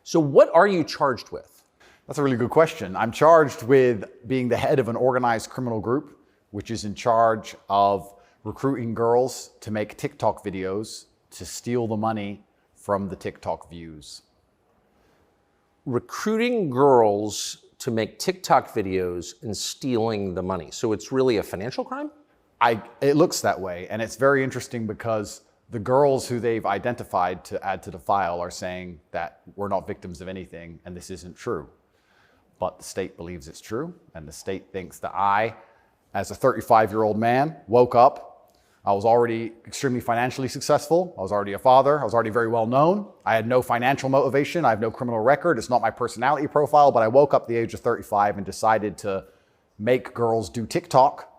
So what are you charged with? That's a really good question. I'm charged with being the head of an organized criminal group, which is in charge of recruiting girls to make TikTok videos to steal the money from the TikTok views. Recruiting girls to make TikTok videos and stealing the money. So it's really a financial crime? It looks that way, and it's very interesting because the girls who they've identified to add to the file are saying that we're not victims of anything and this isn't true. But the state believes it's true, and the state thinks that I, as a 35-year-old man, woke up. I was already extremely financially successful. I was already a father. I was already very well known. I had no financial motivation. I have no criminal record. It's not my personality profile, but I woke up at the age of 35 and decided to make girls do TikTok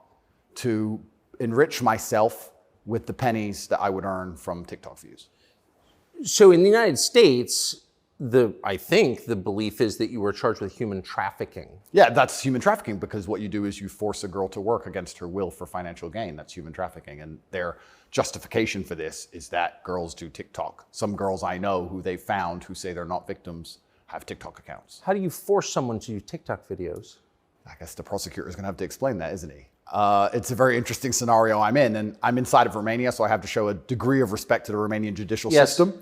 to enrich myself with the pennies that I would earn from TikTok views. So in the United States, I think the belief is that you were charged with human trafficking. Yeah, that's human trafficking because what you do is you force a girl to work against her will for financial gain. That's human trafficking. And their justification for this is that girls do TikTok. Some girls I know who they've found who say they're not victims have TikTok accounts. How do you force someone to do TikTok videos? I guess the prosecutor is going to have to explain that, isn't he? It's a very interesting scenario I'm in, and I'm inside of Romania, so I have to show a degree of respect to the Romanian judicial system.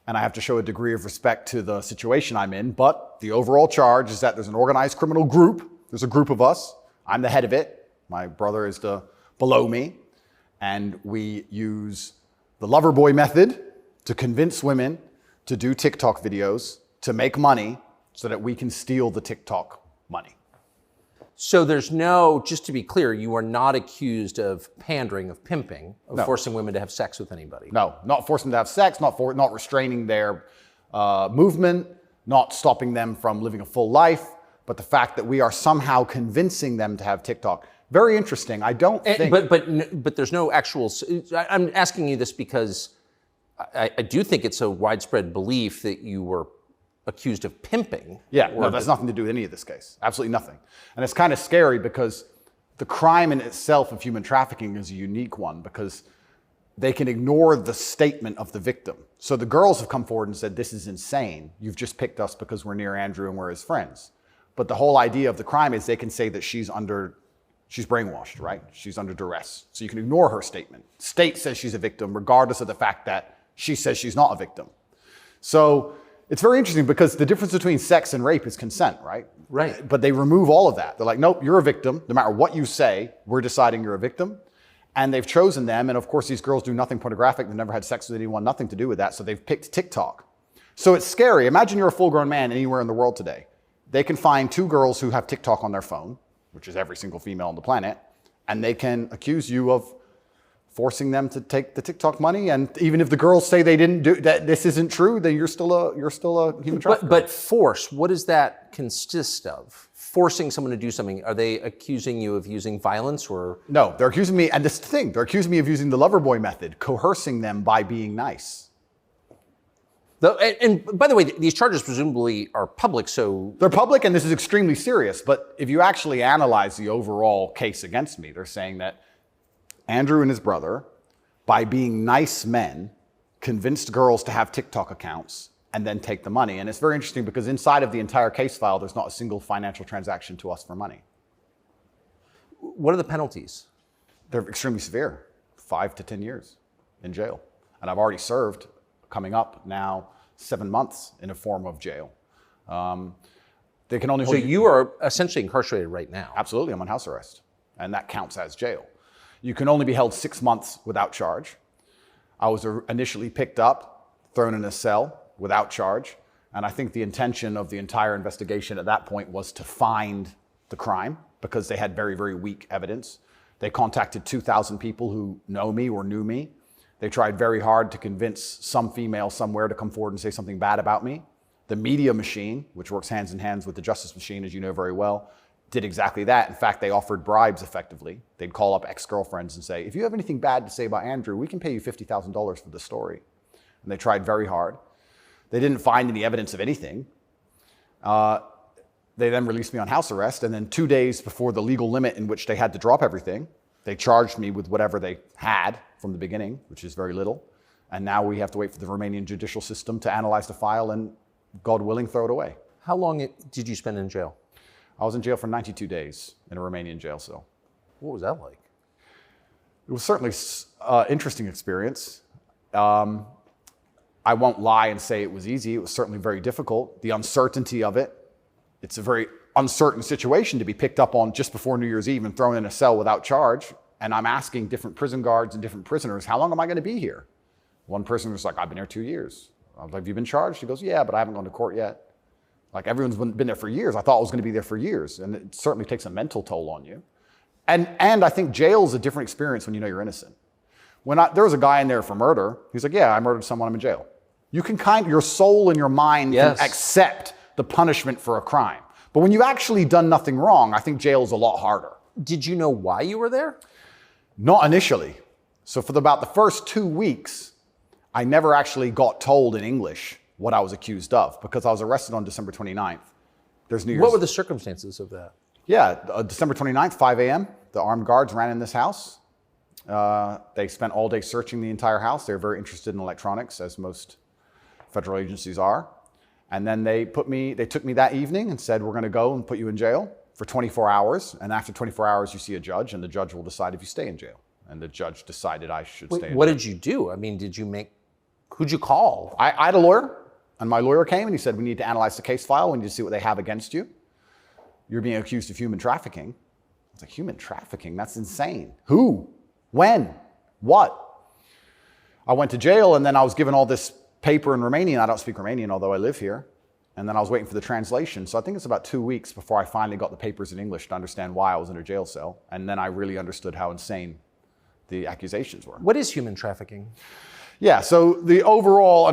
And I have to show a degree of respect to the situation I'm in. But the overall charge is that there's an organized criminal group. There's a group of us. I'm the head of it. My brother is below me. And we use the lover boy method to convince women to do TikTok videos to make money so that we can steal the TikTok money. So there's just to be clear, you are not accused of pandering, of pimping, of forcing women to have sex with anybody. No, not forcing them to have sex, not restraining their movement, not stopping them from living a full life, but the fact that we are somehow convincing them to have TikTok. Very interesting. I don't think... But there's no actual... I'm asking you this because I do think it's a widespread belief that you were accused of pimping. Yeah, no, that's nothing to do with any of this case. Absolutely nothing. And it's kind of scary because the crime in itself of human trafficking is a unique one because they can ignore the statement of the victim. So the girls have come forward and said, this is insane. You've just picked us because we're near Andrew and we're his friends. But the whole idea of the crime is they can say that she's brainwashed, right? She's under duress. So you can ignore her statement. State says she's a victim regardless of the fact that she says she's not a victim. So it's very interesting because the difference between sex and rape is consent, right? Right. But they remove all of that. They're like, nope, you're a victim. No matter what you say, we're deciding you're a victim. And they've chosen them. And of course, these girls do nothing pornographic. They've never had sex with anyone, nothing to do with that. So they've picked TikTok. So it's scary. Imagine you're a full-grown man anywhere in the world today. They can find two girls who have TikTok on their phone, which is every single female on the planet, and they can accuse you of forcing them to take the TikTok money. And even if the girls say they didn't do that, this isn't true, then you're still a human trafficker. But force, what does that consist of? Forcing someone to do something, are they accusing you of using violence or? No, they're accusing me, and this is the thing, they're accusing me of using the lover boy method, coercing them by being nice. And by the way, these charges presumably are public, so... They're public, and this is extremely serious, but if you actually analyze the overall case against me, they're saying that Andrew and his brother, by being nice men, convinced girls to have TikTok accounts and then take the money. And it's very interesting because inside of the entire case file, there's not a single financial transaction to us for money. What are the penalties? They're extremely severe, 5 to 10 years in jail. And I've already served, coming up now, 7 months in a form of jail. They can only hold So you are essentially incarcerated right now? Absolutely, I'm on house arrest. And that counts as jail. You can only be held 6 months without charge. I was initially picked up, thrown in a cell without charge. And I think the intention of the entire investigation at that point was to find the crime because they had very, very weak evidence. They contacted 2,000 people who know me or knew me. They tried very hard to convince some female somewhere to come forward and say something bad about me. The media machine, which works hands in hands with the justice machine, as you know very well, did exactly that. In fact, they offered bribes effectively. They'd call up ex-girlfriends and say, if you have anything bad to say about Andrew, we can pay you $50,000 for the story. And they tried very hard. They didn't find any evidence of anything. They then released me on house arrest. And then 2 days before the legal limit in which they had to drop everything, they charged me with whatever they had from the beginning, which is very little. And now we have to wait for the Romanian judicial system to analyze the file and God willing, throw it away. How long did you spend in jail? I was in jail for 92 days in a Romanian jail cell. What was that like? It was certainly an interesting experience. I won't lie and say it was easy. It was certainly very difficult. The uncertainty of it. It's a very uncertain situation to be picked up on just before New Year's Eve and thrown in a cell without charge. And I'm asking different prison guards and different prisoners, how long am I going to be here? One prisoner's like, I've been here 2 years. I was like, have you been charged? He goes, yeah, but I haven't gone to court yet. Like, everyone's been there for years. I thought I was going to be there for years. And it certainly takes a mental toll on you. And I think jail is a different experience when you know you're innocent. There was a guy in there for murder. He's like, yeah, I murdered someone, I'm in jail. You can your soul and your mind can accept the punishment for a crime. But when you've actually done nothing wrong, I think jail is a lot harder. Did you know why you were there? Not initially. So for about the first 2 weeks, I never actually got told in English what I was accused of because I was arrested on December 29th. There's New Year's. What were the circumstances of that? Yeah, December 29th, 5 a.m., the armed guards ran in this house. They spent all day searching the entire house. They're very interested in electronics, as most federal agencies are. And then they took me that evening and said, we're going to go and put you in jail for 24 hours. And after 24 hours, you see a judge, and the judge will decide if you stay in jail. And the judge decided I should stay in jail. What did you do? I mean, who'd you call? I had a lawyer, and my lawyer came and he said, we need to analyze the case file. We need to see what they have against you. You're being accused of human trafficking. I was like, human trafficking? That's insane. Who? When? What? I went to jail, and then I was given all this paper in Romanian. I don't speak Romanian, although I live here. And then I was waiting for the translation. So I think it's about 2 weeks before I finally got the papers in English to understand why I was in a jail cell. And then I really understood how insane the accusations were. What is human trafficking? Yeah, so the overall,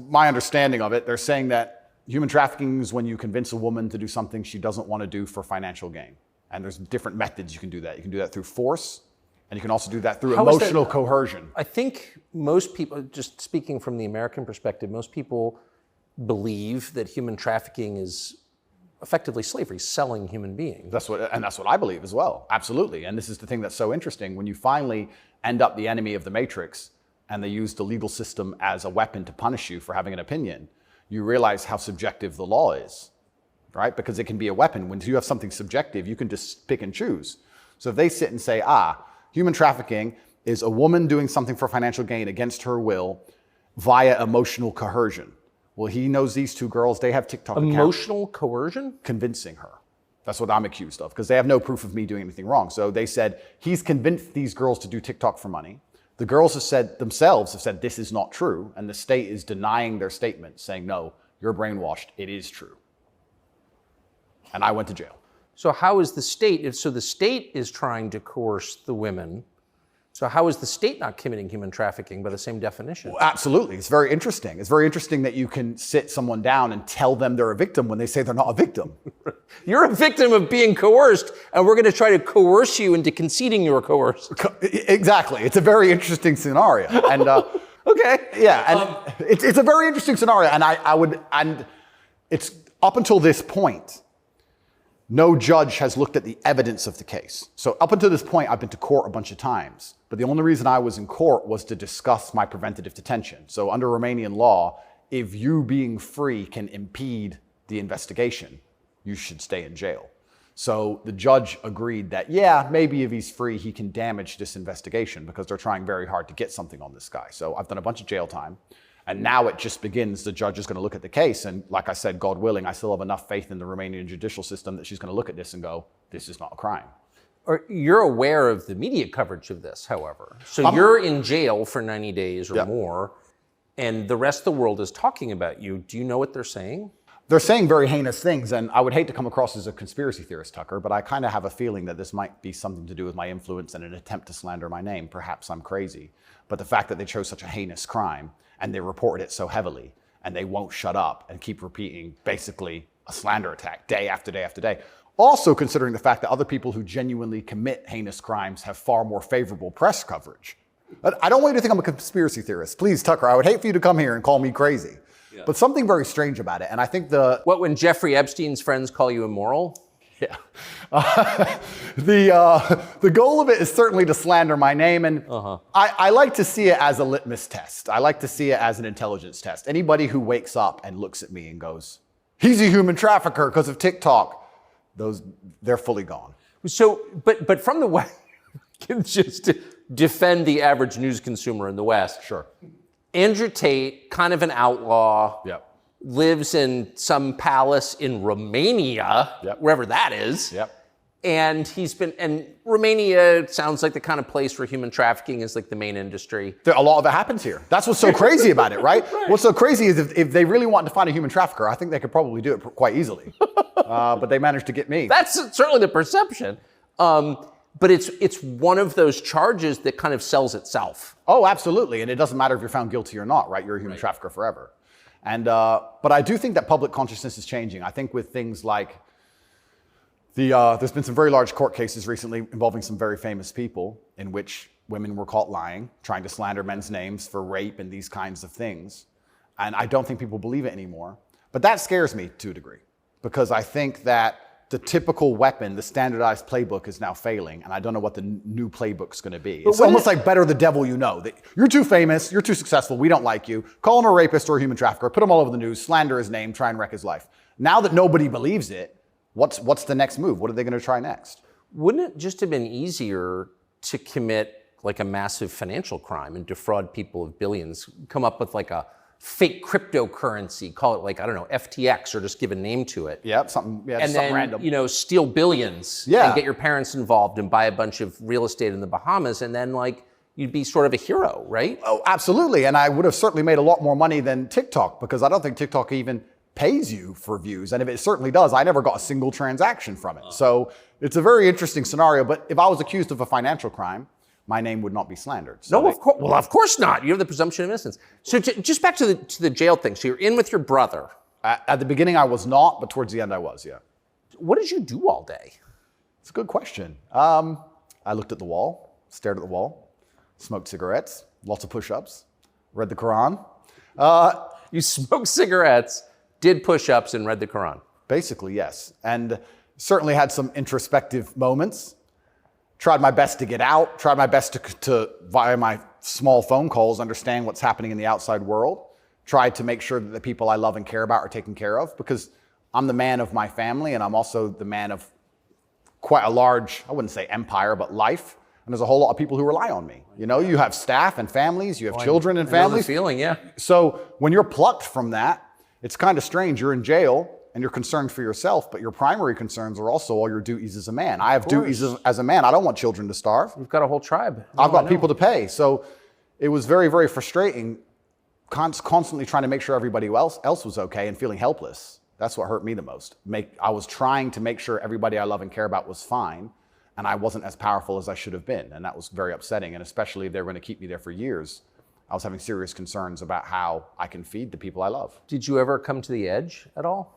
my understanding of it, they're saying that human trafficking is when you convince a woman to do something she doesn't want to do for financial gain. And there's different methods you can do that. You can do that through force, and you can also do that through emotional coercion. I think most people, just speaking from the American perspective, most people believe that human trafficking is effectively slavery, selling human beings. That's what I believe as well. Absolutely. And this is the thing that's so interesting. When you finally end up the enemy of the matrix and they use the legal system as a weapon to punish you for having an opinion, you realize how subjective the law is, right? Because it can be a weapon. When you have something subjective, you can just pick and choose. So if they sit and say, human trafficking is a woman doing something for financial gain against her will via emotional coercion. Well, he knows these two girls, they have TikTok accounts. Emotional coercion? Convincing her. That's what I'm accused of, because they have no proof of me doing anything wrong. So they said, he's convinced these girls to do TikTok for money. The girls have said this is not true, and the state is denying their statement, saying, no, you're brainwashed, it is true. And I went to jail. So how is the state, so the state is trying to coerce the women, so how is the state not committing human trafficking by the same definition? Well, absolutely, it's very interesting. It's very interesting that you can sit someone down and tell them they're a victim when they say they're not a victim. You're a victim of being coerced, and we're going to try to coerce you into conceding you were coerced. Exactly, it's a very interesting scenario. And okay. Yeah, and it's a very interesting scenario, and it's up until this point, no judge has looked at the evidence of the case. So up until this point, I've been to court a bunch of times. But the only reason I was in court was to discuss my preventative detention. So under Romanian law, if you being free can impede the investigation, you should stay in jail. So the judge agreed that, yeah, maybe if he's free, he can damage this investigation because they're trying very hard to get something on this guy. So I've done a bunch of jail time. And now it just begins. The judge is going to look at the case. And like I said, God willing, I still have enough faith in the Romanian judicial system that she's going to look at this and go, this is not a crime. You're aware of the media coverage of this, however. So you're in jail for 90 days or more, and the rest of the world is talking about you. Do you know what they're saying? They're saying very heinous things, and I would hate to come across as a conspiracy theorist, Tucker, but I kind of have a feeling that this might be something to do with my influence and an attempt to slander my name. Perhaps I'm crazy. But the fact that they chose such a heinous crime, and they reported it so heavily, and they won't shut up and keep repeating basically a slander attack day after day after day. Also considering the fact that other people who genuinely commit heinous crimes have far more favorable press coverage. I don't want you to think I'm a conspiracy theorist. Please, Tucker, I would hate for you to come here and call me crazy. Yeah. But something very strange about it, and I think when Jeffrey Epstein's friends call you immoral? Yeah. The goal of it is certainly to slander my name, and I like to see it as a litmus test. I like to see it as an intelligence test. Anybody who wakes up and looks at me and goes, he's a human trafficker because of TikTok, they're fully gone. So, but from the West, just to defend the average news consumer in the West. Sure. Andrew Tate, kind of an outlaw. Yep. Lives in some palace in Romania, wherever that is. Yep. And Romania sounds like the kind of place where human trafficking is like the main industry. A lot of it happens here. That's what's so crazy about it, right? What's so crazy is if they really wanted to find a human trafficker, I think they could probably do it quite easily. But they managed to get me. That's certainly the perception. But it's one of those charges that kind of sells itself. Oh, absolutely. And it doesn't matter if you're found guilty or not, right? You're a human trafficker forever. And but I do think that public consciousness is changing. I think with things like there's been some very large court cases recently involving some very famous people in which women were caught lying, trying to slander men's names for rape and these kinds of things. And I don't think people believe it anymore. But that scares me to a degree because I think that the typical weapon, the standardized playbook is now failing, and I don't know what the new playbook's going to be. It's almost like better the devil you know. You're too famous, you're too successful, we don't like you. Call him a rapist or a human trafficker, put him all over the news, slander his name, try and wreck his life. Now that nobody believes it, what's the next move? What are they going to try next? Wouldn't it just have been easier to commit like a massive financial crime and defraud people of billions, come up with like a fake cryptocurrency, call it like, I don't know, FTX, or just give a name to it. Something random. Steal billions and get your parents involved and buy a bunch of real estate in the Bahamas, and then like you'd be sort of a hero, right? Oh, absolutely. And I would have certainly made a lot more money than TikTok, because I don't think TikTok even pays you for views. And if it certainly does, I never got a single transaction from it. So it's a very interesting scenario. But if I was accused of a financial crime, my name would not be slandered. So of course. Well, of course not. You have the presumption of innocence. So just back to the jail thing. So you're in with your brother. At the beginning, I was not, but towards the end, I was, yeah. What did you do all day? It's a good question. I looked at the wall, stared at the wall, smoked cigarettes, lots of push-ups, read the Quran. You smoked cigarettes, did push-ups, and read the Quran. Basically, yes. And certainly had some introspective moments. Tried my best to get out, tried my best to via my small phone calls, understand what's happening in the outside world. Tried to make sure that the people I love and care about are taken care of, because I'm the man of my family, and I'm also the man of quite a large, I wouldn't say empire, but life. And there's a whole lot of people who rely on me. You have staff and families, you have children and families. I know the feeling, yeah. So when you're plucked from that, it's kind of strange. You're in jail and you're concerned for yourself, but your primary concerns are also all your duties as a man. I have duties as a man. I don't want children to starve. You've got a whole tribe. I've got people to pay. So it was very, very frustrating, constantly trying to make sure everybody else was okay and feeling helpless. That's what hurt me the most. I was trying to make sure everybody I love and care about was fine, and I wasn't as powerful as I should have been. And that was very upsetting. And especially if they were going to keep me there for years, I was having serious concerns about how I can feed the people I love. Did you ever come to the edge at all?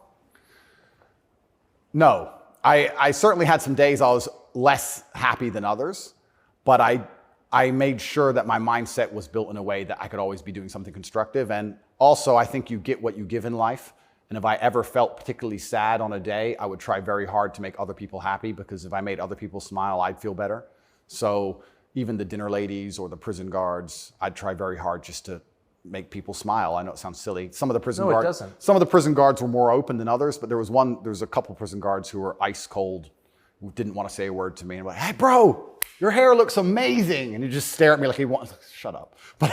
No, I certainly had some days I was less happy than others, but I made sure that my mindset was built in a way that I could always be doing something constructive. And also, I think you get what you give in life. And if I ever felt particularly sad on a day, I would try very hard to make other people happy, because if I made other people smile, I'd feel better. So even the dinner ladies or the prison guards, I'd try very hard just to make people smile. I know it sounds silly. Some of the prison guards were more open than others, but there was a couple prison guards who were ice cold, who didn't want to say a word to me. And I'm like, hey, bro, your hair looks amazing. And he just stare at me like he wants, shut up. But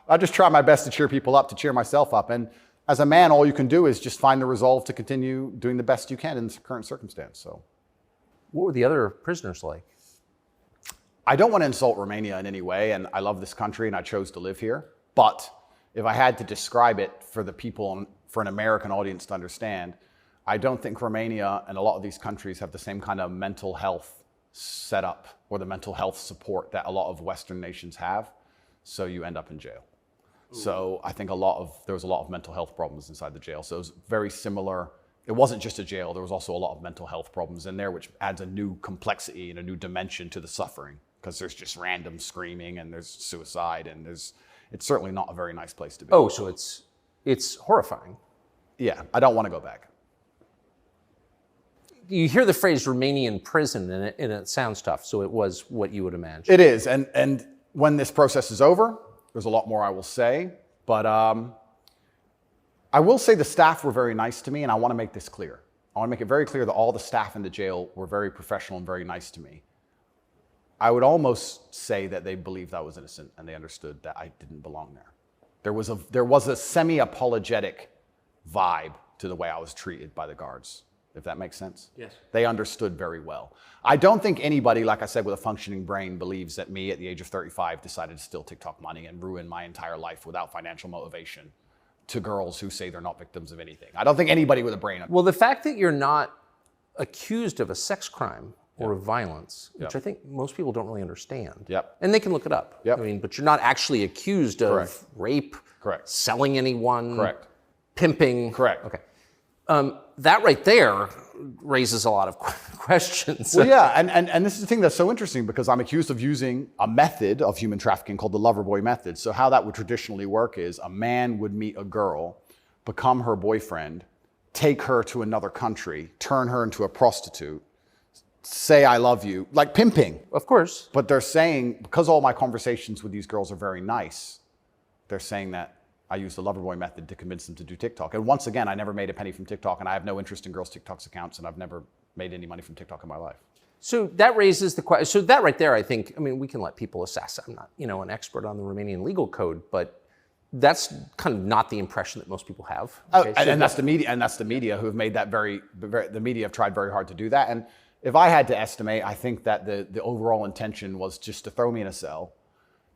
I just try my best to cheer people up, to cheer myself up. And as a man, all you can do is just find the resolve to continue doing the best you can in the current circumstance. So, what were the other prisoners like? I don't want to insult Romania in any way, and I love this country and I chose to live here. But if I had to describe it for the people, for an American audience to understand, I don't think Romania and a lot of these countries have the same kind of mental health setup or the mental health support that a lot of Western nations have. So you end up in jail. Ooh. So I think there was a lot of mental health problems inside the jail. So it was very similar. It wasn't just a jail. There was also a lot of mental health problems in there, which adds a new complexity and a new dimension to the suffering, because there's just random screaming and there's suicide and it's certainly not a very nice place to be. Oh, so it's horrifying. Yeah, I don't want to go back. you hear the phrase Romanian prison, and it sounds tough. So it was what you would imagine. It is, and when this process is over, there's a lot more I will say, but I will say the staff were very nice to me, and I want to make this clear. I want to make it very clear that all the staff in the jail were very professional and very nice to me. I would almost say that they believed I was innocent and they understood that I didn't belong there. There was a semi-apologetic vibe to the way I was treated by the guards, if that makes sense. Yes. They understood very well. I don't think anybody, like I said, with a functioning brain believes that me at the age of 35 decided to steal TikTok money and ruin my entire life without financial motivation to girls who say they're not victims of anything. I don't think anybody with a brain. Well, the fact that you're not accused of a sex crime or of violence, which I think most people don't really understand. Yep. And they can look it up. Yep. I mean, but you're not actually accused of Correct. rape, Correct. selling anyone, Correct. pimping. Correct. Okay. That right there raises a lot of questions. Well, yeah, and this is the thing that's so interesting because I'm accused of using a method of human trafficking called the lover boy method. So how that would traditionally work is a man would meet a girl, become her boyfriend, take her to another country, turn her into a prostitute, say I love you, like pimping. Of course. But they're saying, because all my conversations with these girls are very nice, they're saying that I use the Loverboy method to convince them to do TikTok. And once again, I never made a penny from TikTok, and I have no interest in girls' TikTok's accounts, and I've never made any money from TikTok in my life. So that raises the question. So that right there, I think, I mean, we can let people assess. I'm not, an expert on the Romanian legal code, but that's kind of not the impression that most people have. Okay? And that's the media who have made that the media have tried very hard to do that. And if I had to estimate, I think that the overall intention was just to throw me in a cell,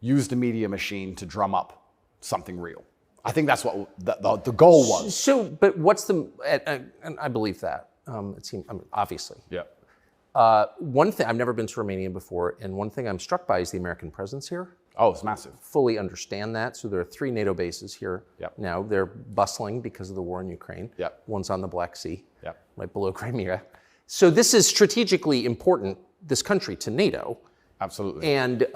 use the media machine to drum up something real. I think that's what the goal was. So, but what's and I believe that. It seems, obviously. Yeah. One thing, I've never been to Romania before, and one thing I'm struck by is the American presence here. Oh, it's massive. Fully understand that. So there are 3 NATO bases here now. They're bustling because of the war in Ukraine. Yep. One's on the Black Sea, Yep. right below Crimea. So this is strategically important, this country, to NATO. Absolutely. And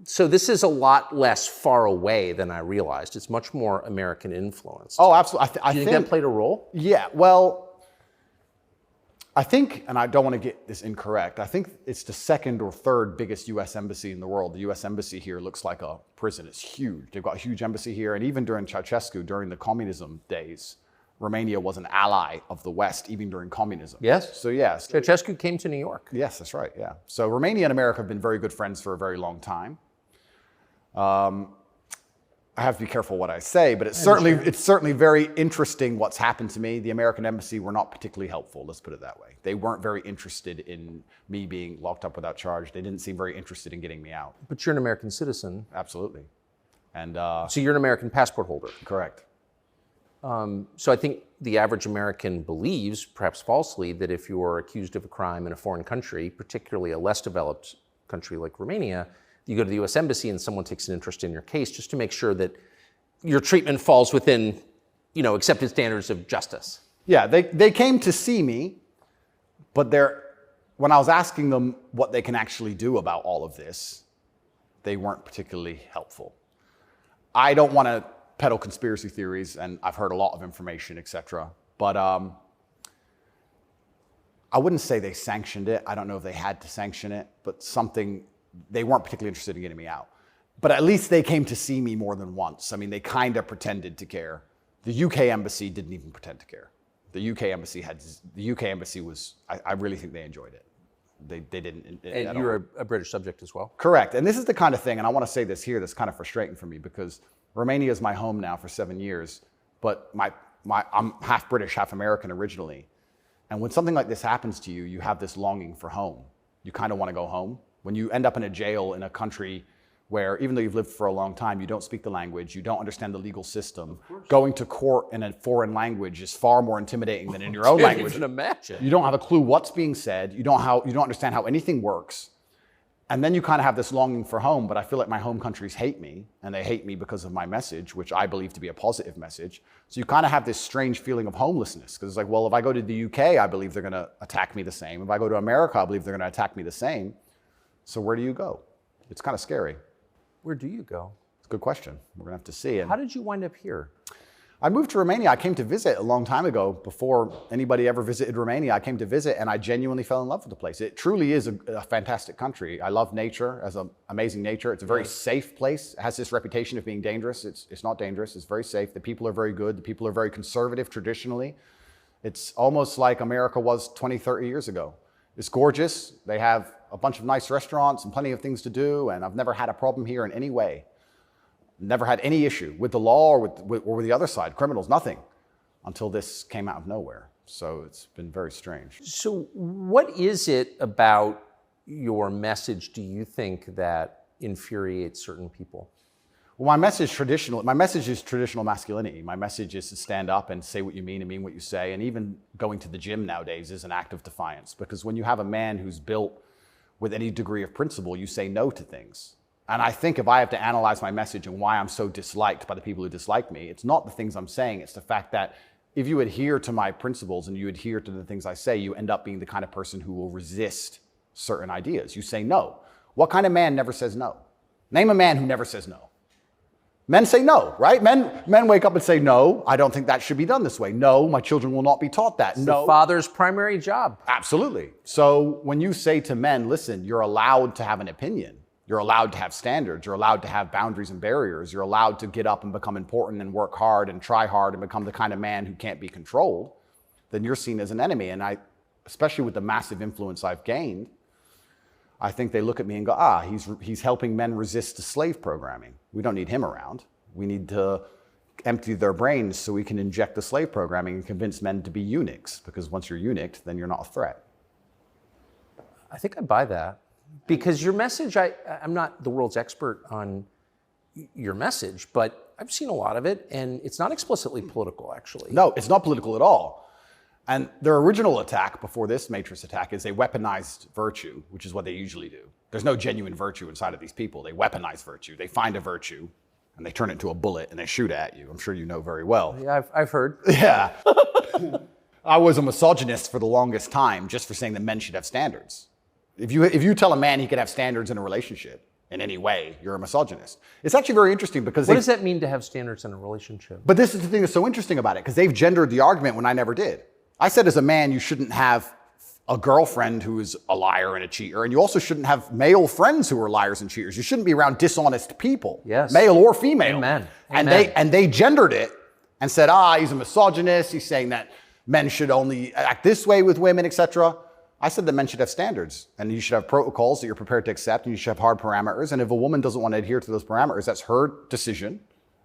so this is a lot less far away than I realized. It's much more American influence. Oh, absolutely. Do you think that played a role? Yeah, well, I think, and I don't want to get this incorrect, I think it's the 2nd or 3rd biggest U.S. embassy in the world. The U.S. embassy here looks like a prison. It's huge. They've got a huge embassy here. And even during Ceausescu, during the communism days, Romania was an ally of the West, even during communism. Yes. So, yes. Ceausescu came to New York. Yes, that's right, yeah. So Romania and America have been very good friends for a very long time. I have to be careful what I say, but it's certainly very interesting what's happened to me. The American embassy were not particularly helpful, let's put it that way. They weren't very interested in me being locked up without charge. They didn't seem very interested in getting me out. But you're an American citizen. Absolutely. And so you're an American passport holder. correct. So I think the average American believes, perhaps falsely, that if you are accused of a crime in a foreign country, particularly a less developed country like Romania, you go to the U.S. Embassy and someone takes an interest in your case just to make sure that your treatment falls within, accepted standards of justice. Yeah, they came to see me, but when I was asking them what they can actually do about all of this, they weren't particularly helpful. I don't want to peddle conspiracy theories, and I've heard a lot of information, etc. But I wouldn't say they sanctioned it. I don't know if they had to sanction it, but they weren't particularly interested in getting me out. But at least they came to see me more than once. I mean, they kind of pretended to care. The UK embassy didn't even pretend to care. The UK embassy was, I really think they enjoyed it. They didn't. And you're a British subject as well? Correct. And this is the kind of thing, and I want to say this here, that's kind of frustrating for me because Romania is my home now for 7 years, but I'm half British, half American originally. And when something like this happens to you, you have this longing for home. You kind of want to go home. When you end up in a jail in a country where, even though you've lived for a long time, you don't speak the language, you don't understand the legal system, going to court in a foreign language is far more intimidating than in your own language. I can't even imagine. You don't have a clue what's being said. You don't understand how anything works. And then you kind of have this longing for home, but I feel like my home countries hate me, and they hate me because of my message, which I believe to be a positive message. So you kind of have this strange feeling of homelessness, because it's like, well, if I go to the UK, I believe they're going to attack me the same. If I go to America, I believe they're going to attack me the same. So where do you go? It's kind of scary. Where do you go? It's a good question. We're going to have to see. How did you wind up here? I moved to Romania. I came to visit a long time ago, before anybody ever visited Romania. I came to visit and I genuinely fell in love with the place. It truly is a fantastic country. I love nature, as an amazing nature. It's a very safe place. It has this reputation of being dangerous. It's not dangerous. It's very safe. The people are very good. The people are very conservative traditionally. It's almost like America was 20, 30 years ago. It's gorgeous. They have a bunch of nice restaurants and plenty of things to do, and I've never had a problem here in any way. Never had any issue with the law or with the other side, criminals, nothing, until this came out of nowhere. So it's been very strange. So what is it about your message, do you think, that infuriates certain people? Well, my message is traditional masculinity. My message is to stand up and say what you mean and mean what you say. And even going to the gym nowadays is an act of defiance, because when you have a man who's built with any degree of principle, you say no to things. And I think if I have to analyze my message and why I'm so disliked by the people who dislike me, it's not the things I'm saying, it's the fact that if you adhere to my principles and you adhere to the things I say, you end up being the kind of person who will resist certain ideas. You say no. What kind of man never says no? Name a man who never says no. Men say no, right? Men wake up and say, no, I don't think that should be done this way. No, my children will not be taught that. It's no. the father's primary job. Absolutely. So when you say to men, listen, you're allowed to have an opinion. You're allowed to have standards. You're allowed to have boundaries and barriers. You're allowed to get up and become important and work hard and try hard and become the kind of man who can't be controlled. Then you're seen as an enemy. And I, especially with the massive influence I've gained, I think they look at me and go, he's helping men resist the slave programming. We don't need him around. We need to empty their brains so we can inject the slave programming and convince men to be eunuchs. Because once you're eunuched, then you're not a threat. I think I buy that. Because your message, I'm not the world's expert on your message, but I've seen a lot of it, and it's not explicitly political, actually. No, it's not political at all. And their original attack before this Matrix attack is they weaponized virtue, which is what they usually do. There's no genuine virtue inside of these people. They weaponize virtue. They find a virtue, and they turn it into a bullet, and they shoot at you. I'm sure you know very well. Yeah, I've heard. Yeah. I was a misogynist for the longest time just for saying that men should have standards. If you tell a man he can have standards in a relationship in any way, you're a misogynist. It's actually very interesting because what does that mean to have standards in a relationship? But this is the thing that's so interesting about it, because they've gendered the argument when I never did. I said as a man, you shouldn't have a girlfriend who is a liar and a cheater, and you also shouldn't have male friends who are liars and cheaters. You shouldn't be around dishonest people, yes, male or female. Amen. And Amen. they gendered it and said, he's a misogynist. He's saying that men should only act this way with women, etc. I said that men should have standards, and you should have protocols that you're prepared to accept, and you should have hard parameters. And if a woman doesn't want to adhere to those parameters, that's her decision,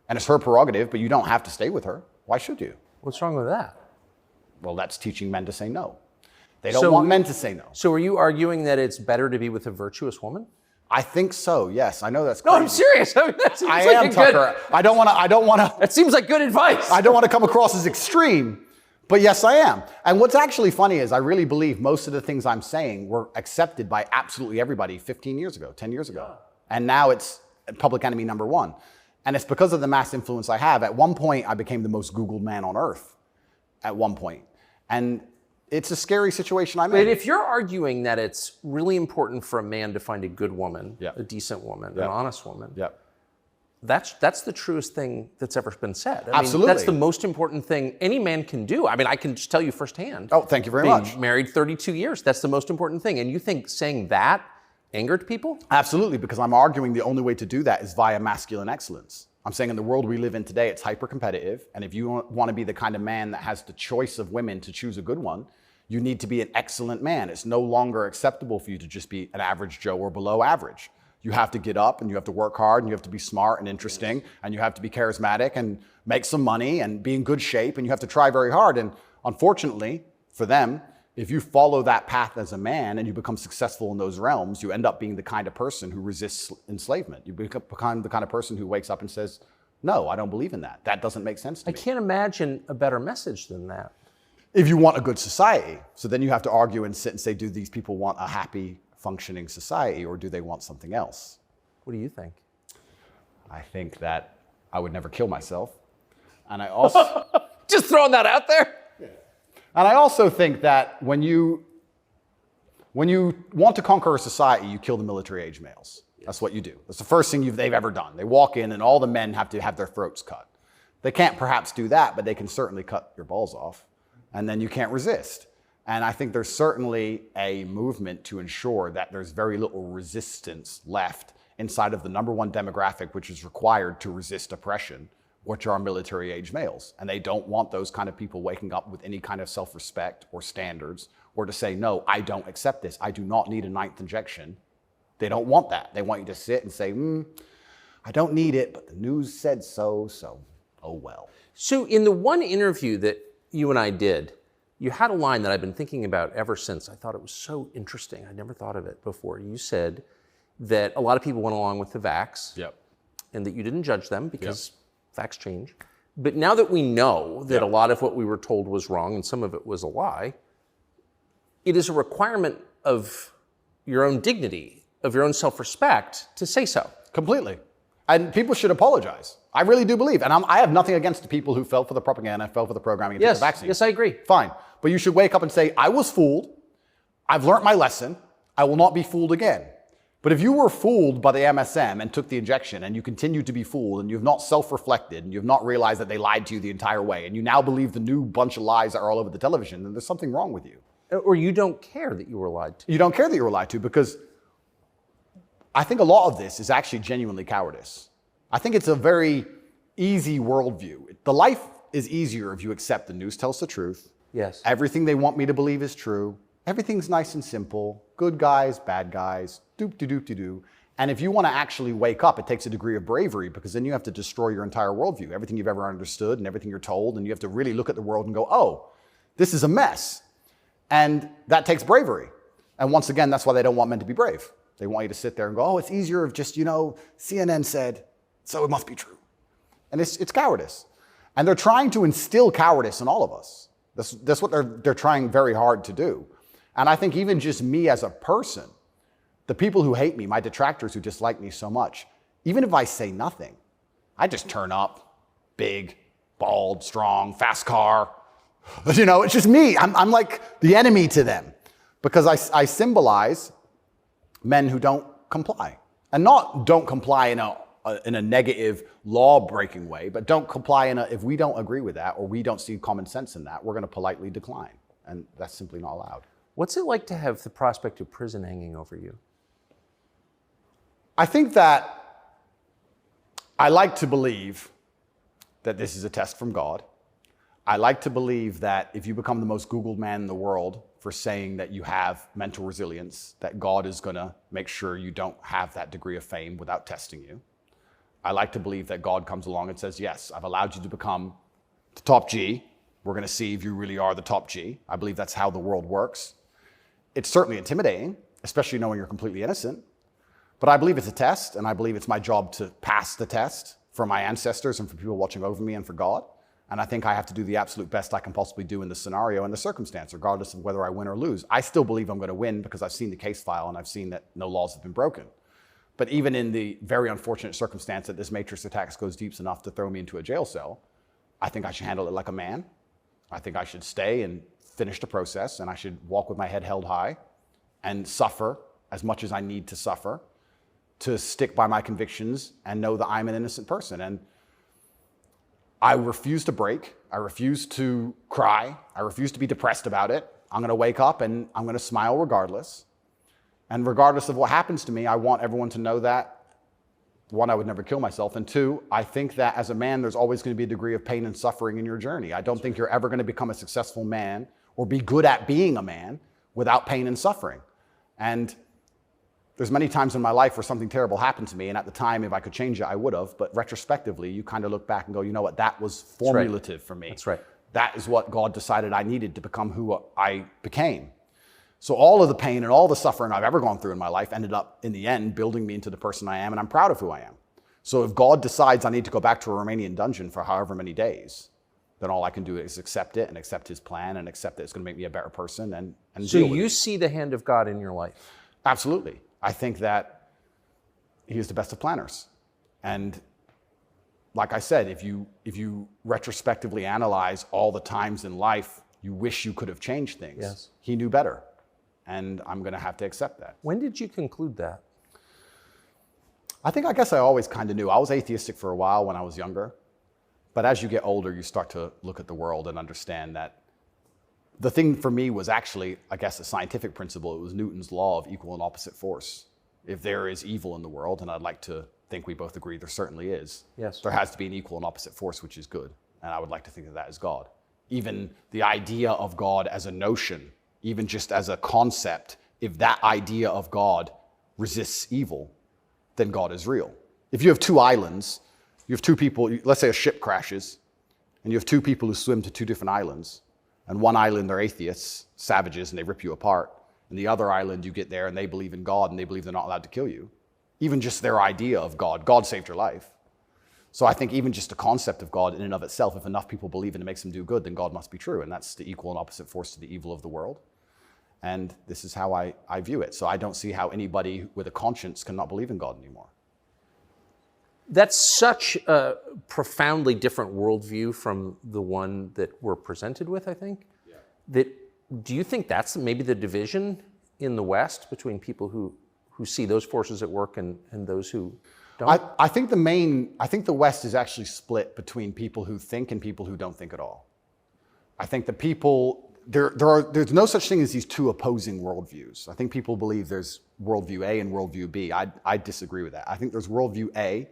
and it's her prerogative, but you don't have to stay with her. Why should you? What's wrong with that? Well, that's teaching men to say no. They don't want men to say no. So are you arguing that it's better to be with a virtuous woman? I think so, yes. I know that's crazy. No, I'm serious. I mean, that seems I like am, Tucker. I don't want to. That seems like good advice. I don't want to come across as extreme. But yes, I am. And what's actually funny is I really believe most of the things I'm saying were accepted by absolutely everybody 15 years ago, 10 years ago. And now it's public enemy number one. And it's because of the mass influence I have. At one point, I became the most Googled man on earth. At one point. And it's a scary situation I'm in. But if you're arguing that it's really important for a man to find a good woman, a decent woman, an honest woman, that's the truest thing that's ever been said. I Absolutely. mean, that's the most important thing any man can do. I mean, I can just tell you firsthand. Oh, thank you very much. Married 32 years, that's the most important thing. And you think saying that angered people? Absolutely, because I'm arguing the only way to do that is via masculine excellence. I'm saying in the world we live in today, it's hyper-competitive. And if you want to be the kind of man that has the choice of women to choose a good one, you need to be an excellent man. It's no longer acceptable for you to just be an average Joe or below average. You have to get up and you have to work hard and you have to be smart and interesting and you have to be charismatic and make some money and be in good shape and you have to try very hard. And unfortunately for them, if you follow that path as a man and you become successful in those realms, you end up being the kind of person who resists enslavement. You become the kind of person who wakes up and says, no, I don't believe in that. That doesn't make sense to me. I can't imagine a better message than that. If you want a good society. So then you have to argue and sit and say, do these people want a happy, functioning society or do they want something else? What do you think? I think that I would never kill myself. And I also... Just throwing that out there? And I also think that when you want to conquer a society, you kill the military-age males. That's what you do. That's the first thing they've ever done. They walk in and all the men have to have their throats cut. They can't perhaps do that, but they can certainly cut your balls off, and then you can't resist. And I think there's certainly a movement to ensure that there's very little resistance left inside of the number one demographic which is required to resist oppression, which are military-age males. And they don't want those kind of people waking up with any kind of self-respect or standards, or to say, no, I don't accept this. I do not need a 9th injection. They don't want that. They want you to sit and say, I don't need it, but the news said so, so oh well. So in the one interview that you and I did, you had a line that I've been thinking about ever since. I thought it was so interesting. I never thought of it before. You said that a lot of people went along with the vax, Yep. and that you didn't judge them because facts change. But now that we know that a lot of what we were told was wrong and some of it was a lie, it is a requirement of your own dignity, of your own self-respect to say so. Completely. And people should apologize. I really do believe. And I have nothing against the people who fell for the propaganda, fell for the programming, and took the vaccine. Yes, I agree. Fine. But you should wake up and say, I was fooled. I've learned my lesson. I will not be fooled again. But if you were fooled by the MSM and took the injection, and you continue to be fooled, and you've not self-reflected, and you've not realized that they lied to you the entire way, and you now believe the new bunch of lies that are all over the television, then there's something wrong with you. Or you don't care that you were lied to. You don't care that you were lied to, because I think a lot of this is actually genuinely cowardice. I think it's a very easy worldview. The life is easier if you accept the news tells the truth. Yes. Everything they want me to believe is true. Everything's nice and simple. Good guys, bad guys, doop-de-doop-de-doo. And if you want to actually wake up, it takes a degree of bravery, because then you have to destroy your entire worldview, everything you've ever understood and everything you're told, and you have to really look at the world and go, oh, this is a mess. And that takes bravery. And once again, that's why they don't want men to be brave. They want you to sit there and go, oh, it's easier if just, CNN said, so it must be true. And it's cowardice. And they're trying to instill cowardice in all of us. That's what they're trying very hard to do. And I think even just me as a person, the people who hate me, my detractors who dislike me so much, even if I say nothing, I just turn up, big, bald, strong, fast car. It's just me. I'm like the enemy to them, because I symbolize men who don't comply. And not don't comply in a negative law-breaking way, but don't comply if we don't agree with that, or we don't see common sense in that, we're going to politely decline. And that's simply not allowed. What's it like to have the prospect of prison hanging over you? I think that I like to believe that this is a test from God. I like to believe that if you become the most Googled man in the world for saying that you have mental resilience, that God is going to make sure you don't have that degree of fame without testing you. I like to believe that God comes along and says, yes, I've allowed you to become the top G. We're going to see if you really are the top G. I believe that's how the world works. It's certainly intimidating, especially knowing you're completely innocent. But I believe it's a test, and I believe it's my job to pass the test for my ancestors and for people watching over me and for God. And I think I have to do the absolute best I can possibly do in the scenario and the circumstance, regardless of whether I win or lose. I still believe I'm going to win, because I've seen the case file and I've seen that no laws have been broken. But even in the very unfortunate circumstance that this matrix attack goes deep enough to throw me into a jail cell, I think I should handle it like a man. I think I should stay and finish the process, and I should walk with my head held high and suffer as much as I need to suffer to stick by my convictions and know that I'm an innocent person. And I refuse to break. I refuse to cry. I refuse to be depressed about it. I'm going to wake up and I'm going to smile regardless. And regardless of what happens to me, I want everyone to know that, one, I would never kill myself. And two, I think that as a man, there's always going to be a degree of pain and suffering in your journey. I don't think you're ever going to become a successful man or be good at being a man without pain and suffering. And there's many times in my life where something terrible happened to me, and at the time, if I could change it, I would have. But retrospectively, you kind of look back and go, you know what, that was formulative for me. That's right. That is what God decided I needed to become who I became. So all of the pain and all the suffering I've ever gone through in my life ended up, in the end, building me into the person I am, and I'm proud of who I am. So if God decides I need to go back to a Romanian dungeon for however many days, then all I can do is accept it and accept his plan and accept that it's going to make me a better person and so deal with you it. see the hand of God in your life? Absolutely. I think that he is the best of planners. And like I said, if you retrospectively analyze all the times in life you wish you could have changed things, yes, he knew better. And I'm going to have to accept that. When did you conclude that? I guess I always kind of knew. I was atheistic for a while when I was younger. But as you get older, you start to look at the world and understand that the thing for me was actually, I guess, a scientific principle. It was Newton's law of equal and opposite force. If there is evil in the world, and I'd like to think we both agree there certainly is, yes, there has to be an equal and opposite force, which is good. And I would like to think of that as God. Even the idea of God as a notion, even just as a concept, if that idea of God resists evil, then God is real. If you have two islands, you have two people, let's say a ship crashes, and you have two people who swim to two different islands, and one island they're atheists, savages, and they rip you apart. And the other island, you get there and they believe in God and they believe they're not allowed to kill you. Even just their idea of God, God saved your life. So I think even just the concept of God in and of itself, if enough people believe it and it makes them do good, then God must be true. And that's the equal and opposite force to the evil of the world. And this is how I view it. So I don't see how anybody with a conscience cannot believe in God anymore. That's such a profoundly different worldview from the one that we're presented with, I think. Yeah. Do you think that's maybe the division in the West between people who see those forces at work and those who don't? I think the West is actually split between people who think and people who don't think at all. I think the people, there's no such thing as these two opposing worldviews. I think people believe there's worldview A and worldview B. I disagree with that. I think there's worldview A,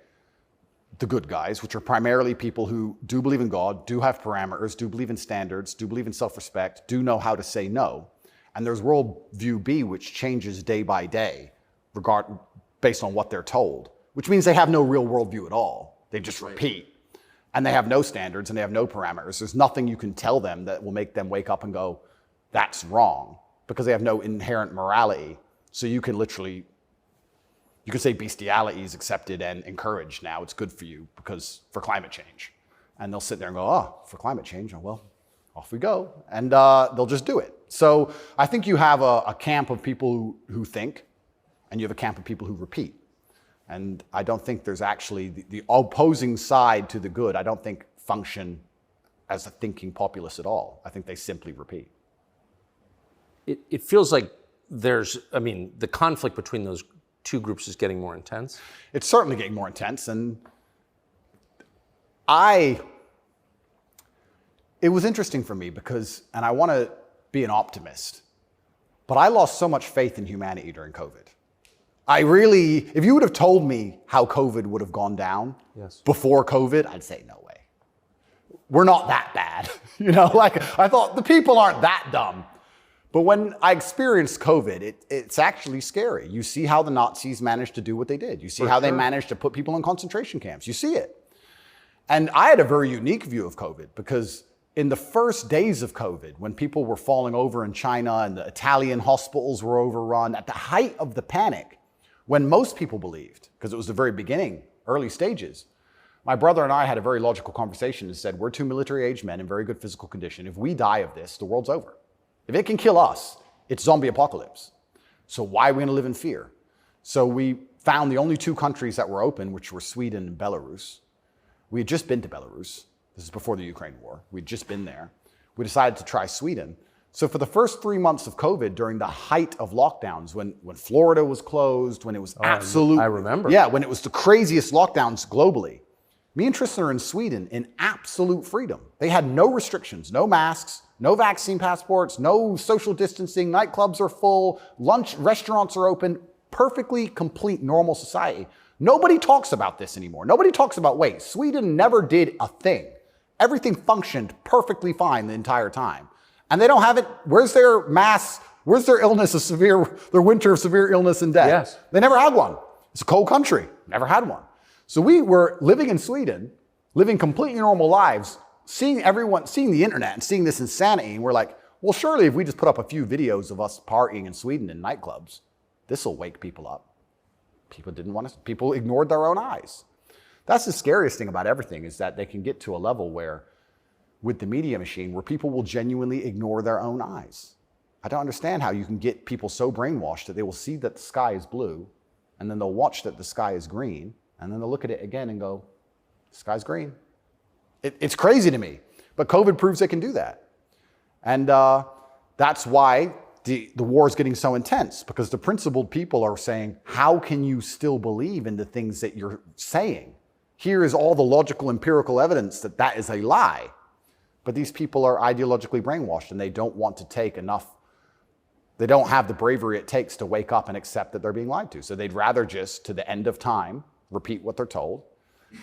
the good guys, which are primarily people who do believe in God, do have parameters, do believe in standards, do believe in self-respect, do know how to say no. And there's worldview B, which changes day by day, based on what they're told, which means they have no real worldview at all. They just repeat. And they have no standards and they have no parameters. There's nothing you can tell them that will make them wake up and go, that's wrong, because they have no inherent morality. So you can say bestiality is accepted and encouraged now. It's good for you for climate change. And they'll sit there and go, oh, for climate change, oh, well, off we go. And they'll just do it. So I think you have a camp of people who think, and you have a camp of people who repeat. And I don't think there's actually the opposing side to the good, I don't think function as a thinking populace at all. I think they simply repeat. It feels like the conflict between those two groups is getting more intense. It's certainly getting more intense. And it was interesting for me because, and I want to be an optimist, but I lost so much faith in humanity during COVID. If you would have told me how COVID would have gone down before COVID, I'd say no way. We're not that bad. I thought the people aren't that dumb. But when I experienced COVID, it's actually scary. You see how the Nazis managed to do what they did. You see how they managed to put people in concentration camps. You see it. And I had a very unique view of COVID because in the first days of COVID, when people were falling over in China and the Italian hospitals were overrun, at the height of the panic, when most people believed, because it was the very beginning, early stages, my brother and I had a very logical conversation and said, we're two military-aged men in very good physical condition. If we die of this, the world's over. If it can kill us, it's zombie apocalypse. So why are we going to live in fear? So we found the only two countries that were open, which were Sweden and Belarus. We had just been to Belarus. This is before the Ukraine war. We'd just been there. We decided to try Sweden. So for the first 3 months of COVID, during the height of lockdowns, when Florida was closed, when it was absolute... I remember. Yeah, when it was the craziest lockdowns globally, me and Tristan are in Sweden in absolute freedom. They had no restrictions, no masks, no vaccine passports, no social distancing, nightclubs are full, restaurants are open, perfectly complete normal society. Nobody talks about this anymore. Nobody talks about, wait, Sweden never did a thing. Everything functioned perfectly fine the entire time. And they don't have it, where's their illness of their winter of severe illness and death? Yes. They never had one. It's a cold country, never had one. So we were living in Sweden, living completely normal lives, seeing the internet and seeing this insanity, and we're like, well, surely if we just put up a few videos of us partying in Sweden in nightclubs, this will wake people up. People ignored their own eyes. That's the scariest thing about everything, is that they can get to a level where, with the media machine, where people will genuinely ignore their own eyes. I don't understand how you can get people so brainwashed that they will see that the sky is blue, and then they'll watch that the sky is green, and then they'll look at it again and go, the sky's green. It's crazy to me, but COVID proves they can do that. And that's why the war is getting so intense, because the principled people are saying, how can you still believe in the things that you're saying? Here is all the logical, empirical evidence that that is a lie. But these people are ideologically brainwashed, and they don't want to take enough. They don't have the bravery it takes to wake up and accept that they're being lied to. So they'd rather just, to the end of time, repeat what they're told.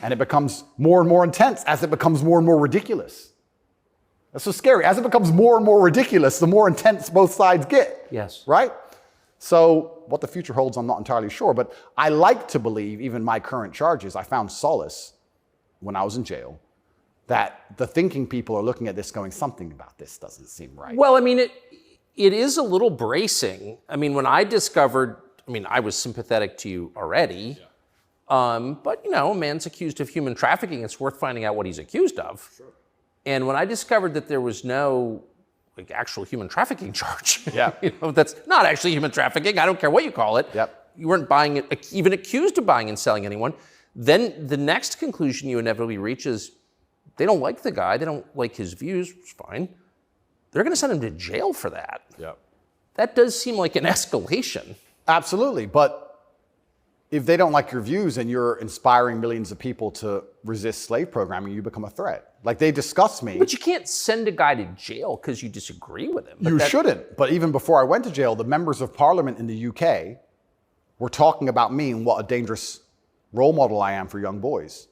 And it becomes more and more intense as it becomes more and more ridiculous. That's so scary. As it becomes more and more ridiculous, the more intense both sides get. Yes. Right? So what the future holds, I'm not entirely sure. But I like to believe, even my current charges, I found solace when I was in jail, that the thinking people are looking at this going, something about this doesn't seem right. Well, I mean, it is a little bracing. I mean, when I discovered, I was sympathetic to you already. Yeah. But, a man's accused of human trafficking. It's worth finding out what he's accused of. Sure. And when I discovered that there was no actual human trafficking charge, that's not actually human trafficking. I don't care what you call it. Yep. You weren't buying it, even accused of buying and selling anyone. Then the next conclusion you inevitably reach is they don't like the guy. They don't like his views. It's fine. They're going to send him to jail for that. Yep. That does seem like an escalation. Absolutely. But if they don't like your views and you're inspiring millions of people to resist slave programming, you become a threat. Like, they discuss me. But you can't send a guy to jail because you disagree with him. You shouldn't. But even before I went to jail, the members of parliament in the UK were talking about me and what a dangerous role model I am for young boys.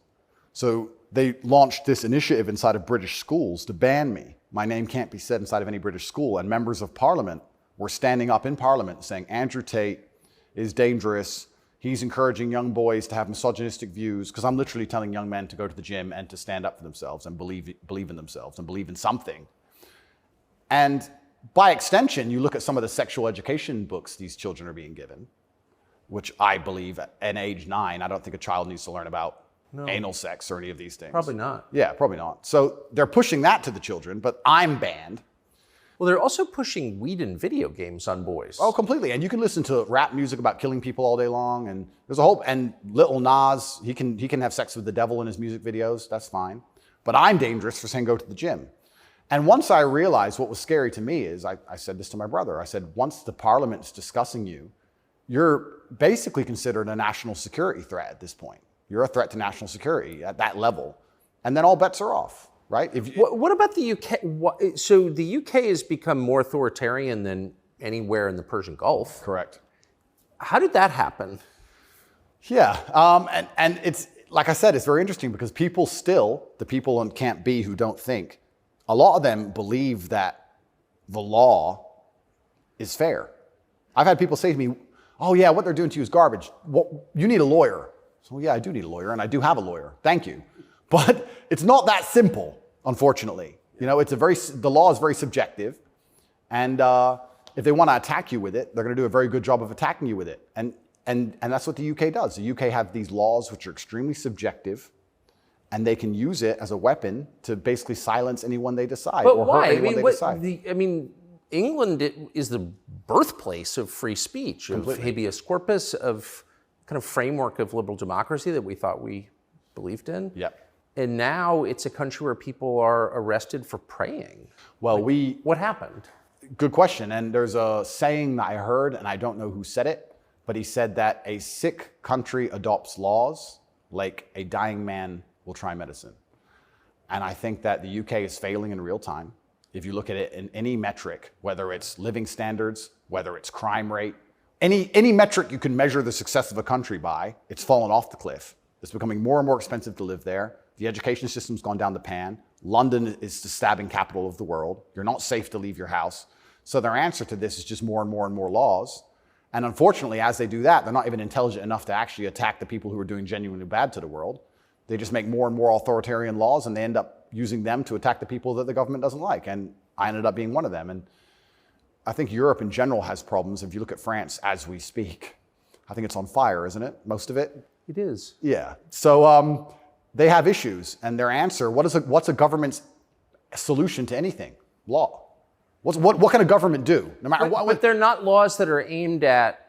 So they launched this initiative inside of British schools to ban me. My name can't be said inside of any British school. And members of parliament were standing up in parliament saying, Andrew Tate is dangerous. He's encouraging young boys to have misogynistic views, because I'm literally telling young men to go to the gym and to stand up for themselves and believe in themselves and believe in something. And by extension, you look at some of the sexual education books these children are being given, which I believe at age 9, I don't think a child needs to learn about anal sex or any of these things. Probably not. Yeah, probably not. So they're pushing that to the children, but I'm banned. Well, they're also pushing weed and video games on boys. Oh, completely. And you can listen to rap music about killing people all day long. And there's a whole, and Lil Nas, he can have sex with the devil in his music videos. That's fine. But I'm dangerous for saying go to the gym. And once I realized what was scary to me is, I said this to my brother. I said, once the parliament's discussing you, you're basically considered a national security threat at this point. You're a threat to national security at that level. And then all bets are off. Right? What about the UK? So the UK has become more authoritarian than anywhere in the Persian Gulf. Correct. How did that happen? Yeah, and it's, like I said, it's very interesting because people still, the people on Camp B who don't think, a lot of them believe that the law is fair. I've had people say to me, oh yeah, what they're doing to you is garbage. Well, you need a lawyer. So yeah, I do need a lawyer, and I do have a lawyer. Thank you. But it's not that simple, unfortunately. The law is very subjective, and if they want to attack you with it, they're going to do a very good job of attacking you with it. And that's what the UK does. The UK have these laws which are extremely subjective, and they can use it as a weapon to basically silence anyone they decide. But or why? hurt anyone they decide. England is the birthplace of free speech, Completely. of habeas corpus, of kind of framework of liberal democracy that we thought we believed in. Yep. And now it's a country where people are arrested for praying. Well, what happened? Good question. And there's a saying that I heard, and I don't know who said it, but he said that a sick country adopts laws like a dying man will try medicine. And I think that the UK is failing in real time. If you look at it in any metric, whether it's living standards, whether it's crime rate, any metric you can measure the success of a country by, it's fallen off the cliff. It's becoming more and more expensive to live there. The education system's gone down the pan. London is the stabbing capital of the world. You're not safe to leave your house. So their answer to this is just more and more and more laws. And unfortunately, as they do that, they're not even intelligent enough to actually attack the people who are doing genuinely bad to the world. They just make more and more authoritarian laws, and they end up using them to attack the people that the government doesn't like. And I ended up being one of them. And I think Europe in general has problems. If you look at France as we speak, I think it's on fire, isn't it? Most of it? It is. Yeah. So they have issues, and their answer, what's a government's solution to anything? Law. What can a government do? No matter what. But they're not laws that are aimed at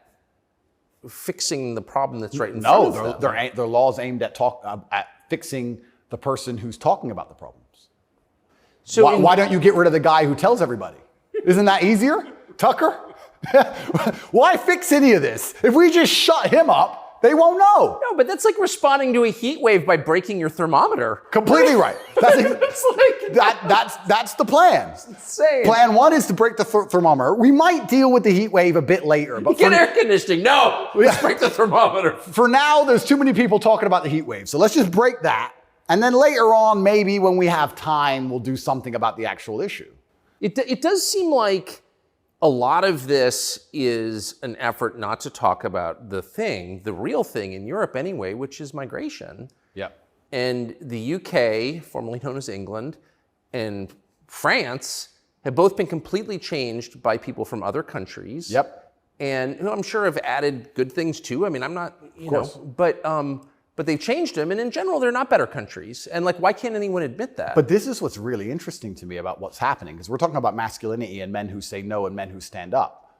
fixing the problem that's right in front of them. No, they're laws aimed at fixing the person who's talking about the problems. So why don't you get rid of the guy who tells everybody? Isn't that easier? Tucker? Why fix any of this? If we just shut him up, They won't know. No, but that's like responding to a heat wave by breaking your thermometer. Completely right. That's, It's like, that's the plan. insane. Plan one is to break the thermometer. We might deal with the heat wave a bit later. But Get air conditioning. No, let's break the thermometer. for now, there's too many people talking about the heat wave. So let's just break that. And then later on, maybe when we have time, we'll do something about the actual issue. It does seem like a lot of this is an effort not to talk about the real thing in Europe anyway, which is migration. Yep. And the UK, formerly known as England, and France have both been completely changed by people from other countries. Yep. And I'm sure have added good things too. I mean, I'm not, course. but they've changed them, and in general, they're not better countries. And like, why can't anyone admit that? But this is what's really interesting to me about what's happening, because we're talking about masculinity and men who say no and men who stand up.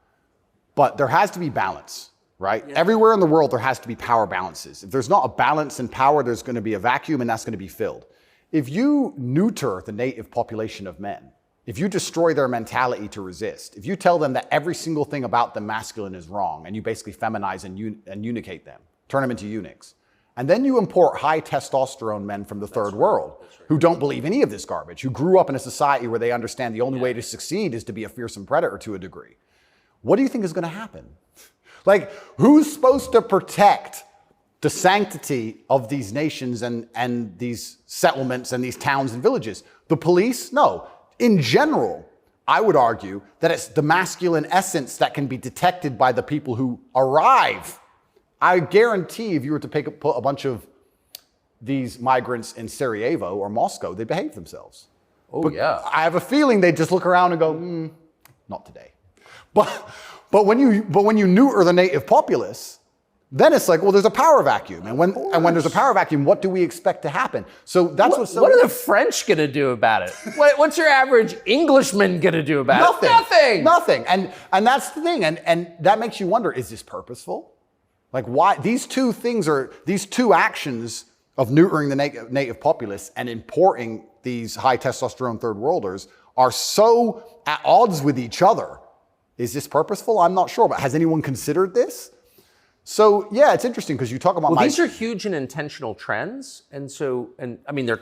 But there has to be balance, right? Yeah. Everywhere in the world, there has to be power balances. If there's not a balance in power, there's going to be a vacuum, and that's going to be filled. If you neuter the native population of men, if you destroy their mentality to resist, if you tell them that every single thing about them masculine is wrong, and you basically feminize and eunuchate them, turn them into eunuchs, and then you import high testosterone men from the third world who don't believe any of this garbage, who grew up in a society where they understand the only way to succeed is to be a fearsome predator to a degree. What do you think is going to happen? Like, who's supposed to protect the sanctity of these nations and these settlements and these towns and villages? The police? No. In general, I would argue that it's the masculine essence that can be detected by the people who arrive. I guarantee if you were to put a bunch of these migrants in Sarajevo or Moscow, they'd behave themselves. Oh, yeah. I have a feeling they'd just look around and go, not today. But when you neuter the native populace, then it's like, well, there's a power vacuum. And when there's a power vacuum, what do we expect to happen? So that's what are the French going to do about it? What's your average Englishman going to do about it? Nothing. And that's the thing. And that makes you wonder, is this purposeful? Like, why these two actions of neutering the native populace and importing these high testosterone third worlders are so at odds with each other. Is this purposeful? I'm not sure, but has anyone considered this? So yeah, it's interesting because you talk about these are huge and intentional trends, and I mean they're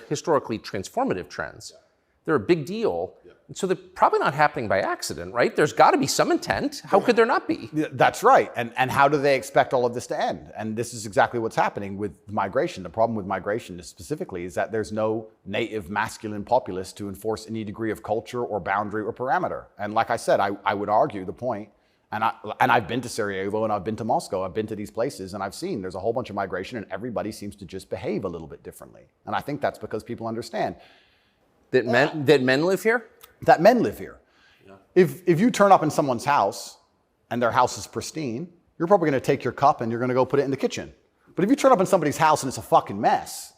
historically transformative trends. They're a big deal. And so they're probably not happening by accident, right? There's got to be some intent. How could there not be? That's right. And how do they expect all of this to end? And this is exactly what's happening with migration. The problem with migration specifically is that there's no native masculine populace to enforce any degree of culture or boundary or parameter. And like I said, I would argue the point, and I've been to Sarajevo and I've been to Moscow, I've been to these places, and I've seen there's a whole bunch of migration and everybody seems to just behave a little bit differently. And I think that's because people understand. That men live here? That men live here. Yeah. If you turn up in someone's house and their house is pristine, you're probably going to take your cup and you're going to go put it in the kitchen. But if you turn up in somebody's house and it's a fucking mess,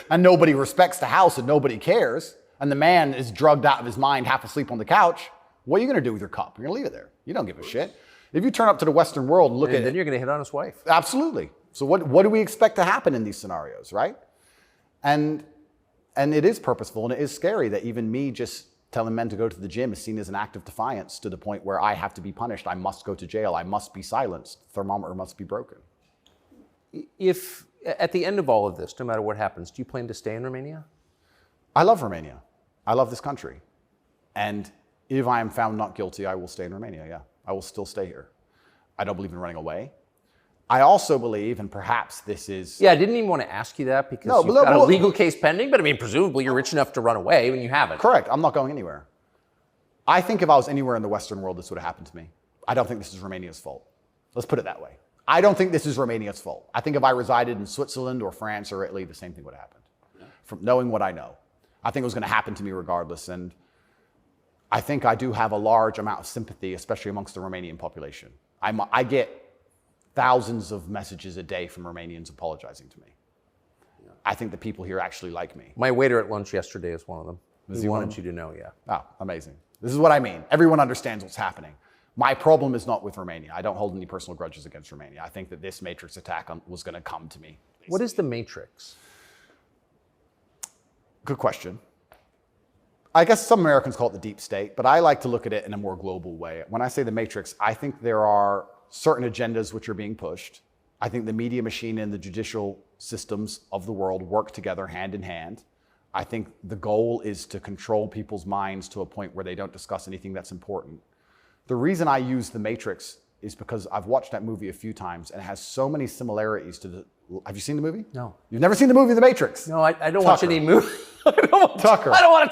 and nobody respects the house and nobody cares, and the man is drugged out of his mind, half asleep on the couch, what are you going to do with your cup? You're going to leave it there. You don't give a shit. If you turn up to the Western world and look at it, then you're going to hit on his wife. Absolutely. So what do we expect to happen in these scenarios, right? And it is purposeful, and it is scary that even me just telling men to go to the gym is seen as an act of defiance to the point where I have to be punished. I must go to jail. I must be silenced. The thermometer must be broken. If at the end of all of this, no matter what happens, do you plan to stay in Romania? I love Romania. I love this country. And if I am found not guilty, I will stay in Romania, yeah. I will still stay here. I don't believe in running away. I also believe, and perhaps this is... Yeah, I didn't even want to ask you that because you've got a legal case pending, but I mean, presumably you're rich enough to run away when you haven't. Correct. I'm not going anywhere. I think if I was anywhere in the Western world, this would have happened to me. I don't think this is Romania's fault. Let's put it that way. I don't think this is Romania's fault. I think if I resided in Switzerland or France or Italy, the same thing would have happened. Yeah. From knowing what I know. I think it was going to happen to me regardless. And I think I do have a large amount of sympathy, especially amongst the Romanian population. I get thousands of messages a day from Romanians apologizing to me. Yeah. I think the people here actually like me. My waiter at lunch yesterday is one of them. He wanted you to know, yeah. Oh, amazing. This is what I mean. Everyone understands what's happening. My problem is not with Romania. I don't hold any personal grudges against Romania. I think that this Matrix attack was going to come to me. Basically. What is the Matrix? Good question. I guess some Americans call it the deep state, but I like to look at it in a more global way. When I say the Matrix, I think there are certain agendas which are being pushed I think the media machine and the judicial systems of the world work together hand in hand. I think the goal is to control people's minds to a point where they don't discuss anything that's important. The reason I use The Matrix is because I've watched that movie a few times and it has so many similarities to the... Have you seen the movie? No. You've never seen the movie The Matrix? No, I don't watch any movie. I don't want to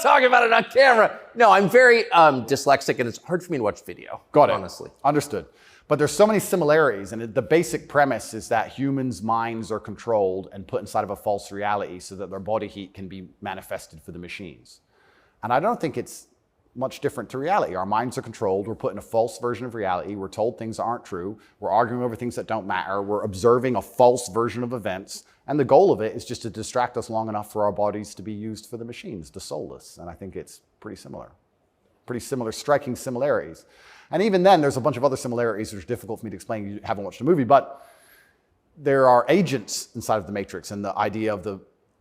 talk about it on camera. No, I'm very dyslexic and it's hard for me to watch video. Got it. Honestly. Understood. But there's so many similarities, and the basic premise is that humans' minds are controlled and put inside of a false reality so that their body heat can be manifested for the machines. And I don't think it's much different to reality. Our minds are controlled, we're put in a false version of reality, we're told things that aren't true, we're arguing over things that don't matter, we're observing a false version of events, and the goal of it is just to distract us long enough for our bodies to be used for the machines, the soulless. And I think it's pretty similar, striking similarities. And even then, there's a bunch of other similarities which are difficult for me to explain. You haven't watched the movie, but there are agents inside of the Matrix, and the idea of the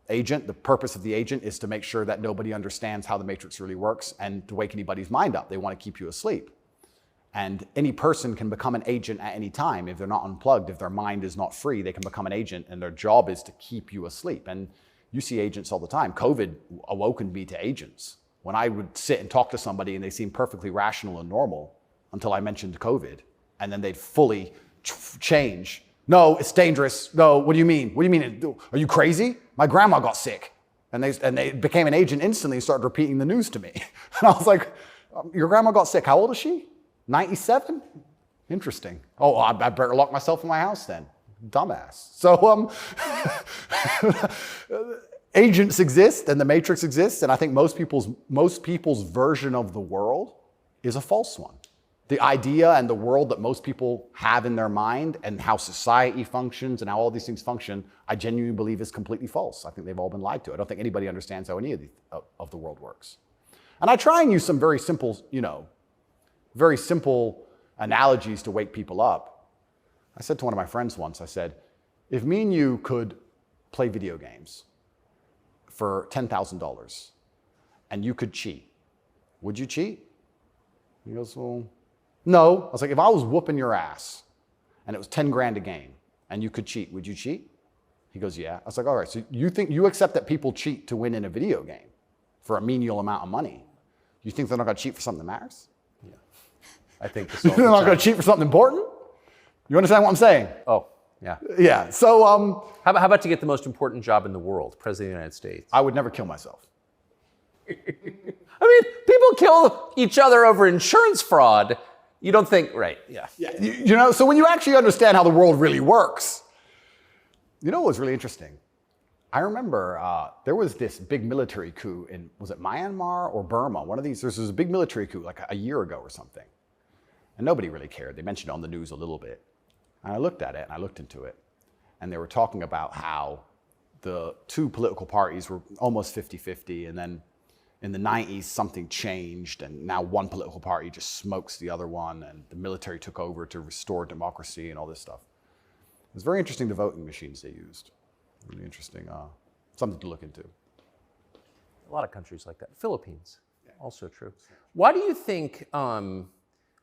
agent, the purpose of the agent is to make sure that nobody understands how the Matrix really works and to wake anybody's mind up. They want to keep you asleep. And any person can become an agent at any time. If they're not unplugged, if their mind is not free, they can become an agent, and their job is to keep you asleep. And you see agents all the time. COVID awoken me to agents. When I would sit and talk to somebody and they seemed perfectly rational and normal, until I mentioned COVID, and then they'd fully change. No, it's dangerous. No, what do you mean? What do you mean? Are you crazy? My grandma got sick. And they became an agent instantly and started repeating the news to me. And I was like, your grandma got sick. How old is she? 97? Interesting. Oh, I better lock myself in my house then. Dumbass. So agents exist and the Matrix exists, and I think most people's version of the world is a false one. The idea and the world that most people have in their mind and how society functions and how all these things function, I genuinely believe is completely false. I think they've all been lied to. I don't think anybody understands how any of the world works. And I try and use some very simple analogies to wake people up. I said to one of my friends once, I said, if me and you could play video games for $10,000 and you could cheat, would you cheat? He goes, well, no. I was like, if I was whooping your ass and it was 10 grand a game and you could cheat, would you cheat? He goes, yeah. I was like, all right, so you accept that people cheat to win in a video game for a menial amount of money. You think they're not going to cheat for something that matters? Yeah. I think they're not going to cheat for something important? You understand what I'm saying? Oh, yeah. Yeah. So how about to get the most important job in the world, President of the United States? I would never kill myself. I mean, people kill each other over insurance fraud. You don't think, right? Yeah. Yeah. So when you actually understand how the world really works, you know what was really interesting? I remember there was this big military coup in, was it Myanmar or Burma? One of these, there was a big military coup like a year ago or something. And nobody really cared. They mentioned it on the news a little bit. And I looked at it and I looked into it. And they were talking about how the two political parties were almost 50-50. And then in the 90s, something changed. And now one political party just smokes the other one. And the military took over to restore democracy and all this stuff. It was very interesting, the voting machines they used. Really interesting, something to look into. A lot of countries like that. Philippines, also true. Why do you think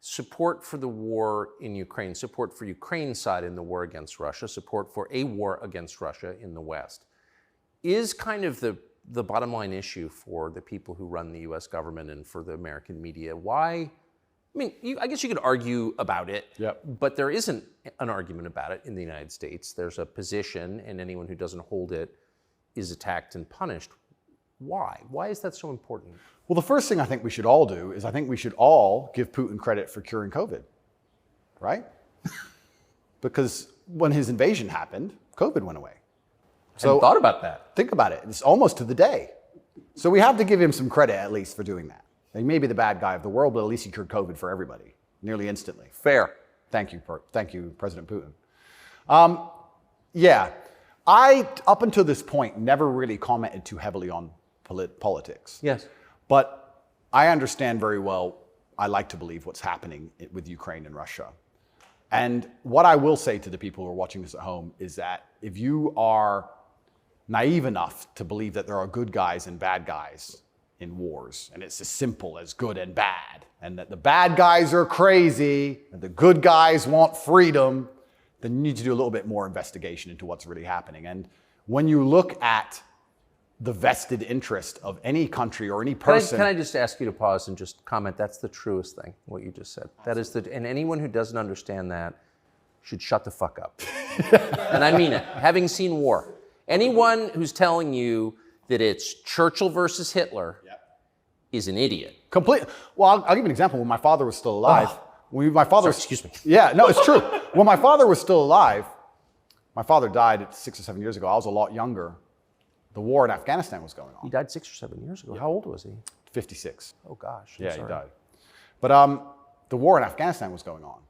support for the war in Ukraine, support for Ukraine's side in the war against Russia, support for a war against Russia in the West, is kind of the bottom line issue for the people who run the US government and for the American media? Why? I mean, I guess you could argue about it, but there isn't an argument about it in the United States. There's a position, and anyone who doesn't hold it is attacked and punished. Why? Why is that so important? Well, the first thing I think we should all do is I think we should all give Putin credit for curing COVID, right? Because when his invasion happened, COVID went away. So I thought about that. Think about it. It's almost to the day. So we have to give him some credit at least for doing that. He may be the bad guy of the world, but at least he cured COVID for everybody, nearly instantly. Fair. Thank you, President Putin. I, up until this point, never really commented too heavily on politics. Yes. But I understand very well, I like to believe what's happening with Ukraine and Russia. And what I will say to the people who are watching this at home is that if you are naive enough to believe that there are good guys and bad guys in wars, and it's as simple as good and bad, and that the bad guys are crazy and the good guys want freedom, then you need to do a little bit more investigation into what's really happening. And when you look at the vested interest of any country or any person. Can I just ask you to pause and just comment? That's the truest thing, what you just said. That is and anyone who doesn't understand that should shut the fuck up. And I mean it, having seen war. Anyone who's telling you that it's Churchill versus Hitler is an idiot. Well, I'll give you an example. When my father was still alive, Excuse me. Yeah, no, it's true. When my father was still alive, my father died 6 or 7 years ago. I was a lot younger. The war in Afghanistan was going on. He died 6 or 7 years ago. How old was he? 56. Oh gosh. Yeah, sorry. he died. But the war in Afghanistan was going on.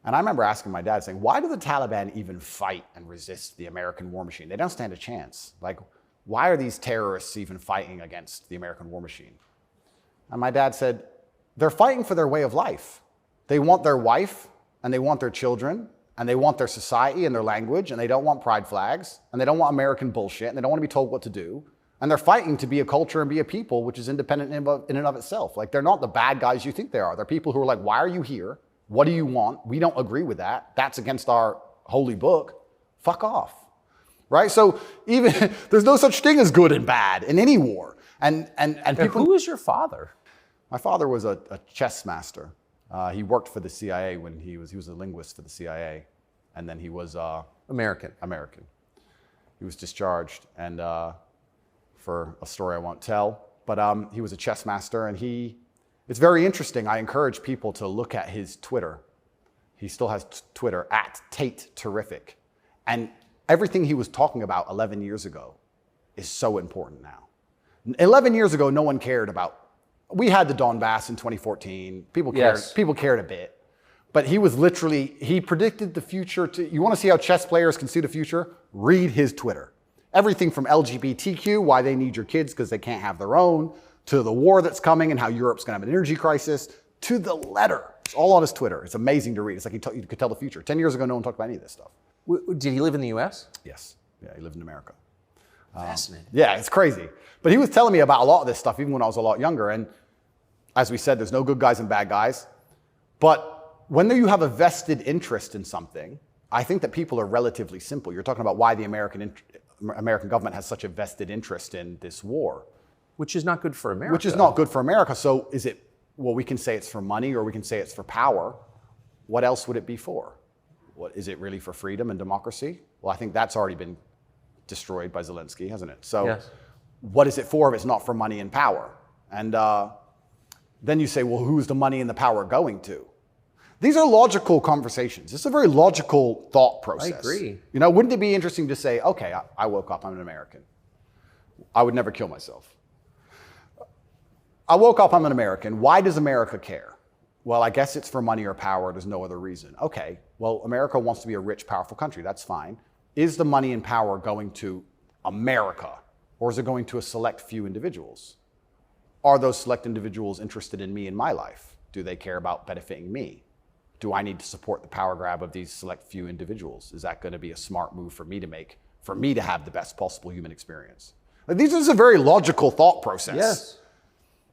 And I remember asking my dad, saying, why do the Taliban even fight and resist the American war machine? They don't stand a chance. Like, why are these terrorists even fighting against the American war machine? And my dad said, they're fighting for their way of life. They want their wife, and they want their children, and they want their society and their language, and they don't want pride flags, and they don't want American bullshit, and they don't want to be told what to do. And they're fighting to be a culture and be a people which is independent in and of itself. Like, they're not the bad guys you think they are. They're people who are like, why are you here? What do you want? We don't agree with that. That's against our holy book. Fuck off. Right? So even there's no such thing as good and bad in any war. And people. Who is your father? My father was a chess master. He worked for the CIA when he was a linguist for the CIA, and then he was American. He was discharged, and for a story I won't tell, but he was a chess master, and it's very interesting. I encourage people to look at his Twitter. He still has Twitter at Tate Terrific, and everything he was talking about 11 years ago is so important now. 11 years ago, no one cared about. We had the Donbass in 2014. People cared. Yes. People cared a bit, but he predicted the future. You want to see how chess players can see the future? Read his Twitter. Everything from LGBTQ, why they need your kids because they can't have their own, to the war that's coming and how Europe's going to have an energy crisis, to the letter. It's all on his Twitter. It's amazing to read. It's like you could tell the future. 10 years ago, no one talked about any of this stuff. Did he live in the U.S.? Yes. Yeah, he lived in America. Fascinating. Yeah, it's crazy. But he was telling me about a lot of this stuff even when I was a lot younger. And as we said, there's no good guys and bad guys. But when you have a vested interest in something, I think that people are relatively simple. You're talking about why the American government has such a vested interest in this war. Which is not good for America. Which is not good for America. So is it, well, we can say it's for money or we can say it's for power. What else would it be for? What, is it really for freedom and democracy? Well, I think that's already been destroyed by Zelensky, hasn't it? So yes. What is it for if it's not for money and power? And then you say, well, who's the money and the power going to? These are logical conversations. It's a very logical thought process. I agree. You know, wouldn't it be interesting to say, okay, I woke up, I'm an American. I would never kill myself. I woke up, I'm an American. Why does America care? Well, I guess it's for money or power. There's no other reason. Okay, well, America wants to be a rich, powerful country. That's fine. Is the money and power going to America, or is it going to a select few individuals? Are those select individuals interested in me and my life? Do they care about benefiting me? Do I need to support the power grab of these select few individuals? Is that going to be a smart move for me to make, for me to have the best possible human experience? Like, this is a very logical thought process. Yes.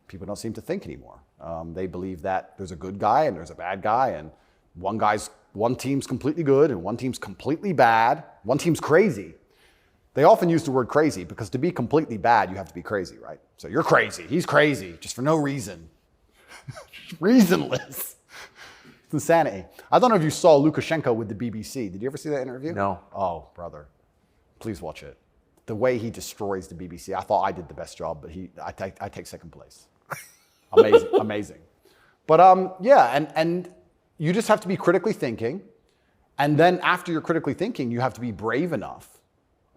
People don't seem to think anymore. They believe that there's a good guy and there's a bad guy, and one team's completely good and one team's completely bad. One team's crazy. They often use the word crazy because to be completely bad, you have to be crazy, right? So you're crazy. He's crazy, just for no reason. Reasonless. It's insanity. I don't know if you saw Lukashenko with the BBC. Did you ever see that interview? No. Oh, brother. Please watch it. The way he destroys the BBC. I thought I did the best job, but I take second place. Amazing, amazing. But yeah, and you just have to be critically thinking. And then after you're critically thinking, you have to be brave enough.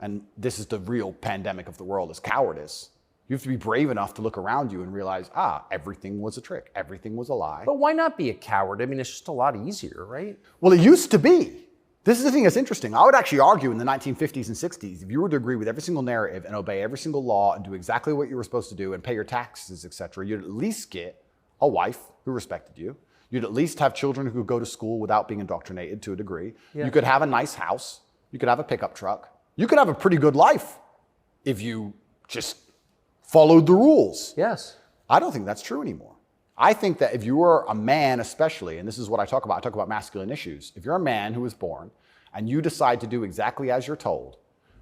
And this is the real pandemic of the world, is cowardice. You have to be brave enough to look around you and realize, everything was a trick. Everything was a lie. But why not be a coward? I mean, it's just a lot easier, right? Well, it used to be. This is the thing that's interesting. I would actually argue in the 1950s and 60s, if you were to agree with every single narrative and obey every single law and do exactly what you were supposed to do and pay your taxes, etc., you'd at least get a wife who respected you. You'd at least have children who could go to school without being indoctrinated to a degree. Yeah. You could have a nice house. You could have a pickup truck. You could have a pretty good life if you just followed the rules. Yes. I don't think that's true anymore. I think that if you were a man especially, and this is what I talk about masculine issues. If you're a man who was born and you decide to do exactly as you're told,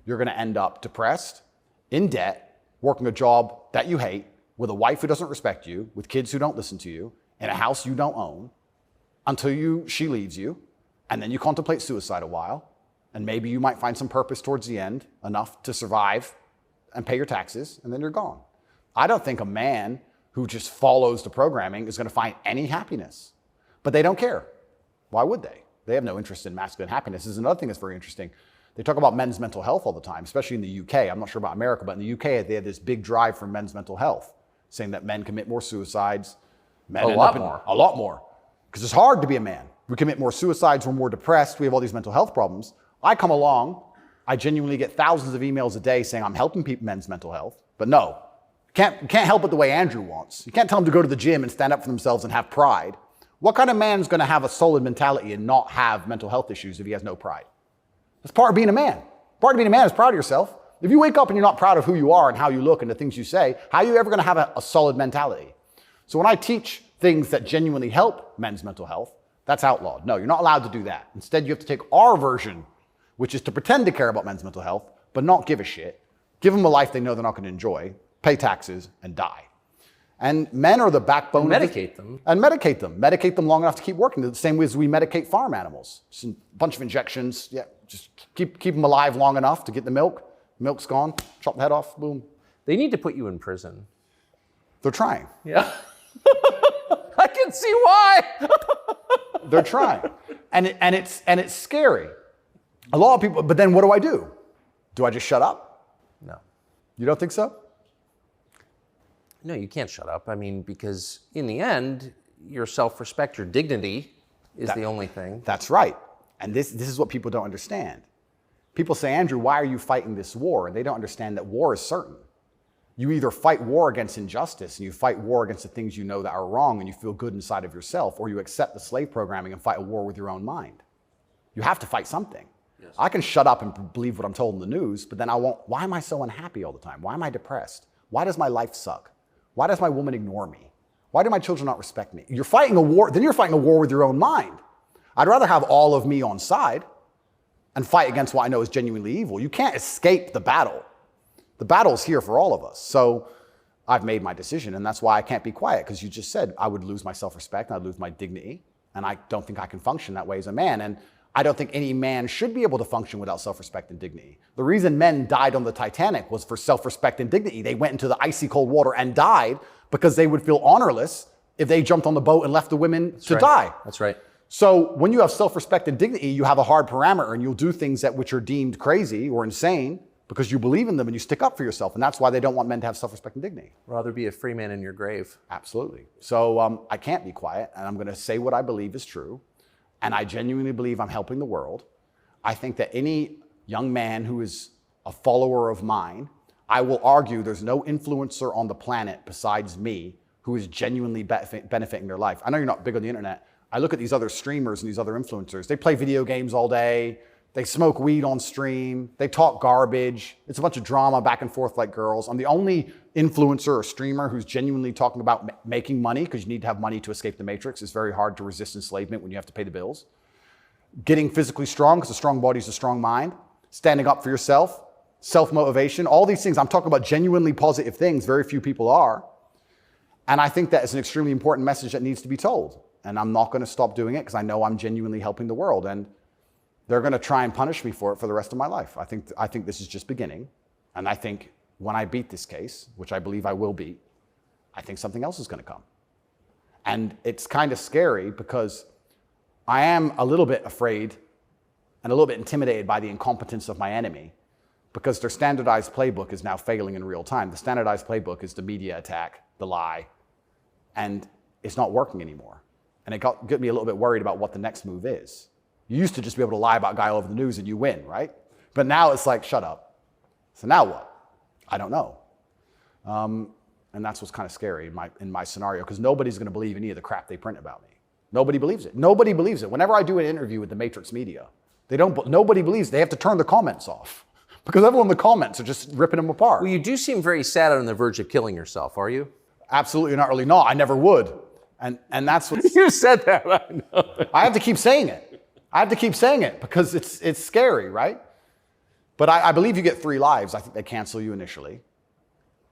you're going to end up depressed, in debt, working a job that you hate, with a wife who doesn't respect you, with kids who don't listen to you, in a house you don't own, until she leaves you, and then you contemplate suicide a while, and maybe you might find some purpose towards the end, enough to survive and pay your taxes, and then you're gone. I don't think a man who just follows the programming is going to find any happiness. But they don't care. Why would they? They have no interest in masculine happiness. This is another thing that's very interesting. They talk about men's mental health all the time, especially in the UK. I'm not sure about America, but in the UK, they have this big drive for men's mental health, saying that men commit more suicides. A lot more. Because it's hard to be a man. We commit more suicides, we're more depressed, we have all these mental health problems. I come along, I genuinely get thousands of emails a day saying I'm helping men's mental health, but no, you can't help it the way Andrew wants. You can't tell them to go to the gym and stand up for themselves and have pride. What kind of man is going to have a solid mentality and not have mental health issues if he has no pride? That's part of being a man. Part of being a man is proud of yourself. If you wake up and you're not proud of who you are and how you look and the things you say, how are you ever going to have a solid mentality? So when I teach things that genuinely help men's mental health, that's outlawed. No, you're not allowed to do that. Instead, you have to take our version, which is to pretend to care about men's mental health, but not give a shit. Give them a life they know they're not going to enjoy, pay taxes, and die. And men are the backbone and medicate them. And medicate them. Medicate them long enough to keep working. The same way as we medicate farm animals. Just a bunch of injections. Yeah, just keep them alive long enough to get the milk. Milk's gone. Chop the head off. Boom. They need to put you in prison. They're trying. Yeah. I can see why. They're trying. And it's scary. A lot of people, but then what do? Do I just shut up? No. You don't think so? No, you can't shut up. I mean, because in the end, your self-respect, your dignity is the only thing. That's right. And this is what people don't understand. People say, Andrew, why are you fighting this war? And they don't understand that war is certain. You either fight war against injustice and you fight war against the things you know that are wrong and you feel good inside of yourself, or you accept the slave programming and fight a war with your own mind. You have to fight something. Yes. I can shut up and believe what I'm told in the news, but then I won't. Why am I so unhappy all the time? Why am I depressed? Why does my life suck? Why does my woman ignore me? Why do my children not respect me? You're fighting a war, then you're fighting a war with your own mind. I'd rather have all of me on side and fight against what I know is genuinely evil. You can't escape the battle. The battle's here for all of us. So I've made my decision, and that's why I can't be quiet, because you just said I would lose my self-respect, and I'd lose my dignity, and I don't think I can function that way as a man. And I don't think any man should be able to function without self-respect and dignity. The reason men died on the Titanic was for self-respect and dignity. They went into the icy cold water and died because they would feel honorless if they jumped on the boat and left the women to die. That's right. So when you have self-respect and dignity, you have a hard parameter, and you'll do things that which are deemed crazy or insane because you believe in them and you stick up for yourself. And that's why they don't want men to have self-respect and dignity. Rather be a free man in your grave. Absolutely. So I can't be quiet, and I'm going to say what I believe is true. And I genuinely believe I'm helping the world. I think that any young man who is a follower of mine, I will argue there's no influencer on the planet besides me who is genuinely benefiting their life. I know you're not big on the internet. I look at these other streamers and these other influencers. They play video games all day. They smoke weed on stream. They talk garbage. It's a bunch of drama back and forth like girls. I'm the only influencer or streamer who's genuinely talking about making money, because you need to have money to escape the matrix. It's very hard to resist enslavement when you have to pay the bills. Getting physically strong, because a strong body is a strong mind. Standing up for yourself. Self-motivation. All these things. I'm talking about genuinely positive things. Very few people are. And I think that is an extremely important message that needs to be told. And I'm not going to stop doing it, because I know I'm genuinely helping the world. And they're going to try and punish me for it for the rest of my life. I think this is just beginning. And I think when I beat this case, which I believe I will beat, I think something else is going to come. And it's kind of scary, because I am a little bit afraid and a little bit intimidated by the incompetence of my enemy, because their standardized playbook is now failing in real time. The standardized playbook is the media attack, the lie, and it's not working anymore. And it got me a little bit worried about what the next move is. You used to just be able to lie about a guy all over the news and you win, right? But now it's like, shut up. So now what? I don't know. And that's what's kind of scary in my scenario, because nobody's going to believe any of the crap they print about me. Nobody believes it. Nobody believes it. Whenever I do an interview with the Matrix media, nobody believes. They have to turn the comments off, because everyone in the comments are just ripping them apart. Well, you do seem very sad on the verge of killing yourself, are you? Absolutely not, really not. I never would. And that's what You said that. I know. I have to keep saying it. I have to keep saying it because it's scary, right? But I believe you get 3 lives. I think they cancel you initially.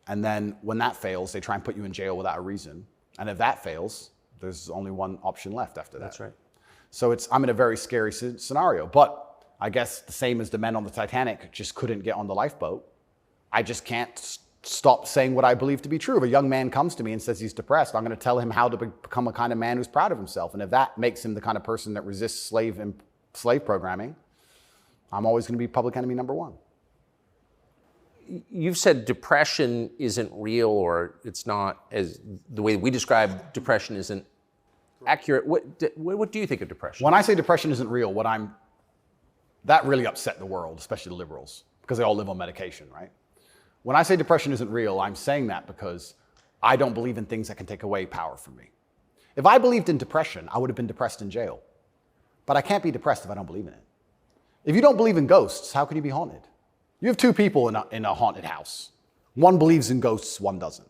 And then when that fails, they try and put you in jail without a reason. And if that fails, there's only one option left after that. That's right. So I'm in a very scary scenario. But I guess the same as the men on the Titanic just couldn't get on the lifeboat. I just can't stop saying what I believe to be true. If a young man comes to me and says he's depressed, I'm going to tell him how to become a kind of man who's proud of himself. And if that makes him the kind of person that resists slave programming, I'm always going to be public enemy number 1. You've said depression isn't real, or it's not, as the way we describe depression isn't accurate. What do you think of depression? When I say depression isn't real, that really upset the world, especially the liberals, because they all live on medication, right? When I say depression isn't real, I'm saying that because I don't believe in things that can take away power from me. If I believed in depression, I would have been depressed in jail. But I can't be depressed if I don't believe in it. If you don't believe in ghosts, how can you be haunted? You have 2 people in a haunted house. One believes in ghosts, one doesn't.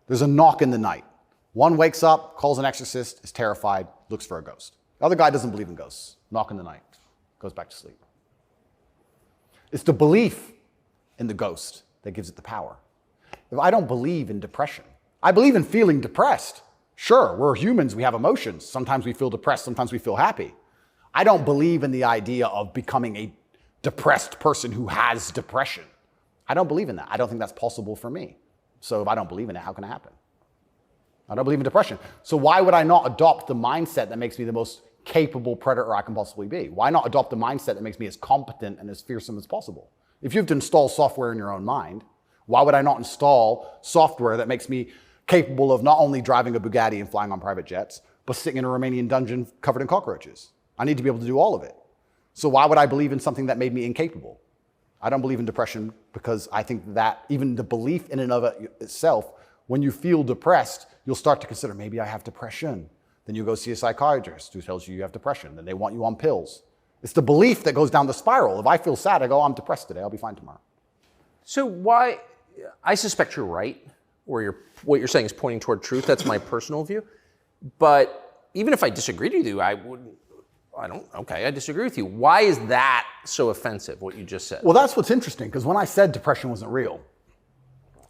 There's a knock in the night. One wakes up, calls an exorcist, is terrified, looks for a ghost. The other guy doesn't believe in ghosts. Knock in the night, goes back to sleep. It's the belief in the ghost that gives it the power. If I don't believe in depression, I believe in feeling depressed. Sure, we're humans, we have emotions. Sometimes we feel depressed, sometimes we feel happy. I don't believe in the idea of becoming a depressed person who has depression. I don't believe in that. I don't think that's possible for me. So if I don't believe in it, how can it happen? I don't believe in depression. So why would I not adopt the mindset that makes me the most capable predator I can possibly be? Why not adopt the mindset that makes me as competent and as fearsome as possible? If you have to install software in your own mind, why would I not install software that makes me capable of not only driving a Bugatti and flying on private jets, but sitting in a Romanian dungeon covered in cockroaches? I need to be able to do all of it. So why would I believe in something that made me incapable? I don't believe in depression because I think that even the belief in and of itself, when you feel depressed, you'll start to consider, maybe I have depression. Then you go see a psychiatrist who tells you have depression. Then they want you on pills. It's the belief that goes down the spiral. If I feel sad, I go, I'm depressed today, I'll be fine tomorrow. So why, I suspect you're right, or what you're saying is pointing toward truth. That's my personal view. But even if I disagreed with you, I disagree with you. Why is that so offensive, what you just said? Well, that's what's interesting, because when I said depression wasn't real,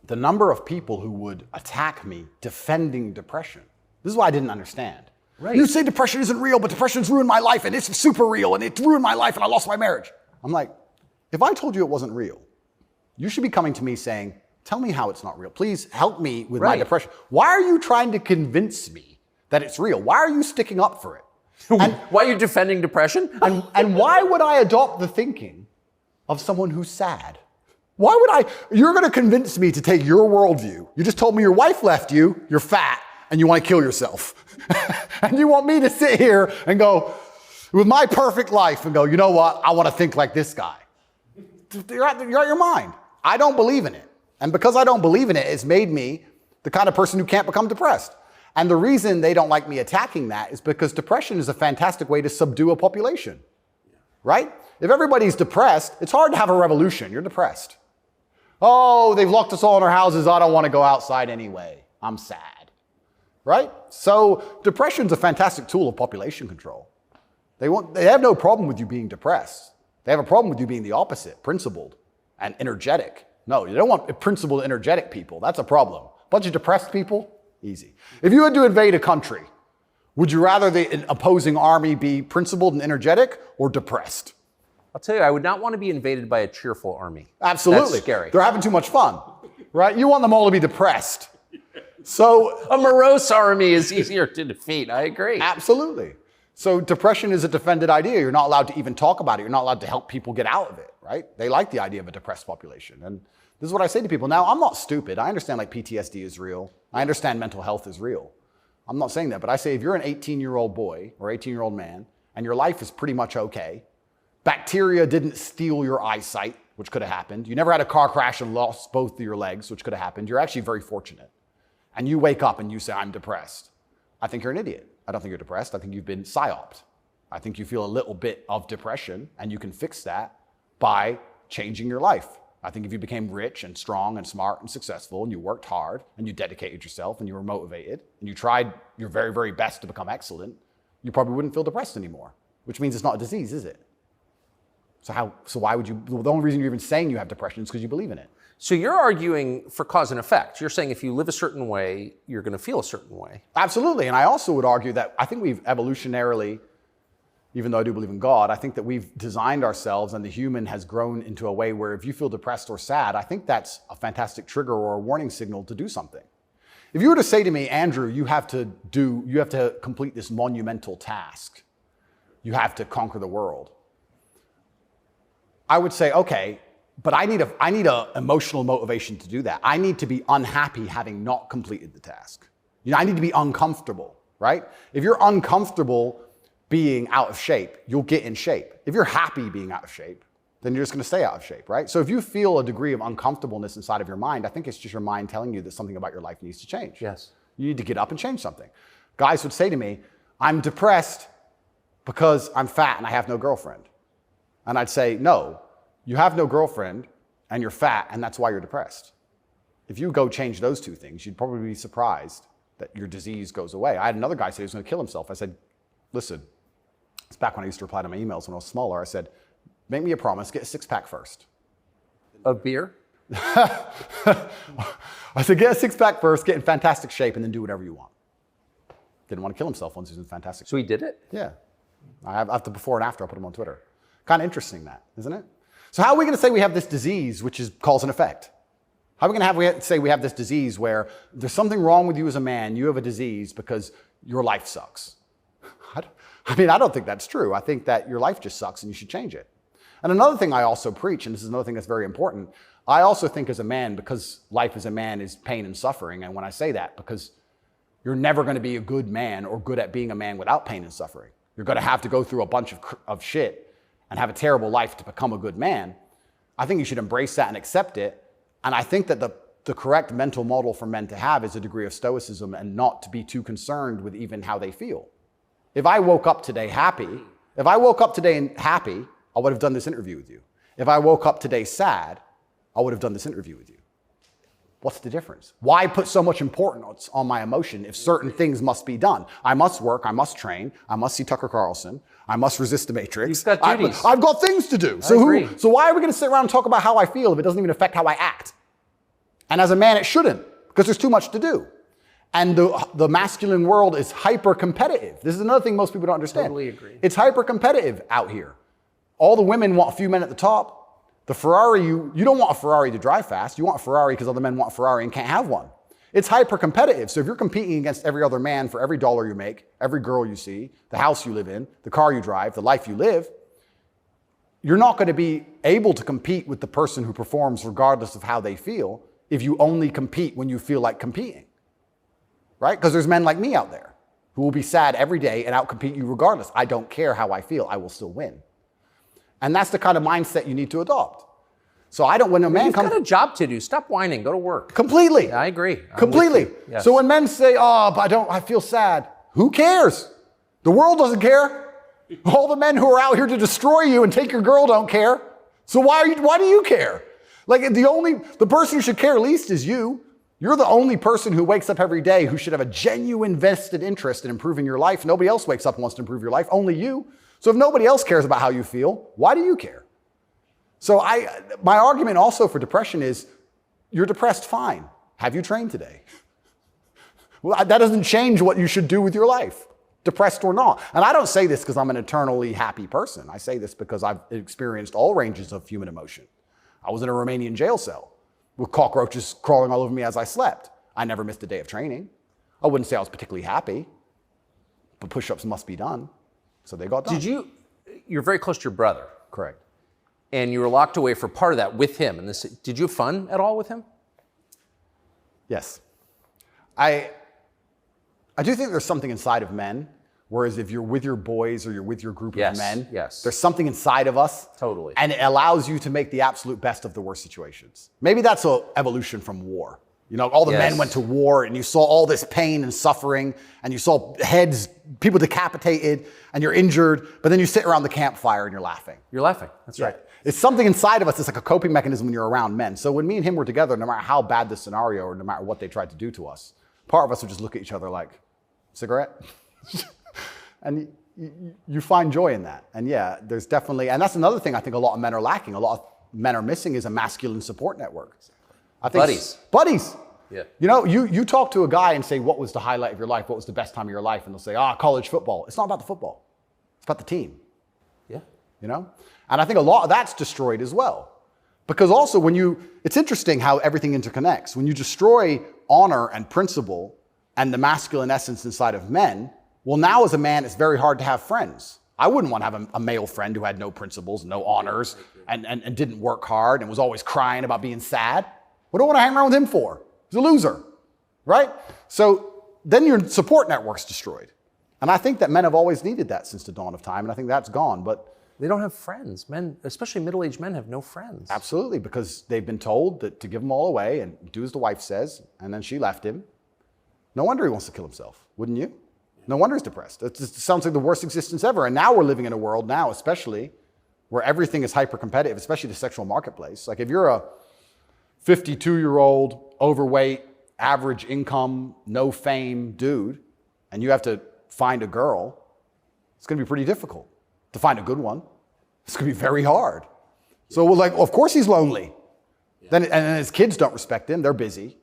the number of people who would attack me defending depression, this is what I didn't understand. Right. You say depression isn't real, but depression's ruined my life, and it's super real, and it ruined my life, and I lost my marriage. I'm like, if I told you it wasn't real, you should be coming to me saying, tell me how it's not real. Please help me with my depression. Why are you trying to convince me that it's real? Why are you sticking up for it? And why are you defending depression? And why would I adopt the thinking of someone who's sad? You're going to convince me to take your worldview. You just told me your wife left you, you're fat, and you want to kill yourself. And you want me to sit here and go, with my perfect life, and go, you know what? I want to think like this guy. You're out of your mind. I don't believe in it. And because I don't believe in it, it's made me the kind of person who can't become depressed. And the reason they don't like me attacking that is because depression is a fantastic way to subdue a population, right? If everybody's depressed, it's hard to have a revolution. You're depressed. Oh, they've locked us all in our houses. I don't want to go outside anyway. I'm sad, right? So depression's a fantastic tool of population control. They have no problem with you being depressed. They have a problem with you being the opposite, principled and energetic. No, you don't want principled, energetic people. That's a problem. A bunch of depressed people, easy. If you had to invade a country, would you rather the opposing army be principled and energetic or depressed? I'll tell you, I would not want to be invaded by a cheerful army. Absolutely. That's scary. They're having too much fun, right? You want them all to be depressed. So a morose army is easier to defeat. I agree. Absolutely. So depression is a defended idea. You're not allowed to even talk about it. You're not allowed to help people get out of it, right? They like the idea of a depressed population. And this is what I say to people. Now, I'm not stupid. I understand like PTSD is real. I understand mental health is real. I'm not saying that, but I say if you're an 18-year-old boy or 18-year-old man and your life is pretty much okay, bacteria didn't steal your eyesight, which could have happened. You never had a car crash and lost both of your legs, which could have happened. You're actually very fortunate. And you wake up and you say, I'm depressed. I think you're an idiot. I don't think you're depressed. I think you've been psyoped. I think you feel a little bit of depression and you can fix that by changing your life. I think if you became rich and strong and smart and successful and you worked hard and you dedicated yourself and you were motivated and you tried your very, very best to become excellent, you probably wouldn't feel depressed anymore. which means it's not a disease, is it? So why would you, the only reason you're even saying you have depression is because you believe in it. So you're arguing for cause and effect. You're saying if you live a certain way, you're going to feel a certain way. Absolutely. And I also would argue that I think we've evolutionarily, even though I do believe in God, I think that we've designed ourselves and the human has grown into a way where if you feel depressed or sad, I think that's a fantastic trigger or a warning signal to do something. If you were to say to me, Andrew, you have to complete this monumental task. You have to conquer the world. I would say, okay, but I need a emotional motivation to do that. I need to be unhappy having not completed the task. I need to be uncomfortable, right? If you're uncomfortable being out of shape, you'll get in shape. If you're happy being out of shape, then you're just going to stay out of shape, right? So if you feel a degree of uncomfortableness inside of your mind, I think it's just your mind telling you that something about your life needs to change. Yes. You need to get up and change something. Guys would say to me, I'm depressed because I'm fat and I have no girlfriend. And I'd say, no, you have no girlfriend and you're fat and that's why you're depressed. If you go change those two things, you'd probably be surprised that your disease goes away. I had another guy say he was going to kill himself. I said, listen, it's back when I used to reply to my emails when I was smaller. I said, make me a promise, get a six-pack first. Of beer? I said, get a six-pack first, get in fantastic shape, and then do whatever you want. Didn't want to kill himself once he was in fantastic shape. So he did it? Yeah. I have the before and after. I'll put them on Twitter. Kind of interesting that, isn't it? So how are we going to say we have this disease, which is cause and effect? How are we going to say we have this disease where there's something wrong with you as a man, you have a disease because your life sucks? I don't think that's true. I think that your life just sucks and you should change it. And another thing I also preach, and this is another thing that's very important, I also think as a man, because life as a man is pain and suffering, and when I say that, because you're never going to be a good man or good at being a man without pain and suffering. You're going to have to go through a bunch of shit and have a terrible life to become a good man. I think you should embrace that and accept it. And I think that the correct mental model for men to have is a degree of stoicism and not to be too concerned with even how they feel. If I woke up today happy, I would have done this interview with you. If I woke up today sad, I would have done this interview with you. What's the difference? Why put so much importance on my emotion if certain things must be done? I must work, I must train, I must see Tucker Carlson, I must resist the Matrix. You've got duties. I've got things to do. So why are we going to sit around and talk about how I feel if it doesn't even affect how I act? And as a man, it shouldn't, because there's too much to do. And the masculine world is hyper-competitive. This is another thing most people don't understand. Totally agree. It's hyper-competitive out here. All the women want a few men at the top. The Ferrari, you don't want a Ferrari to drive fast. You want a Ferrari because other men want a Ferrari and can't have one. It's hyper-competitive. So if you're competing against every other man for every dollar you make, every girl you see, the house you live in, the car you drive, the life you live, you're not going to be able to compete with the person who performs regardless of how they feel if you only compete when you feel like competing. Right? Because there's men like me out there who will be sad every day and outcompete you regardless. I don't care how I feel. I will still win. And that's the kind of mindset you need to adopt. So when a man comes... You've got a job to do. Stop whining. Go to work. Completely. Yeah, I agree. Completely. Yes. So when men say, but I feel sad. Who cares? The world doesn't care. All the men who are out here to destroy you and take your girl don't care. So why do you care? Like the person who should care least is you. You're the only person who wakes up every day who should have a genuine vested interest in improving your life. Nobody else wakes up and wants to improve your life, only you. So if nobody else cares about how you feel, why do you care? So my argument also for depression is, you're depressed, fine. Have you trained today? Well, that doesn't change what you should do with your life, depressed or not. And I don't say this because I'm an eternally happy person. I say this because I've experienced all ranges of human emotion. I was in a Romanian jail cell with cockroaches crawling all over me as I slept. I never missed a day of training. I wouldn't say I was particularly happy, but push-ups must be done. So they got done. You're very close to your brother. Correct. And you were locked away for part of that with him. And did you have fun at all with him? Yes. I do think there's something inside of men, whereas if you're with your boys or you're with your group of men, there's something inside of us. Totally. And it allows you to make the absolute best of the worst situations. Maybe that's an evolution from war. All the men went to war and you saw all this pain and suffering and you saw heads, people decapitated and you're injured, but then you sit around the campfire and you're laughing. You're laughing. That's right. It's something inside of us. It's like a coping mechanism when you're around men. So when me and him were together, no matter how bad the scenario or no matter what they tried to do to us, part of us would just look at each other like, cigarette? And you find joy in that. And yeah, there's definitely, and that's another thing I think a lot of men are lacking. A lot of men are missing is a masculine support network. I think Buddies. Yeah. You know, you talk to a guy and say, what was the highlight of your life? What was the best time of your life? And they'll say, college football. It's not about the football. It's about the team. Yeah. You know? And I think a lot of that's destroyed as well. Because also it's interesting how everything interconnects. When you destroy honor and principle and the masculine essence inside of men, well, now as a man, it's very hard to have friends. I wouldn't want to have a male friend who had no principles, no honors, and didn't work hard and was always crying about being sad. What do I want to hang around with him for? He's a loser, right? So then your support network's destroyed. And I think that men have always needed that since the dawn of time, and I think that's gone. But they don't have friends. Men, especially middle-aged men, have no friends. Absolutely, because they've been told that to give them all away and do as the wife says, and then she left him. No wonder he wants to kill himself, wouldn't you? No wonder he's depressed. It just sounds like the worst existence ever. And now we're living in a world now, especially, where everything is hyper-competitive, especially the sexual marketplace. Like if you're a 52-year-old, overweight, average income, no fame dude, and you have to find a girl, it's going to be pretty difficult to find a good one. It's going to be very hard. So we're like, well, of course he's lonely. Yeah. And his kids don't respect him. They're busy.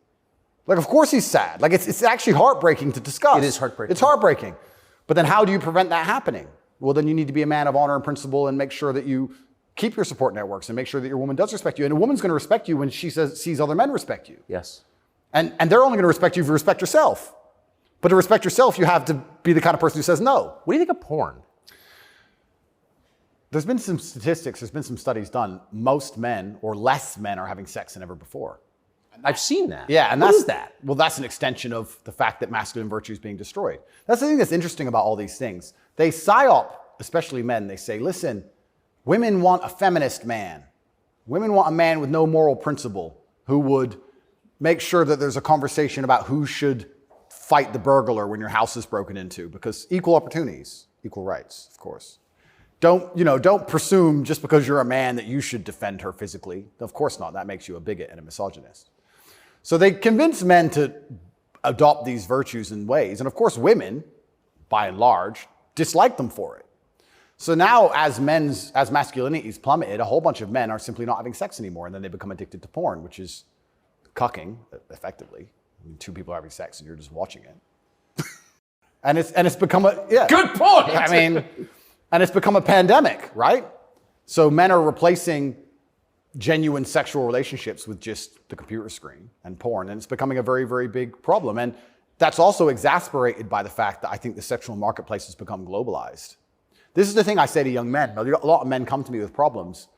Like, of course he's sad. Like, it's actually heartbreaking to discuss. It is heartbreaking. It's heartbreaking. But then how do you prevent that happening? Well, then you need to be a man of honor and principle and make sure that you keep your support networks and make sure that your woman does respect you. And a woman's going to respect you when she sees other men respect you. Yes. And they're only going to respect you if you respect yourself. But to respect yourself, you have to be the kind of person who says no. What do you think of porn? There's been some statistics, there's been some studies done. Most men or less men are having sex than ever before. I've seen that. Yeah, and what is that? Well, that's an extension of the fact that masculine virtue is being destroyed. That's the thing that's interesting about all these things. They psyop, especially men, they say, listen, women want a feminist man. Women want a man with no moral principle who would make sure that there's a conversation about who should fight the burglar when your house is broken into, because equal opportunities, equal rights, of course. Don't presume just because you're a man that you should defend her physically. Of course not. That makes you a bigot and a misogynist. So they convince men to adopt these virtues in ways. And of course, women, by and large, dislike them for it. So now as masculinity is plummeted, a whole bunch of men are simply not having sex anymore. And then they become addicted to porn, which is cucking, effectively. I mean, two people are having sex and you're just watching it. and it's become Good point. I mean, and it's become a pandemic, right? So men are replacing genuine sexual relationships with just the computer screen and porn, and it's becoming a very, very big problem. And that's also exasperated by the fact that I think the sexual marketplace has become globalized. This is the thing I say to young men. A lot of men come to me with problems,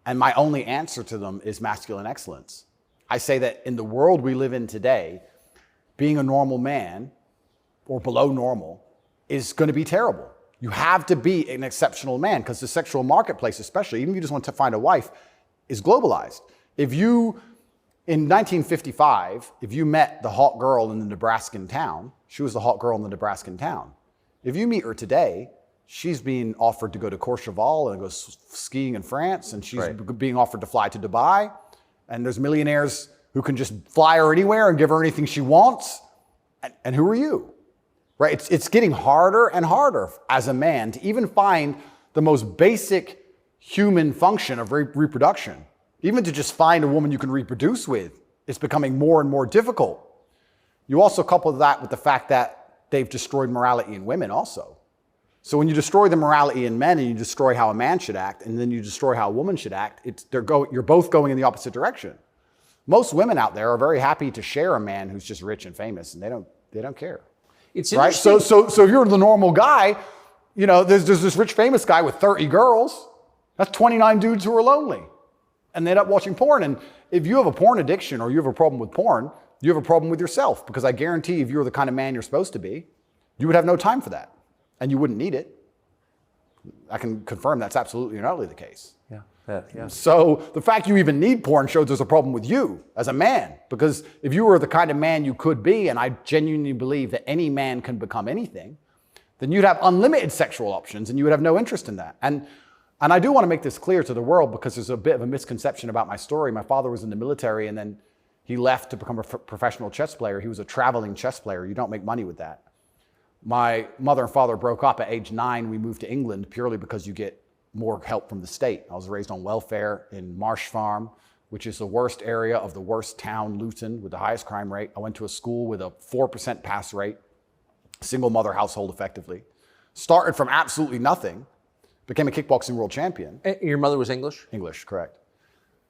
and my only answer to them is masculine excellence. I say that in the world we live in today, being a normal man or below normal is going to be terrible. You have to be an exceptional man because the sexual marketplace, especially, even if you just want to find a wife, is globalized. If you, in 1955, if you met the hot girl in the Nebraskan town, she was the hot girl in the Nebraskan town. If you meet her today, she's being offered to go to Courchevel and go skiing in France, and she's being offered to fly to Dubai, and there's millionaires who can just fly her anywhere and give her anything she wants. And who are you? Right? It's getting harder and harder as a man to even find the most basic human function of reproduction. Even to just find a woman you can reproduce with, it's becoming more and more difficult. You also couple that with the fact that they've destroyed morality in women also. So when you destroy the morality in men and you destroy how a man should act, and then you destroy how a woman should act, you're both going in the opposite direction. Most women out there are very happy to share a man who's just rich and famous, and they don't care. It's right. So if you're the normal guy, there's this rich famous guy with 30 girls. That's 29 dudes who are lonely, and they end up watching porn. And if you have a porn addiction or you have a problem with porn, you have a problem with yourself, because I guarantee if you were the kind of man you're supposed to be, you would have no time for that, and you wouldn't need it. I can confirm that's absolutely and utterly the case. Yeah. So the fact you even need porn shows there's a problem with you as a man, because if you were the kind of man you could be, and I genuinely believe that any man can become anything, then you'd have unlimited sexual options and you would have no interest in that. And I do want to make this clear to the world, because there's a bit of a misconception about my story. My father was in the military, and then he left to become a professional chess player. He was a traveling chess player. You don't make money with that. My mother and father broke up at age 9. We moved to England purely because you get more help from the state. I was raised on welfare in Marsh Farm, which is the worst area of the worst town, Luton, with the highest crime rate. I went to a school with a 4% pass rate, single mother household effectively. Started from absolutely nothing, became a kickboxing world champion. Your mother was English? English, correct.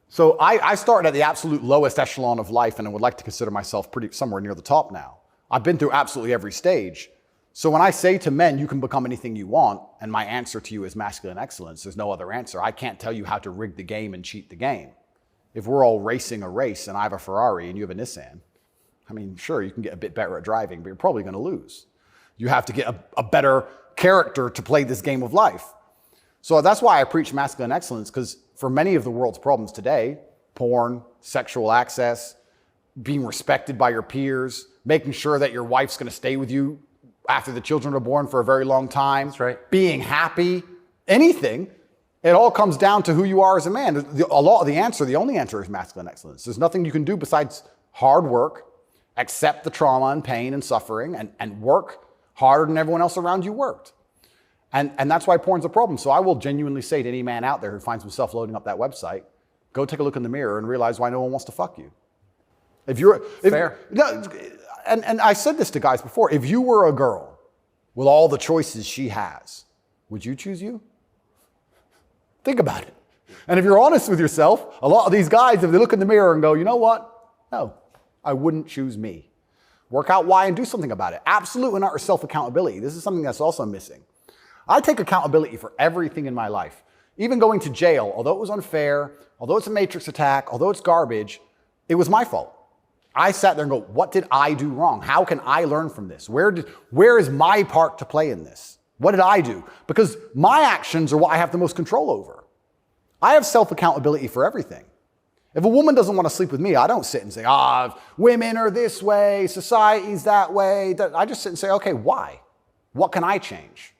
So I started at the absolute lowest echelon of life, and I would like to consider myself somewhere near the top now. I've been through absolutely every stage. So when I say to men, you can become anything you want, and my answer to you is masculine excellence, there's no other answer. I can't tell you how to rig the game and cheat the game. If we're all racing a race and I have a Ferrari and you have a Nissan, I mean, sure, you can get a bit better at driving, but you're probably going to lose. You have to get a better character to play this game of life. So that's why I preach masculine excellence, because for many of the world's problems today, porn, sexual access, being respected by your peers, making sure that your wife's going to stay with you after the children are born for a very long time. That's right. Being happy, anything, it all comes down to who you are as a man. The only answer is masculine excellence. There's nothing you can do besides hard work, accept the trauma and pain and suffering, and work harder than everyone else around you worked. And that's why porn's a problem. So I will genuinely say to any man out there who finds himself loading up that website, go take a look in the mirror and realize why no one wants to fuck you. Fair. And I said this to guys before, if you were a girl with all the choices she has, would you choose you? Think about it. And if you're honest with yourself, a lot of these guys, if they look in the mirror and go, you know what? No, I wouldn't choose me. Work out why and do something about it. Absolute and utter self-accountability. This is something that's also missing. I take accountability for everything in my life. Even going to jail, although it was unfair, although it's a matrix attack, although it's garbage, it was my fault. I sat there and go, what did I do wrong? How can I learn from this? Where is my part to play in this? What did I do? Because my actions are what I have the most control over. I have self-accountability for everything. If a woman doesn't want to sleep with me, I don't sit and say, women are this way, society's that way. I just sit and say, okay, why? What can I change?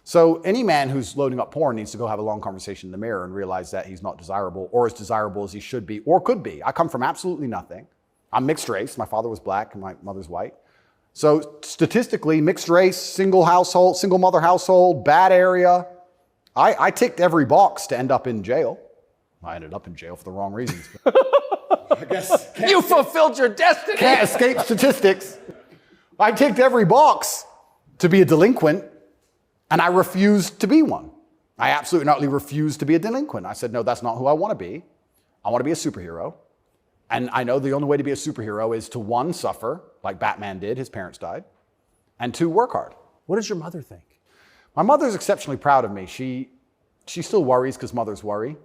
So any man who's loading up porn needs to go have a long conversation in the mirror and realize that he's not desirable or as desirable as he should be or could be. I come from absolutely nothing. I'm mixed race. My father was black and my mother's white. So statistically, mixed race, single mother household, bad area. I ticked every box to end up in jail. I ended up in jail for the wrong reasons. I guess you fulfilled your destiny. Can't escape statistics. I ticked every box to be a delinquent, and I refused to be one. I absolutely not refused to be a delinquent. I said, no, that's not who I want to be. I want to be a superhero. And I know the only way to be a superhero is to, 1, suffer, like Batman did, his parents died, and 2, work hard. What does your mother think? My mother's exceptionally proud of me. She still worries because mothers worry.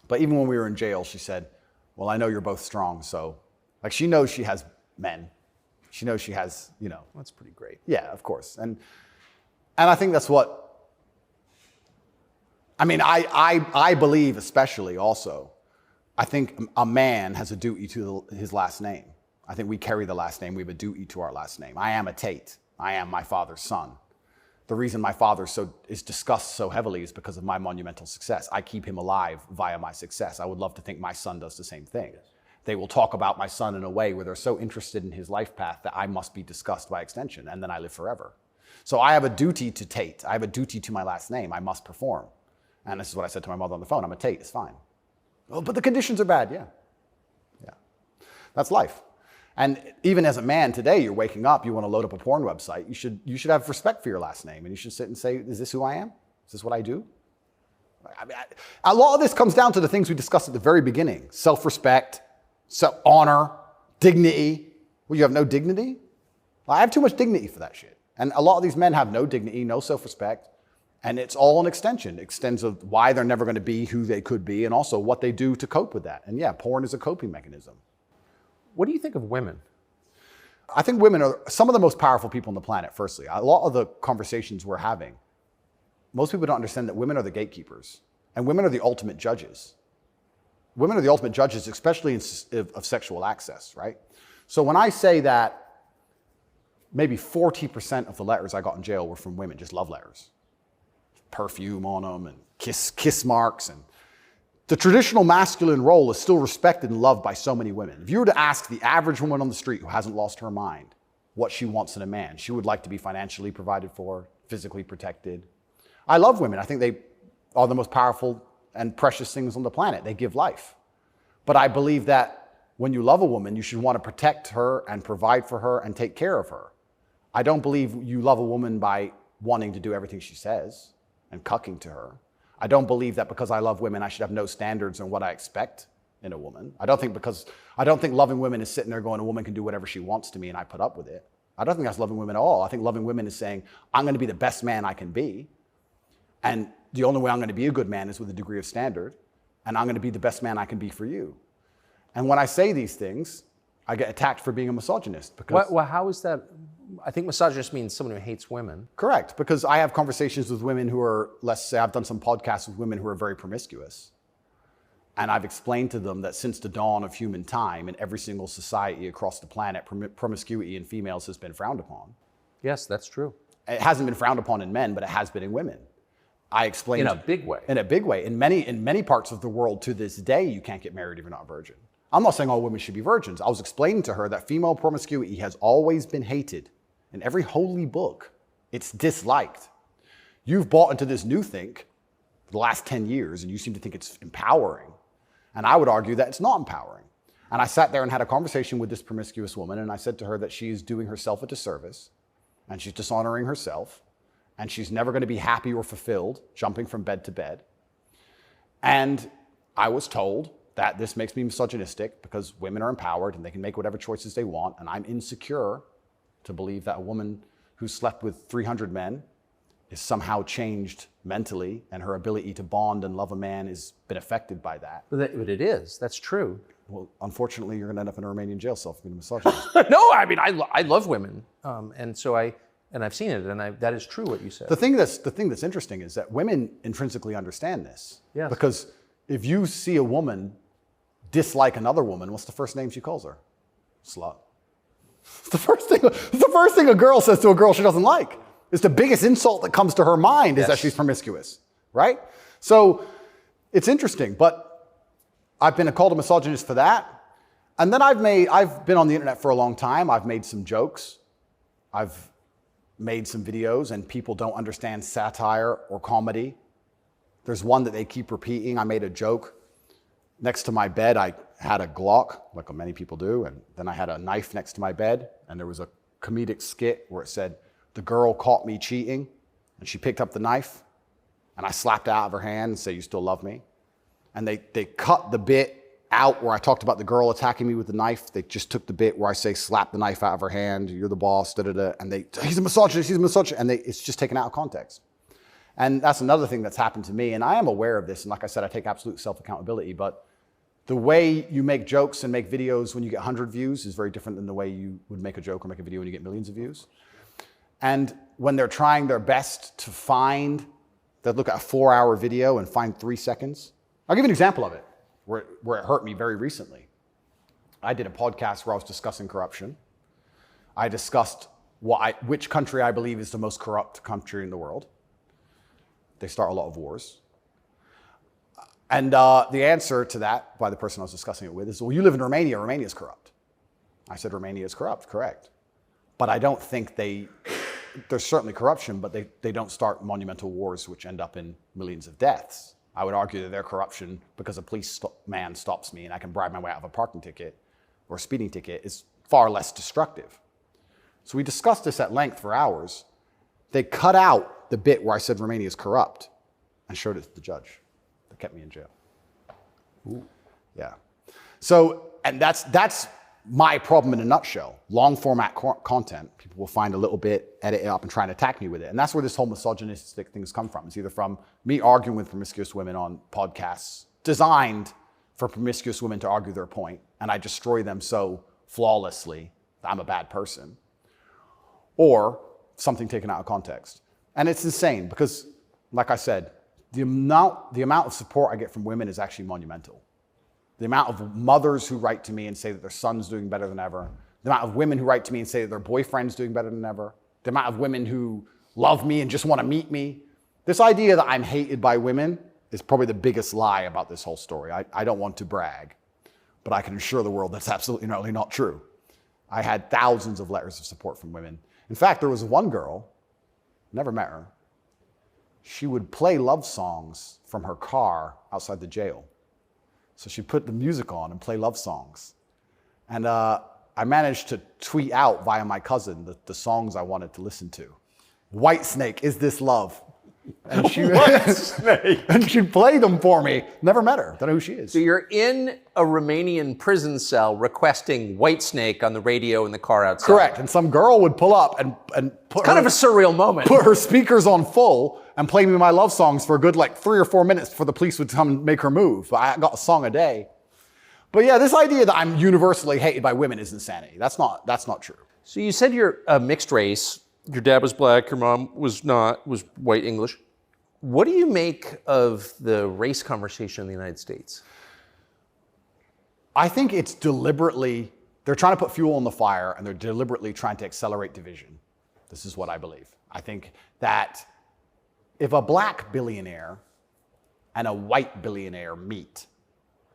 But even when we were in jail, she said, well, I know you're both strong. So, like, she knows she has men. She knows she has, That's pretty great. Yeah, of course. And I think that's what, I believe especially also, I think a man has a duty to his last name. I think we carry the last name. We have a duty to our last name. I am a Tate. I am my father's son. The reason my father is discussed so heavily is because of my monumental success. I keep him alive via my success. I would love to think my son does the same thing. Yes. They will talk about my son in a way where they're so interested in his life path that I must be discussed by extension, and then I live forever. So I have a duty to Tate. I have a duty to my last name. I must perform. And this is what I said to my mother on the phone. I'm a Tate. It's fine. Oh, but the conditions are bad. Yeah. That's life. And even as a man today, you're waking up, you want to load up a porn website. You should have respect for your last name, and you should sit and say, is this who I am? Is this what I do? A lot of this comes down to the things we discussed at the very beginning. Self-respect, honor, dignity. Well, you have no dignity? Well, I have too much dignity for that shit. And a lot of these men have no dignity, no self-respect, and it's all an extension. It extends of why they're never going to be who they could be, and also what they do to cope with that. And yeah, porn is a coping mechanism. What do you think of women? I think women are some of the most powerful people on the planet, firstly. A lot of the conversations we're having, most people don't understand that women are the gatekeepers, and women are the ultimate judges. Women are the ultimate judges, especially of sexual access, right? So when I say that maybe 40% of the letters I got in jail were from women, just love letters. Perfume on them and kiss marks. And the traditional masculine role is still respected and loved by so many women. If you were to ask the average woman on the street who hasn't lost her mind, what she wants in a man. She would like to be financially provided for, physically protected. I love women. I think they are the most powerful and precious things on the planet. They give life. But I believe that when you love a woman, you should want to protect her and provide for her and take care of her. I don't believe you love a woman by wanting to do everything she says and cucking to her. I don't believe that because I love women, I should have no standards on what I expect in a woman. I don't think loving women is sitting there going, a woman can do whatever she wants to me and I put up with it. I don't think that's loving women at all. I think loving women is saying, I'm going to be the best man I can be. And the only way I'm going to be a good man is with a degree of standard. And I'm going to be the best man I can be for you. And when I say these things, I get attacked for being a misogynist. Because Well, how is that? I think misogynist means someone who hates women. Correct, because I have conversations with women who are, let's say I've done some podcasts with women who are very promiscuous. And I've explained to them that since the dawn of human time, in every single society across the planet, promiscuity in females has been frowned upon. Yes, that's true. It hasn't been frowned upon in men, but it has been in women. I explained In a big way. In a big way. In many parts of the world to this day, you can't get married if you're not a virgin. I'm not saying all women should be virgins. I was explaining to her that female promiscuity has always been hated. In every holy book, it's disliked. You've bought into this new think for the last 10 years, and you seem to think it's empowering. And I would argue that it's not empowering. And I sat there and had a conversation with this promiscuous woman, and I said to her that she's doing herself a disservice, and she's dishonoring herself, and she's never going to be happy or fulfilled jumping from bed to bed. And I was told that this makes me misogynistic because women are empowered and they can make whatever choices they want, and I'm insecure to believe that a woman who slept with 300 men is somehow changed mentally and her ability to bond and love a man has been affected by that. But it is. That's true. Well, unfortunately, you're going to end up in a Romanian jail cell for being a misogynist. No, I mean, I love women. And so I've seen it, and that is true what you said. The thing that's interesting is that women intrinsically understand this. Yes. Because if you see a woman dislike another woman, what's the first name she calls her? Slut. It's the first thing a girl says to a girl she doesn't like. It's the biggest insult that comes to her mind is that she's promiscuous, right? So it's interesting, but I've been called a misogynist for that. And then I've been on the internet for a long time. I've made some jokes. I've made some videos, and people don't understand satire or comedy. There's one that they keep repeating. I made a joke. Next to my bed, I had a Glock, like many people do, and then I had a knife next to my bed, and there was a comedic skit where it said, the girl caught me cheating, and she picked up the knife, and I slapped it out of her hand and said, you still love me? And they cut the bit out where I talked about the girl attacking me with the knife. They just took the bit where I say, slap the knife out of her hand, you're the boss, da-da-da, and he's a misogynist, and it's just taken out of context. And that's another thing that's happened to me, and I am aware of this, and like I said, I take absolute self-accountability, but the way you make jokes and make videos when you get 100 views is very different than the way you would make a joke or make a video when you get millions of views. And when they're trying their best to they'll look at a 4-hour video and find 3 seconds. I'll give you an example of it, where it hurt me very recently. I did a podcast where I was discussing corruption. I discussed which country I believe is the most corrupt country in the world. They start a lot of wars. And the answer to that by the person I was discussing it with is, well, you live in Romania, Romania is corrupt. I said, Romania is corrupt, correct. But I don't think there's certainly corruption, but they don't start monumental wars which end up in millions of deaths. I would argue that their corruption, because a policeman stops me and I can bribe my way out of a parking ticket or a speeding ticket, is far less destructive. So we discussed this at length for hours. They cut out the bit where I said Romania is corrupt and showed it to the judge. That kept me in jail. Ooh. Yeah. So, and that's my problem in a nutshell. Long format content, people will find a little bit, edit it up, and try and attack me with it. And that's where this whole misogynistic things come from. It's either from me arguing with promiscuous women on podcasts designed for promiscuous women to argue their point, and I destroy them so flawlessly that I'm a bad person, or something taken out of context. And it's insane because, like I said, the amount of support I get from women is actually monumental. The amount of mothers who write to me and say that their son's doing better than ever. The amount of women who write to me and say that their boyfriend's doing better than ever. The amount of women who love me and just want to meet me. This idea that I'm hated by women is probably the biggest lie about this whole story. I don't want to brag, but I can assure the world that's absolutely not true. I had thousands of letters of support from women. In fact, there was one girl, never met her, she would play love songs from her car outside the jail. So she'd put the music on and play love songs. And I managed to tweet out via my cousin the songs I wanted to listen to. Whitesnake, Is This Love? And and she'd play them for me. Never met her. Don't know who she is. So you're in a Romanian prison cell requesting Whitesnake on the radio in the car outside. Correct. And some girl would pull up and put kind of a surreal moment. Put her speakers on full and play me my love songs for a good 3 or 4 minutes before the police would come and make her move. I got a song a day. But yeah, this idea that I'm universally hated by women is insanity. That's not true. So you said you're a mixed race. Your dad was black, your mom was white English. What do you make of the race conversation in the United States? I think it's deliberately, they're trying to put fuel on the fire and they're deliberately trying to accelerate division. This is what I believe. I think that if a black billionaire and a white billionaire meet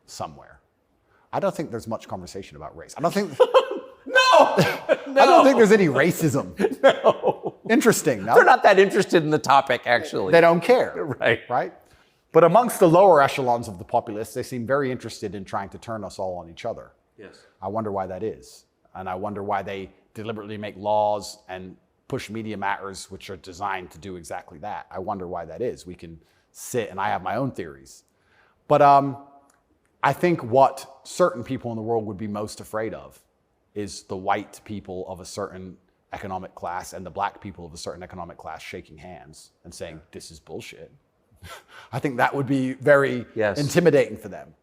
somewhere, I don't think there's much conversation about race. I don't think... No! I don't think there's any racism. No. Interesting, no? They're not that interested in the topic, actually. They don't care. Right. But amongst the lower echelons of the populace, they seem very interested in trying to turn us all on each other. Yes. I wonder why that is. And I wonder why they deliberately make laws and push media matters which are designed to do exactly that. I wonder why that is. We can sit, and I have my own theories. But I think what certain people in the world would be most afraid of is the white people of a certain economic class and the black people of a certain economic class shaking hands and saying, this is bullshit. I think that would be very intimidating for them.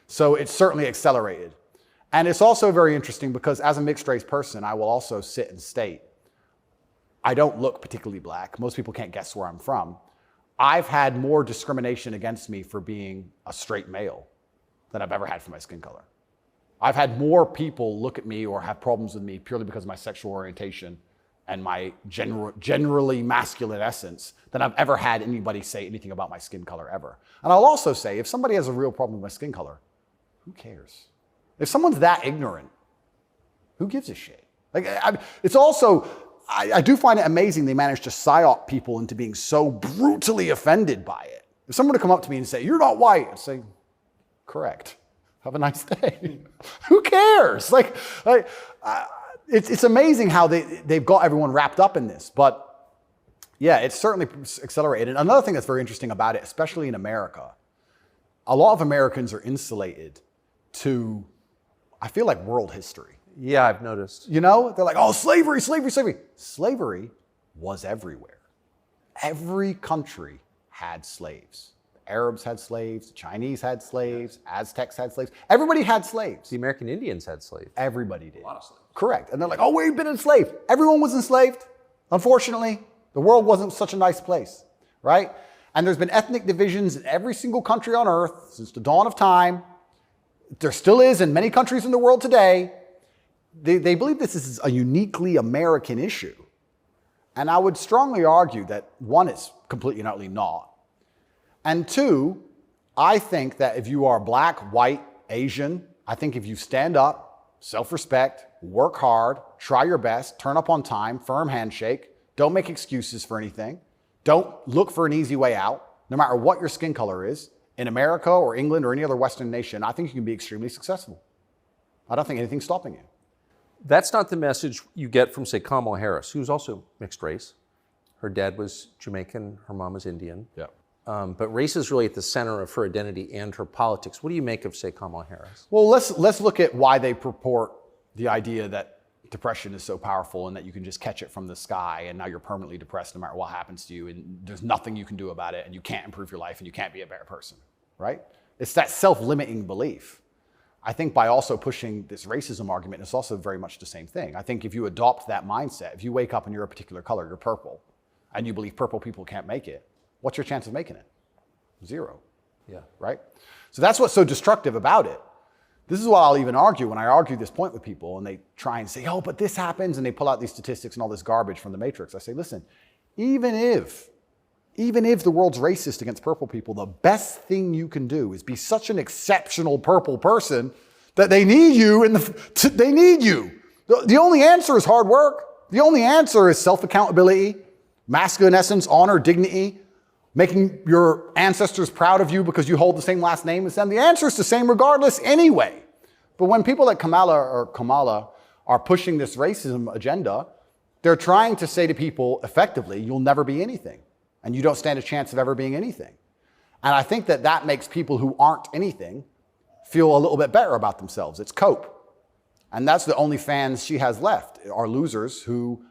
So it's certainly accelerated. And it's also very interesting because as a mixed race person, I will also sit and state, I don't look particularly black. Most people can't guess where I'm from. I've had more discrimination against me for being a straight male than I've ever had for my skin color. I've had more people look at me or have problems with me purely because of my sexual orientation and my generally masculine essence than I've ever had anybody say anything about my skin color ever. And I'll also say, if somebody has a real problem with my skin color, who cares? If someone's that ignorant, who gives a shit? It's also, I do find it amazing they manage to psyop people into being so brutally offended by it. If someone were to come up to me and say, you're not white, I'd say, correct. Have a nice day. Who cares? It's amazing how they've got everyone wrapped up in this. But yeah, it's certainly accelerated. And another thing that's very interesting about it, especially in America, a lot of Americans are insulated to, I feel like, world history. Yeah, I've noticed. You know, they're like, oh, slavery, slavery, slavery. Slavery was everywhere. Every country had slaves. Arabs had slaves, the Chinese had slaves, Aztecs had slaves. Everybody had slaves. The American Indians had slaves. Everybody did. A lot of slaves. Correct. And they're like, oh, we've been enslaved. Everyone was enslaved. Unfortunately, the world wasn't such a nice place, right? And there's been ethnic divisions in every single country on earth since the dawn of time. There still is in many countries in the world today. They believe this is a uniquely American issue. And I would strongly argue that, one, it's completely and utterly not. And two, I think that if you are black, white, Asian, I think if you stand up, self-respect, work hard, try your best, turn up on time, firm handshake, don't make excuses for anything, don't look for an easy way out, no matter what your skin color is, in America or England or any other Western nation, I think you can be extremely successful. I don't think anything's stopping you. That's not the message you get from, say, Kamala Harris, who's also mixed race. Her dad was Jamaican, her mom was Indian. Yeah. But race is really at the center of her identity and her politics. What do you make of, say, Kamala Harris? Well, let's look at why they purport the idea that depression is so powerful and that you can just catch it from the sky and now you're permanently depressed no matter what happens to you and there's nothing you can do about it and you can't improve your life and you can't be a better person, right? It's that self-limiting belief. I think by also pushing this racism argument, it's also very much the same thing. I think if you adopt that mindset, if you wake up and you're a particular color, you're purple, and you believe purple people can't make it, what's your chance of making it? 0. Yeah. Right? So that's what's so destructive about it. This is what I'll even argue when I argue this point with people and they try and say, oh, but this happens, and they pull out these statistics and all this garbage from the Matrix. I say, listen, even if the world's racist against purple people, the best thing you can do is be such an exceptional purple person that they need you they need you. The only answer is hard work. The only answer is self-accountability, masculine essence, honor, dignity, making your ancestors proud of you because you hold the same last name as them. The answer is the same regardless anyway. But when people like Kamala are pushing this racism agenda, they're trying to say to people effectively, you'll never be anything. And you don't stand a chance of ever being anything. And I think that makes people who aren't anything feel a little bit better about themselves. It's cope. And that's the only fans she has left, are losers who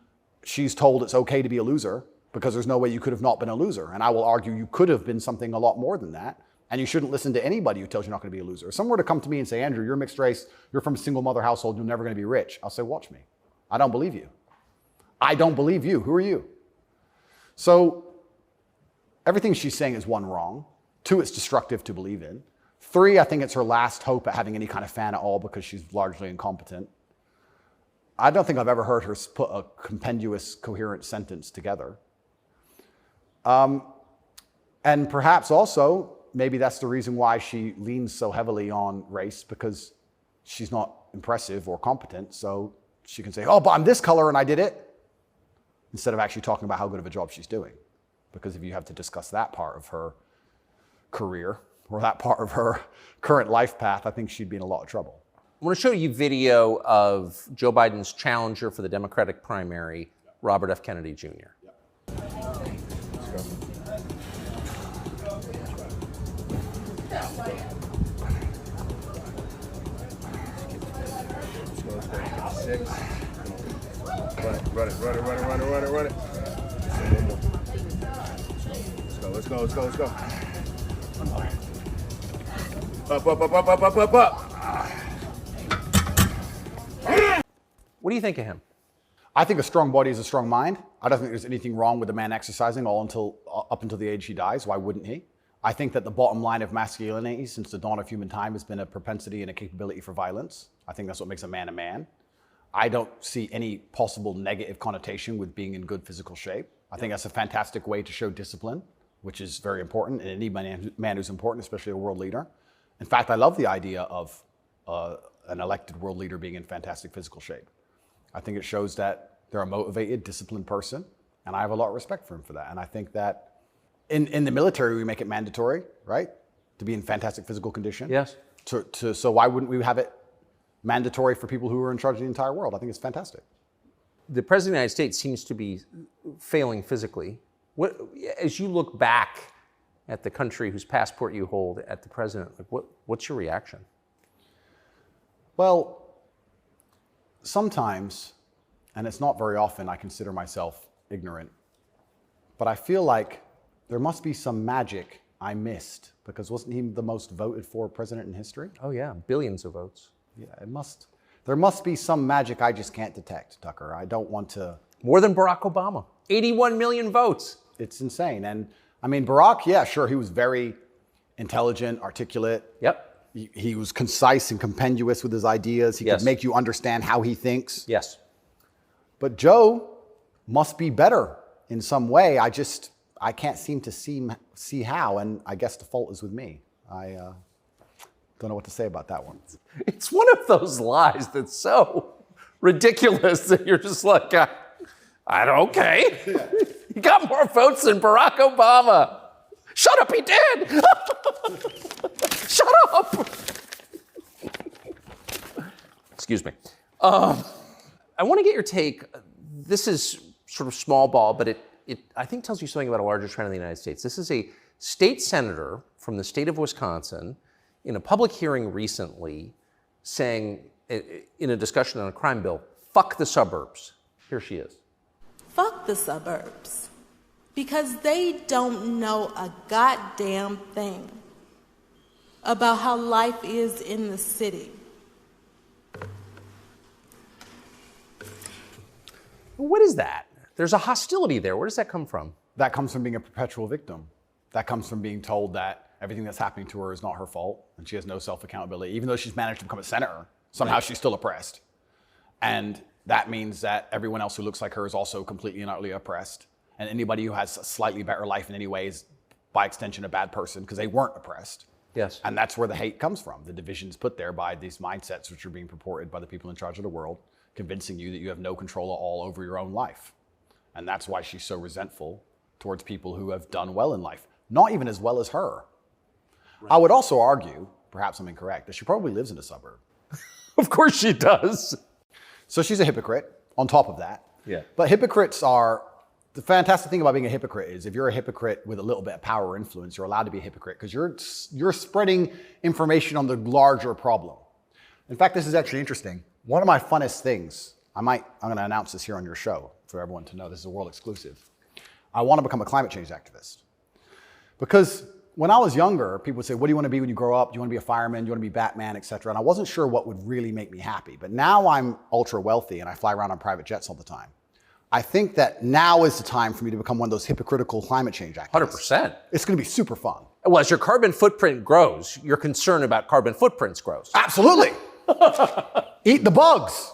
she's told it's okay to be a loser because there's no way you could have not been a loser. And I will argue you could have been something a lot more than that. And you shouldn't listen to anybody who tells you you're not going to be a loser. If someone were to come to me and say, Andrew, you're mixed race, you're from a single mother household, you're never going to be rich. I'll say, watch me. I don't believe you. I don't believe you. Who are you? So everything she's saying is one, wrong. Two, it's destructive to believe in. Three, I think it's her last hope at having any kind of fan at all because she's largely incompetent. I don't think I've ever heard her put a compendious, coherent sentence together. And perhaps also, maybe that's the reason why she leans so heavily on race, because she's not impressive or competent. So she can say, oh, but I'm this color and I did it, instead of actually talking about how good of a job she's doing. Because if you have to discuss that part of her career or that part of her current life path, I think she'd be in a lot of trouble. I want to show you video of Joe Biden's challenger for the Democratic primary, Robert F. Kennedy Jr. Six. Run it. Let's go. Up. What do you think of him? I think a strong body is a strong mind. I don't think there's anything wrong with a man exercising up until the age he dies. Why wouldn't he? I think that the bottom line of masculinity since the dawn of human time has been a propensity and a capability for violence. I think that's what makes a man a man. I don't see any possible negative connotation with being in good physical shape. I think that's a fantastic way to show discipline, which is very important in any man who's important, especially a world leader. In fact, I love the idea of an elected world leader being in fantastic physical shape. I think it shows that they're a motivated, disciplined person, and I have a lot of respect for him for that. And I think that in the military, we make it mandatory, right, to be in fantastic physical condition. Yes. So why wouldn't we have it mandatory for people who are in charge of the entire world? I think it's fantastic. The President of the United States seems to be failing physically. As you look back at the country whose passport you hold at the president, what's your reaction? Well, sometimes, and it's not very often, I consider myself ignorant, but I feel like there must be some magic I missed, because wasn't he the most voted for president in history? Oh yeah, billions of votes. Yeah, there must be some magic I just can't detect, Tucker. I don't want to. More than Barack Obama, 81 million votes. It's insane. And I mean, Barack, yeah, sure, he was very intelligent, articulate. Yep. He was concise and compendious with his ideas. He could make you understand how he thinks. Yes. But Joe must be better in some way. I can't seem to see how, and I guess the fault is with me. I don't know what to say about that one. It's one of those lies that's so ridiculous that you're just like, okay. He got more votes than Barack Obama. Shut up, he did. Shut up. Excuse me. I want to get your take. This is sort of small ball, but it I think tells you something about a larger trend in the United States. This is a state senator from the state of Wisconsin in a public hearing recently saying, in a discussion on a crime bill, fuck the suburbs. Here she is. Fuck the suburbs. Because they don't know a goddamn thing about how life is in the city. What is that? There's a hostility there. Where does that come from? That comes from being a perpetual victim. That comes from being told that everything that's happening to her is not her fault and she has no self-accountability. Even though she's managed to become a senator, somehow she's still oppressed. And that means that everyone else who looks like her is also completely and utterly oppressed. And anybody who has a slightly better life in any way is, by extension, a bad person because they weren't oppressed. Yes. And that's where the hate comes from. The division's put there by these mindsets which are being purported by the people in charge of the world convincing you that you have no control at all over your own life. And that's why she's so resentful towards people who have done well in life, not even as well as her. Right. I would also argue, perhaps I'm incorrect, that she probably lives in a suburb. Of course she does. So she's a hypocrite on top of that. Yeah. But hypocrites are, the fantastic thing about being a hypocrite is if you're a hypocrite with a little bit of power or influence, you're allowed to be a hypocrite because you're spreading information on the larger problem. In fact, this is actually interesting. One of my funnest things, I'm going to announce this here on your show for everyone to know, this is a world exclusive. I want to become a climate change activist. Because when I was younger, people would say, what do you want to be when you grow up? Do you want to be a fireman? Do you want to be Batman, et cetera? And I wasn't sure what would really make me happy. But now I'm ultra wealthy and I fly around on private jets all the time. I think that now is the time for me to become one of those hypocritical climate change activists. 100%. It's going to be super fun. Well, as your carbon footprint grows, your concern about carbon footprints grows. Absolutely. Eat the bugs.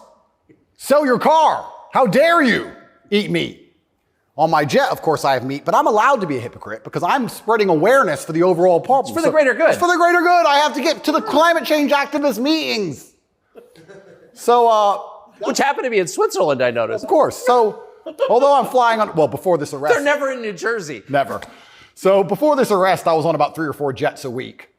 Sell your car. How dare you eat meat? On my jet, of course, I have meat, but I'm allowed to be a hypocrite because I'm spreading awareness for the overall problem. It's for the greater good. It's for the greater good. I have to get to the climate change activist meetings. So, which happened to be in Switzerland, I noticed. Of course. So, although I'm flying on, well, before this arrest. They're never in New Jersey. Never. So before this arrest, I was on about 3 or 4 jets a week.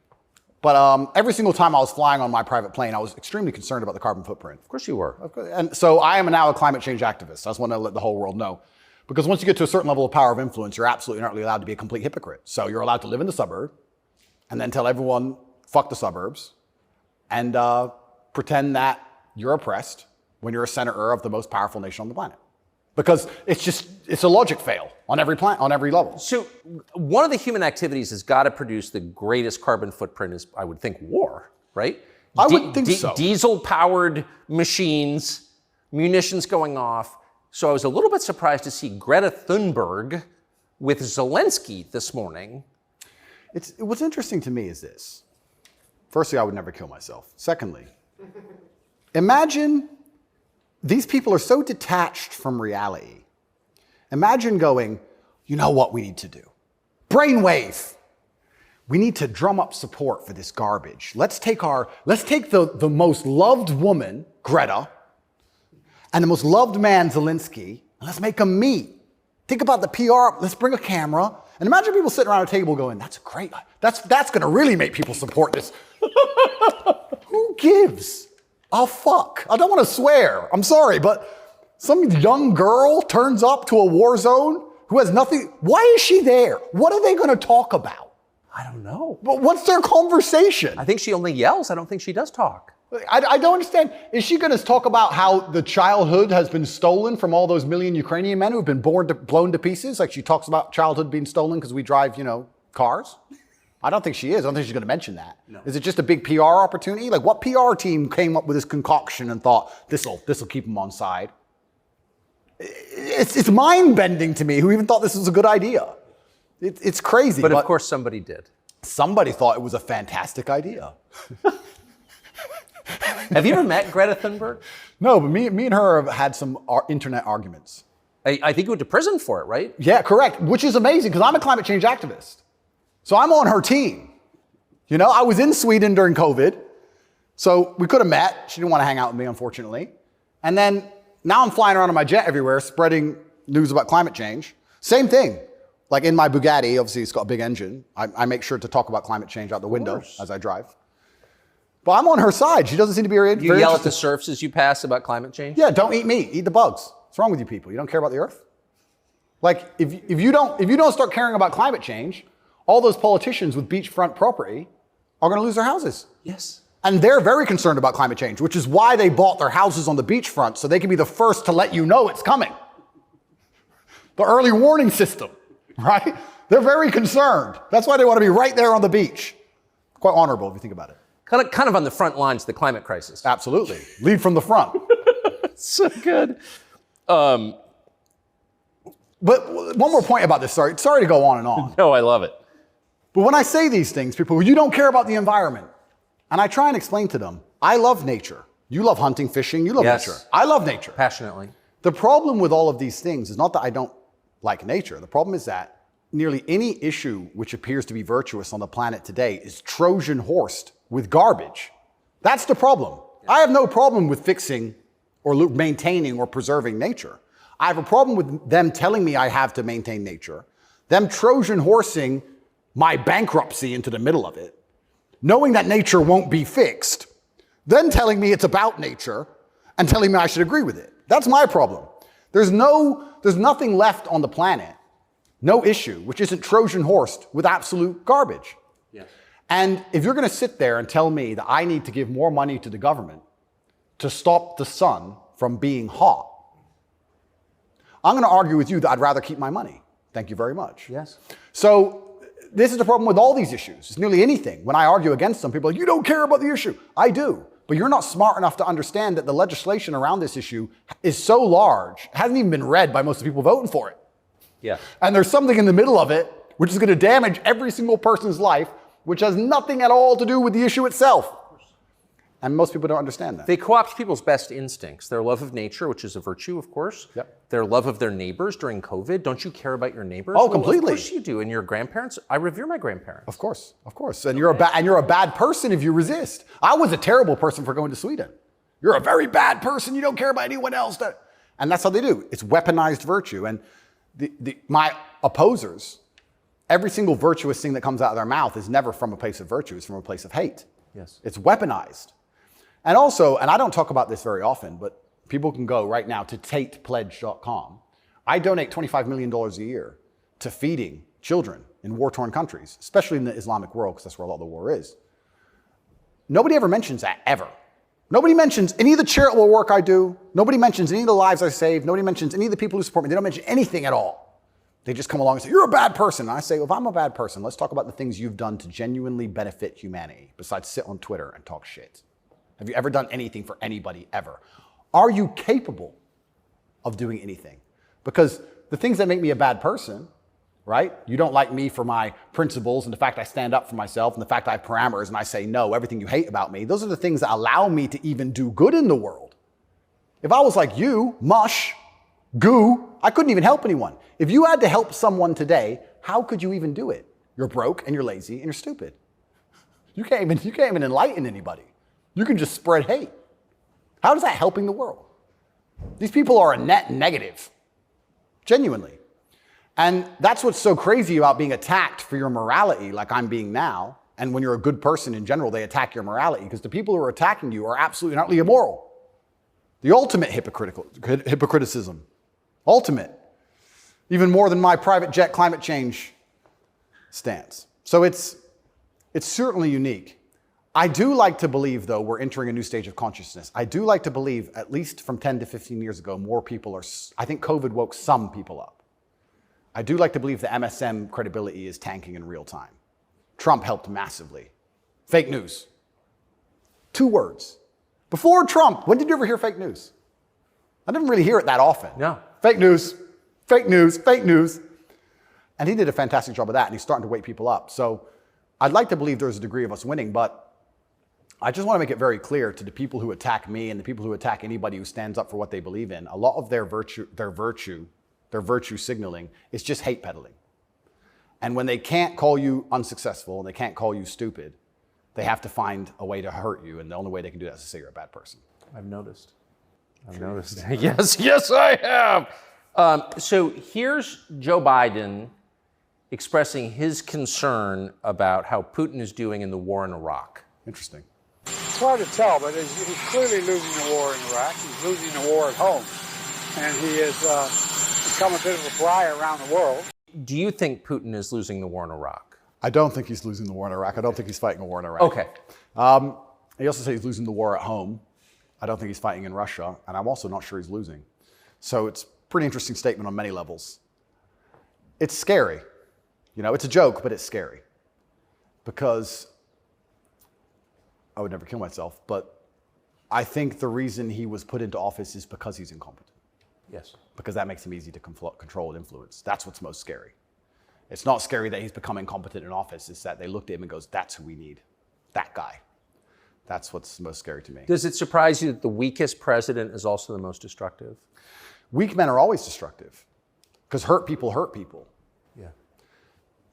But every single time I was flying on my private plane, I was extremely concerned about the carbon footprint. Of course you were. And so I am now a climate change activist. I just want to let the whole world know. Because once you get to a certain level of power of influence, you're absolutely not really allowed to be a complete hypocrite. So you're allowed to live in the suburb and then tell everyone, fuck the suburbs, and pretend that you're oppressed when you're a senator of the most powerful nation on the planet. Because it's a logic fail on every level. So one of the human activities has got to produce the greatest carbon footprint is, I would think, war, right? I would think so. Diesel-powered machines, munitions going off. So I was a little bit surprised to see Greta Thunberg with Zelensky this morning. What's interesting to me is this. Firstly, I would never kill myself. Secondly, imagine these people are so detached from reality. Imagine going, you know what we need to do? Brainwave. We need to drum up support for this garbage. Let's take the most loved woman, Greta, and the most loved man, Zelensky, and let's make them meet. Think about the PR. Let's bring a camera. And imagine people sitting around a table going, that's great. That's going to really make people support this. Who gives a fuck? I don't want to swear. I'm sorry, but some young girl turns up to a war zone who has nothing. Why is she there? What are they going to talk about? I don't know. But what's their conversation? I think she only yells. I don't think she does talk. I don't understand. Is she going to talk about how the childhood has been stolen from all those million Ukrainian men who have been blown to pieces? Like she talks about childhood being stolen because we drive, cars? I don't think she is. I don't think she's going to mention that. No. Is it just a big PR opportunity? Like what PR team came up with this concoction and thought, this'll keep them on side? It's mind-bending to me who even thought this was a good idea. It's crazy. But of course somebody did. Somebody thought it was a fantastic idea. Have you ever met Greta Thunberg? No, but me and her have had some internet arguments. I think you went to prison for it, right? Yeah, correct. Which is amazing because I'm a climate change activist. So I'm on her team. I was in Sweden during COVID. So we could have met. She didn't want to hang out with me, unfortunately. And then now I'm flying around on my jet everywhere, spreading news about climate change. Same thing. Like in my Bugatti, obviously it's got a big engine. I make sure to talk about climate change out the window as I drive. But I'm on her side. She doesn't seem to be very You yell at the serfs as you pass about climate change? Yeah, don't eat meat. Eat the bugs. What's wrong with you people? You don't care about the earth? Like, if you don't start caring about climate change, all those politicians with beachfront property are going to lose their houses. Yes. And they're very concerned about climate change, which is why they bought their houses on the beachfront, so they can be the first to let you know it's coming. The early warning system, right? They're very concerned. That's why they want to be right there on the beach. Quite honorable if you think about it. Kind of on the front lines of the climate crisis. Absolutely. Lead from the front. So good. But one more point about this. Sorry to go on and on. No, I love it. But when I say these things, people, you don't care about the environment. And I try and explain to them, I love nature. You love hunting, fishing. You love nature. I love nature. Passionately. The problem with all of these things is not that I don't like nature. The problem is that nearly any issue which appears to be virtuous on the planet today is Trojan horsed with garbage. That's the problem. I have no problem with fixing or maintaining or preserving nature. I have a problem with them telling me I have to maintain nature, them Trojan horsing my bankruptcy into the middle of it, knowing that nature won't be fixed, then telling me it's about nature and telling me I should agree with it. That's my problem. There's nothing left on the planet, no issue, which isn't Trojan horsed with absolute garbage. Yes. And if you're going to sit there and tell me that I need to give more money to the government to stop the sun from being hot, I'm going to argue with you that I'd rather keep my money. Thank you very much. Yes. So this is the problem with all these issues. It's nearly anything. When I argue against them, people are like, you don't care about the issue. I do. But you're not smart enough to understand that the legislation around this issue is so large, it hasn't even been read by most of the people voting for it. Yeah. And there's something in the middle of it which is going to damage every single person's life, which has nothing at all to do with the issue itself. And most people don't understand that. They co-opt people's best instincts, their love of nature, which is a virtue, of course. Yep. Their love of their neighbors during COVID. Don't you care about your neighbors? Oh, Well, completely. Of course you do. And your grandparents? I revere my grandparents. Of course. And you're a bad person if you resist. I was a terrible person for going to Sweden. You're a very bad person. You don't care about anyone else. And that's how they do. It's weaponized virtue. And my opposers, every single virtuous thing that comes out of their mouth is never from a place of virtue. It's from a place of hate. Yes. It's weaponized. And also, and I don't talk about this very often, but people can go right now to tatepledge.com. I donate $25 million a year to feeding children in war-torn countries, especially in the Islamic world, because that's where a lot of the war is. Nobody ever mentions that, ever. Nobody mentions any of the charitable work I do. Nobody mentions any of the lives I save. Nobody mentions any of the people who support me. They don't mention anything at all. They just come along and say, you're a bad person. And I say, well, if I'm a bad person, let's talk about the things you've done to genuinely benefit humanity, besides sit on Twitter and talk shit. Have you ever done anything for anybody ever? Are you capable of doing anything? Because the things that make me a bad person, right? You don't like me for my principles and the fact I stand up for myself and the fact I have parameters and I say no, everything you hate about me. Those are the things that allow me to even do good in the world. If I was like you, mush, goo, I couldn't even help anyone. If you had to help someone today, how could you even do it? You're broke and you're lazy and you're stupid. You can't even enlighten anybody. You can just spread hate. How is that helping the world? These people are a net negative, genuinely. And that's what's so crazy about being attacked for your morality, like I'm being now. And when you're a good person in general, they attack your morality because the people who are attacking you are absolutely and utterly immoral. The ultimate hypocriticism. Ultimate. Even more than my private jet climate change stance. So it's certainly unique. I do like to believe, though, we're entering a new stage of consciousness. I do like to believe, at least from 10 to 15 years ago, more people are, I think COVID woke some people up. I do like to believe the MSM credibility is tanking in real time. Trump helped massively. Fake news. 2 words. Before Trump, when did you ever hear fake news? I didn't really hear it that often. No. Fake news, fake news, fake news. And he did a fantastic job of that, and he's starting to wake people up. So I'd like to believe there's a degree of us winning, but I just want to make it very clear to the people who attack me and the people who attack anybody who stands up for what they believe in, a lot of their virtue signaling is just hate peddling. And when they can't call you unsuccessful and they can't call you stupid, they have to find a way to hurt you. And the only way they can do that is to say you're a bad person. I've noticed. Yes, I have. So here's Joe Biden expressing his concern about how Putin is doing in the war in Iraq. Interesting. It's hard to tell, but he's clearly losing the war in Iraq. He's losing the war at home. And he has become a bit of a pariah around the world. Do you think Putin is losing the war in Iraq? I don't think he's losing the war in Iraq. I don't think he's fighting a war in Iraq. Okay. He also says he's losing the war at home. I don't think he's fighting in Russia. And I'm also not sure he's losing. So it's a pretty interesting statement on many levels. It's scary. You know, it's a joke, but it's scary. Because I would never kill myself, but I think the reason he was put into office is because he's incompetent. Yes. Because that makes him easy to control and influence. That's what's most scary. It's not scary that he's become incompetent in office. It's that they looked at him and goes, that's who we need. That guy. That's what's most scary to me. Does it surprise you that the weakest president is also the most destructive? Weak men are always destructive because hurt people hurt people. Yeah.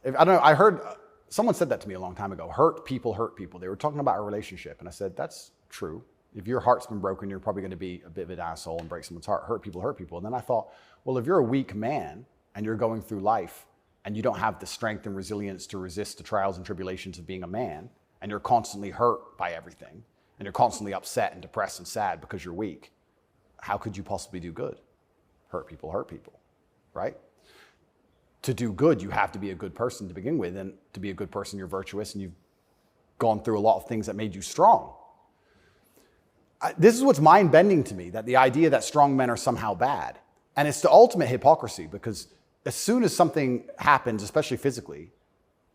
I don't know, I heard, someone said that to me a long time ago. Hurt people hurt people. They were talking about a relationship. And I said, that's true. If your heart's been broken, you're probably going to be a bit of an asshole and break someone's heart, hurt people, hurt people. And then I thought, well, if you're a weak man and you're going through life and you don't have the strength and resilience to resist the trials and tribulations of being a man, and you're constantly hurt by everything, and you're constantly upset and depressed and sad because you're weak, how could you possibly do good? Hurt people, right? To do good, you have to be a good person to begin with, and to be a good person, you're virtuous, and you've gone through a lot of things that made you strong. This is what's mind-bending to me, that the idea that strong men are somehow bad. And it's the ultimate hypocrisy, because as soon as something happens, especially physically,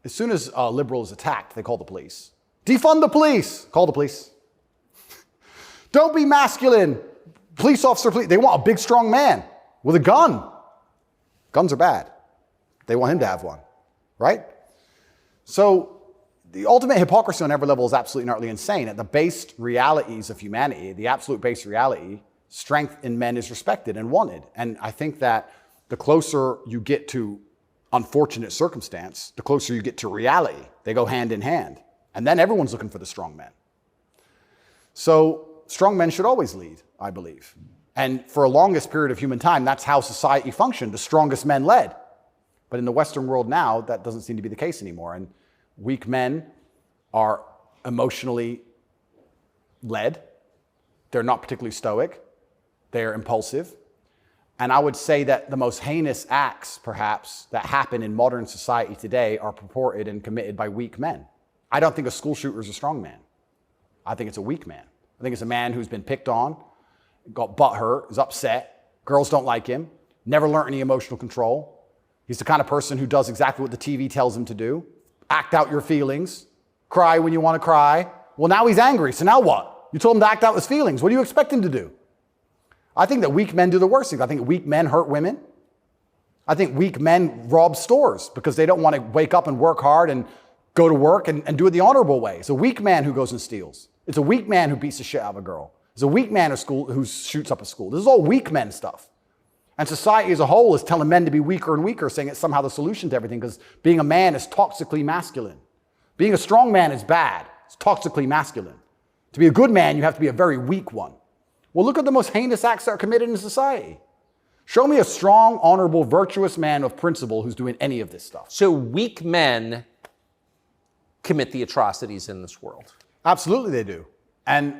as soon as a liberal is attacked, they call the police. Defund the police! Call the police. Don't be masculine. Police officer, please. They want a big, strong man with a gun. Guns are bad. They want him to have one, right? So the ultimate hypocrisy on every level is absolutely and utterly insane. At the base realities of humanity, the absolute base reality, strength in men is respected and wanted. And I think that the closer you get to unfortunate circumstance, the closer you get to reality. They go hand in hand. And then everyone's looking for the strong men. So strong men should always lead, I believe. And for a longest period of human time, that's how society functioned. The strongest men led. But in the Western world now, that doesn't seem to be the case anymore. And weak men are emotionally led. They're not particularly stoic. They're impulsive. And I would say that the most heinous acts, perhaps, that happen in modern society today are purported and committed by weak men. I don't think a school shooter is a strong man. I think it's a weak man. I think it's a man who's been picked on, got butt hurt, is upset, girls don't like him, never learned any emotional control. He's the kind of person who does exactly what the TV tells him to do. Act out your feelings. Cry when you want to cry. Well, now he's angry, so now what? You told him to act out his feelings. What do you expect him to do? I think that weak men do the worst things. I think weak men hurt women. I think weak men rob stores because they don't want to wake up and work hard and go to work and do it the honorable way. It's a weak man who goes and steals. It's a weak man who beats the shit out of a girl. It's a weak man who shoots up a school. This is all weak men stuff. And society as a whole is telling men to be weaker and weaker, saying it's somehow the solution to everything because being a man is toxically masculine. Being a strong man is bad. It's toxically masculine. To be a good man, you have to be a very weak one. Well, look at the most heinous acts that are committed in society. Show me a strong, honorable, virtuous man of principle who's doing any of this stuff. So weak men commit the atrocities in this world. Absolutely they do. And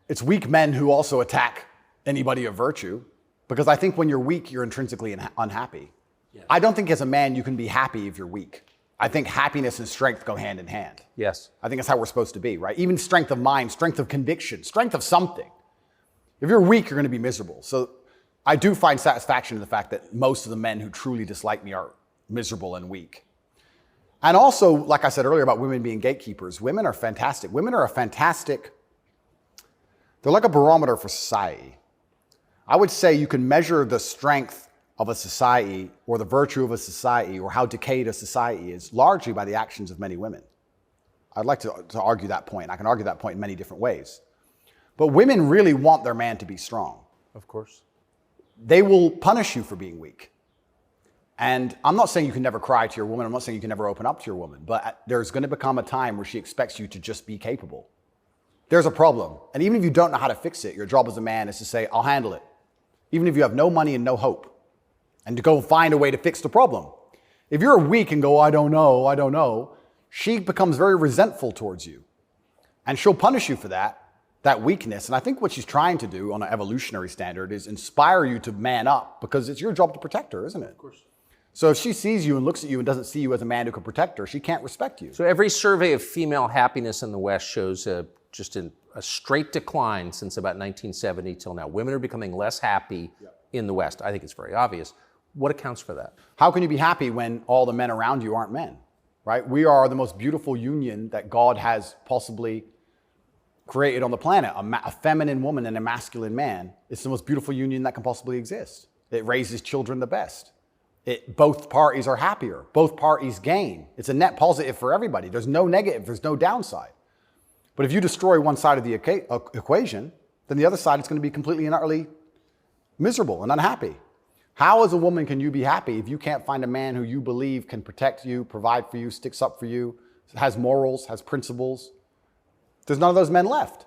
it's weak men who also attack anybody of virtue, because I think when you're weak, you're intrinsically unhappy. Yeah. I don't think as a man you can be happy if you're weak. I think happiness and strength go hand in hand. Yes. I think that's how we're supposed to be, right? Even strength of mind, strength of conviction, strength of something. If you're weak, you're going to be miserable. So I do find satisfaction in the fact that most of the men who truly dislike me are miserable and weak. And also, like I said earlier about women being gatekeepers, women are fantastic. Women are they're like a barometer for society. I would say you can measure the strength of a society or the virtue of a society or how decayed a society is largely by the actions of many women. I'd like to argue that point. I can argue that point in many different ways. But women really want their man to be strong. Of course. They will punish you for being weak. And I'm not saying you can never cry to your woman. I'm not saying you can never open up to your woman. But there's going to become a time where she expects you to just be capable. There's a problem. And even if you don't know how to fix it, your job as a man is to say, I'll handle it. Even if you have no money and no hope. And to go find a way to fix the problem. If you're weak and go, I don't know, she becomes very resentful towards you. And she'll punish you for that weakness. And I think what she's trying to do on an evolutionary standard is inspire you to man up, because it's your job to protect her, isn't it? Of course. So if she sees you and looks at you and doesn't see you as a man who can protect her, she can't respect you. So every survey of female happiness in the West shows just a straight decline since about 1970 till now. Women are becoming less happy in the West. I think it's very obvious. What accounts for that? How can you be happy when all the men around you aren't men, right? We are the most beautiful union that God has possibly created on the planet. A feminine woman and a masculine man. It's the most beautiful union that can possibly exist. It raises children the best. Both parties are happier. Both parties gain. It's a net positive for everybody. There's no negative. There's no downside. But if you destroy one side of the equation, then the other side is going to be completely and utterly miserable and unhappy. How as a woman can you be happy if you can't find a man who you believe can protect you, provide for you, sticks up for you, has morals, has principles? There's none of those men left.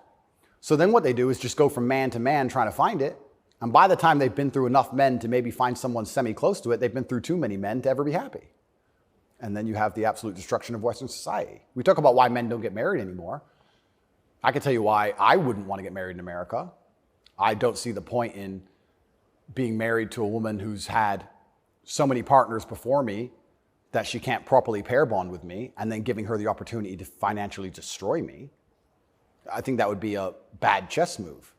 So then what they do is just go from man to man trying to find it. And by the time they've been through enough men to maybe find someone semi-close to it, they've been through too many men to ever be happy. And then you have the absolute destruction of Western society. We talk about why men don't get married anymore. I can tell you why I wouldn't want to get married in America. I don't see the point in being married to a woman who's had so many partners before me that she can't properly pair bond with me, and then giving her the opportunity to financially destroy me. I think that would be a bad chess move.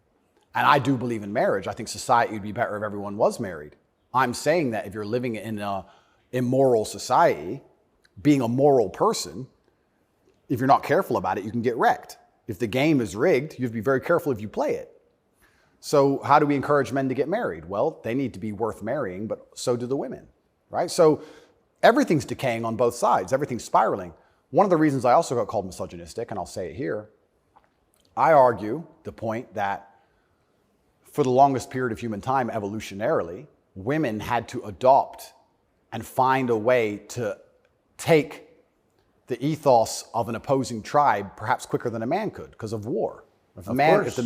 And I do believe in marriage. I think society would be better if everyone was married. I'm saying that if you're living in an immoral society, being a moral person, if you're not careful about it, you can get wrecked. If the game is rigged, you have to be very careful if you play it. So how do we encourage men to get married? Well, they need to be worth marrying, but so do the women, right? So everything's decaying on both sides. Everything's spiraling. One of the reasons I also got called misogynistic, and I'll say it here, I argue the point that for the longest period of human time, evolutionarily, women had to adopt and find a way to take the ethos of an opposing tribe perhaps quicker than a man could because of war. If the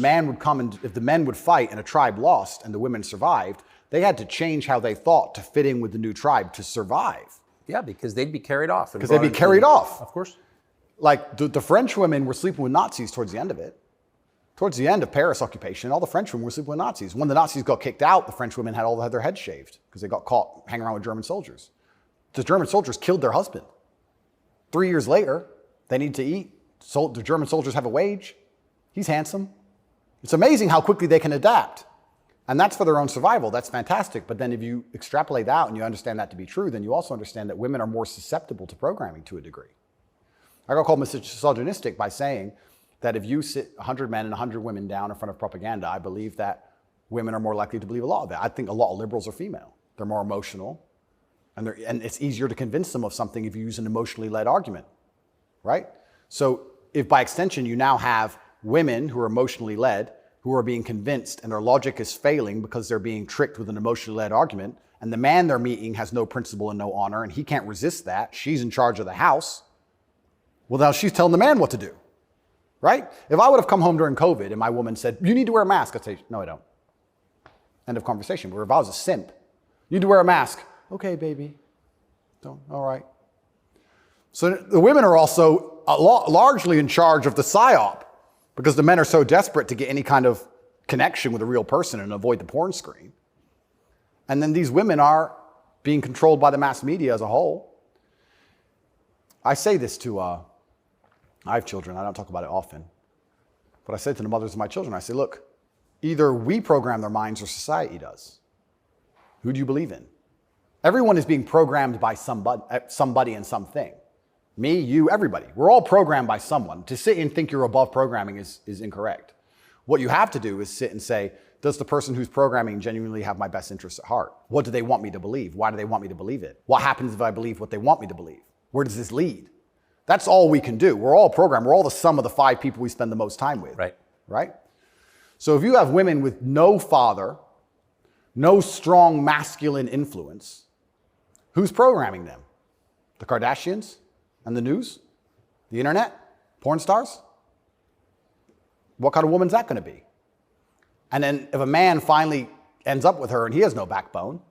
men would fight and a tribe lost and the women survived, they had to change how they thought to fit in with the new tribe to survive. Yeah, because they'd be carried off. Because they'd be carried off. Of course. Like the French women were sleeping with Nazis towards the end of it. Towards the end of Paris occupation, all the French women were sleeping with Nazis. When the Nazis got kicked out, the French women had their heads shaved because they got caught hanging around with German soldiers. The German soldiers killed their husband. 3 years later, they need to eat. So the German soldiers have a wage. He's handsome. It's amazing how quickly they can adapt. And that's for their own survival. That's fantastic. But then if you extrapolate that out and you understand that to be true, then you also understand that women are more susceptible to programming to a degree. I got called misogynistic by saying that if you sit 100 men and 100 women down in front of propaganda, I believe that women are more likely to believe a lot of it. I think a lot of liberals are female. They're more emotional. And it's easier to convince them of something if you use an emotionally led argument, right? So if by extension you now have women who are emotionally led, who are being convinced and their logic is failing because they're being tricked with an emotionally led argument, and the man they're meeting has no principle and no honor, and he can't resist that, she's in charge of the house, well, now she's telling the man what to do, right? If I would have come home during COVID and my woman said, you need to wear a mask, I'd say, no, I don't. End of conversation. Where if I was a simp, you need to wear a mask. Okay, baby. Don't. All right. So the women are also largely in charge of the psyop because the men are so desperate to get any kind of connection with a real person and avoid the porn screen. And then these women are being controlled by the mass media as a whole. I say this to, I have children. I don't talk about it often. But I say to the mothers of my children, I say, look, either we program their minds or society does. Who do you believe in? Everyone is being programmed by somebody and something. Me, you, everybody. We're all programmed by someone. To sit and think you're above programming is incorrect. What you have to do is sit and say, does the person who's programming genuinely have my best interests at heart? What do they want me to believe? Why do they want me to believe it? What happens if I believe what they want me to believe? Where does this lead? That's all we can do. We're all programmed. We're all the sum of the 5 people we spend the most time with. Right? So if you have women with no father, no strong masculine influence, who's programming them? The Kardashians and the news? The internet? Porn stars? What kind of woman's that going to be? And then if a man finally ends up with her and he has no backbone,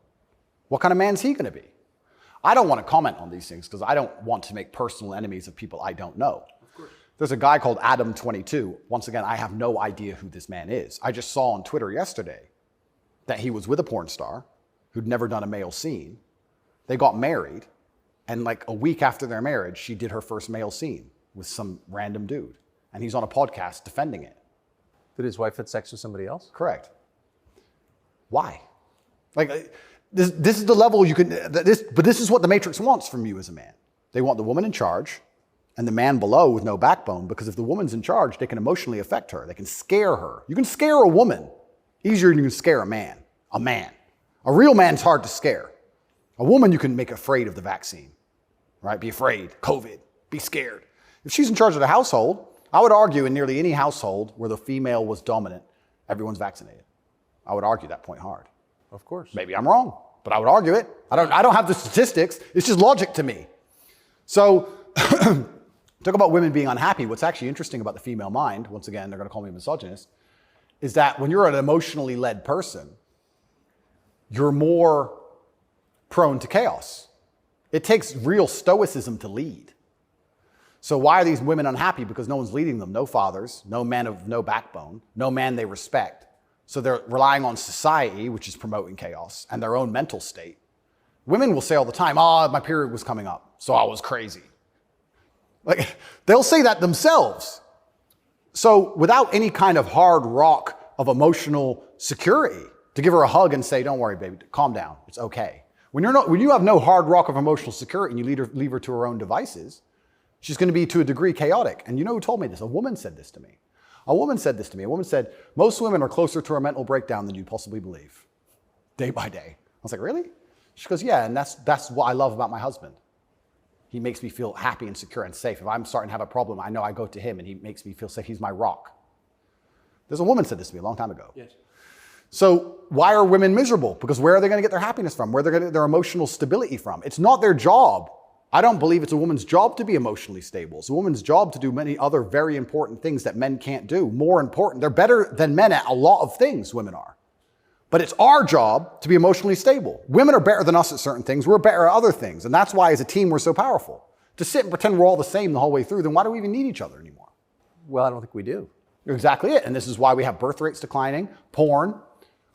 what kind of man is he going to be? I don't want to comment on these things because I don't want to make personal enemies of people I don't know. There's a guy called Adam22. Once again, I have no idea who this man is. I just saw on Twitter yesterday that he was with a porn star who'd never done a male scene. They got married, and like a week after their marriage, she did her first male scene with some random dude. And he's on a podcast defending it. Did his wife have sex with somebody else? Correct. Why? Like, this is the level you can, but this is what the Matrix wants from you as a man. They want the woman in charge and the man below with no backbone, because if the woman's in charge, they can emotionally affect her. They can scare her. You can scare a woman easier than you can scare a man. A man. A real man's hard to scare. A woman you can make afraid of the vaccine, right? Be afraid, COVID, be scared. If she's in charge of the household, I would argue in nearly any household where the female was dominant, everyone's vaccinated. I would argue that point hard. Of course. Maybe I'm wrong, but I would argue it. I don't have the statistics. It's just logic to me. So Talk about women being unhappy. What's actually interesting about the female mind, once again, they're going to call me a misogynist, is that when you're an emotionally led person, you're more prone to chaos. It takes real stoicism to lead. So why are these women unhappy? Because no one's leading them. No fathers, no men of no backbone, no man they respect. So they're relying on society, which is promoting chaos, and their own mental state. Women will say all the time, my period was coming up, so I was crazy. Like, they'll say that themselves. So without any kind of hard rock of emotional security, to give her a hug and say, don't worry, baby, calm down, it's okay. When you have no hard rock of emotional security and you leave her to her own devices, she's going to be to a degree chaotic. And you know who told me this? A woman said this to me. A woman said, most women are closer to a mental breakdown than you possibly believe, day by day. I was like, really? She goes, yeah, and that's what I love about my husband. He makes me feel happy and secure and safe. If I'm starting to have a problem, I know I go to him and he makes me feel safe. He's my rock. There's a woman said this to me a long time ago. Yes. So why are women miserable? Because where are they going to get their happiness from? Where are they going to get their emotional stability from? It's not their job. I don't believe it's a woman's job to be emotionally stable. It's a woman's job to do many other very important things that men can't do. More important. They're better than men at a lot of things, women are. But it's our job to be emotionally stable. Women are better than us at certain things. We're better at other things. And that's why as a team we're so powerful. To sit and pretend we're all the same the whole way through, then why do we even need each other anymore? Well, I don't think we do. You're exactly it. And this is why we have birth rates declining, porn,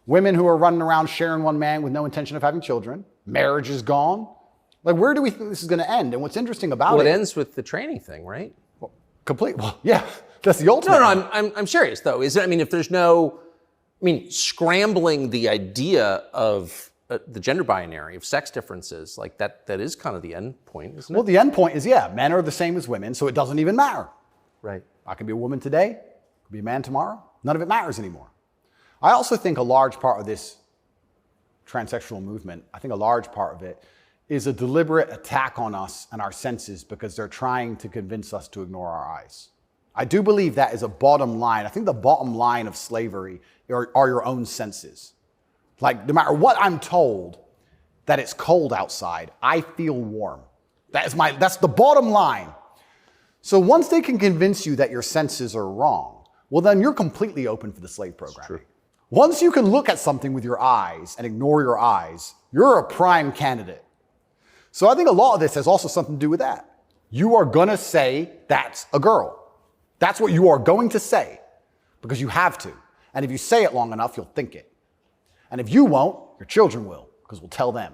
women who are running around sharing one man with no intention of having children, marriage is gone. Like, where do we think this is going to end? And what's interesting about it ends with the training thing, right? Well, yeah, that's the ultimate. No, I'm serious though. If there's no, scrambling the idea of the gender binary, of sex differences, like that is kind of the end point, isn't it? Well, the end point is, yeah, men are the same as women, so it doesn't even matter. Right. I can be a woman today, I can be a man tomorrow. None of it matters anymore. I also think a large part of this transsexual movement, I think a large part of it is a deliberate attack on us and our senses because they're trying to convince us to ignore our eyes. I do believe that is a bottom line. I think the bottom line of slavery are your own senses. Like, no matter what I'm told that it's cold outside, I feel warm. That's the bottom line. So once they can convince you that your senses are wrong, well, then you're completely open for the slave programming. Once you can look at something with your eyes and ignore your eyes, you're a prime candidate. So I think a lot of this has also something to do with that. You are going to say that's a girl. That's what you are going to say because you have to. And if you say it long enough, you'll think it. And if you won't, your children will because we'll tell them.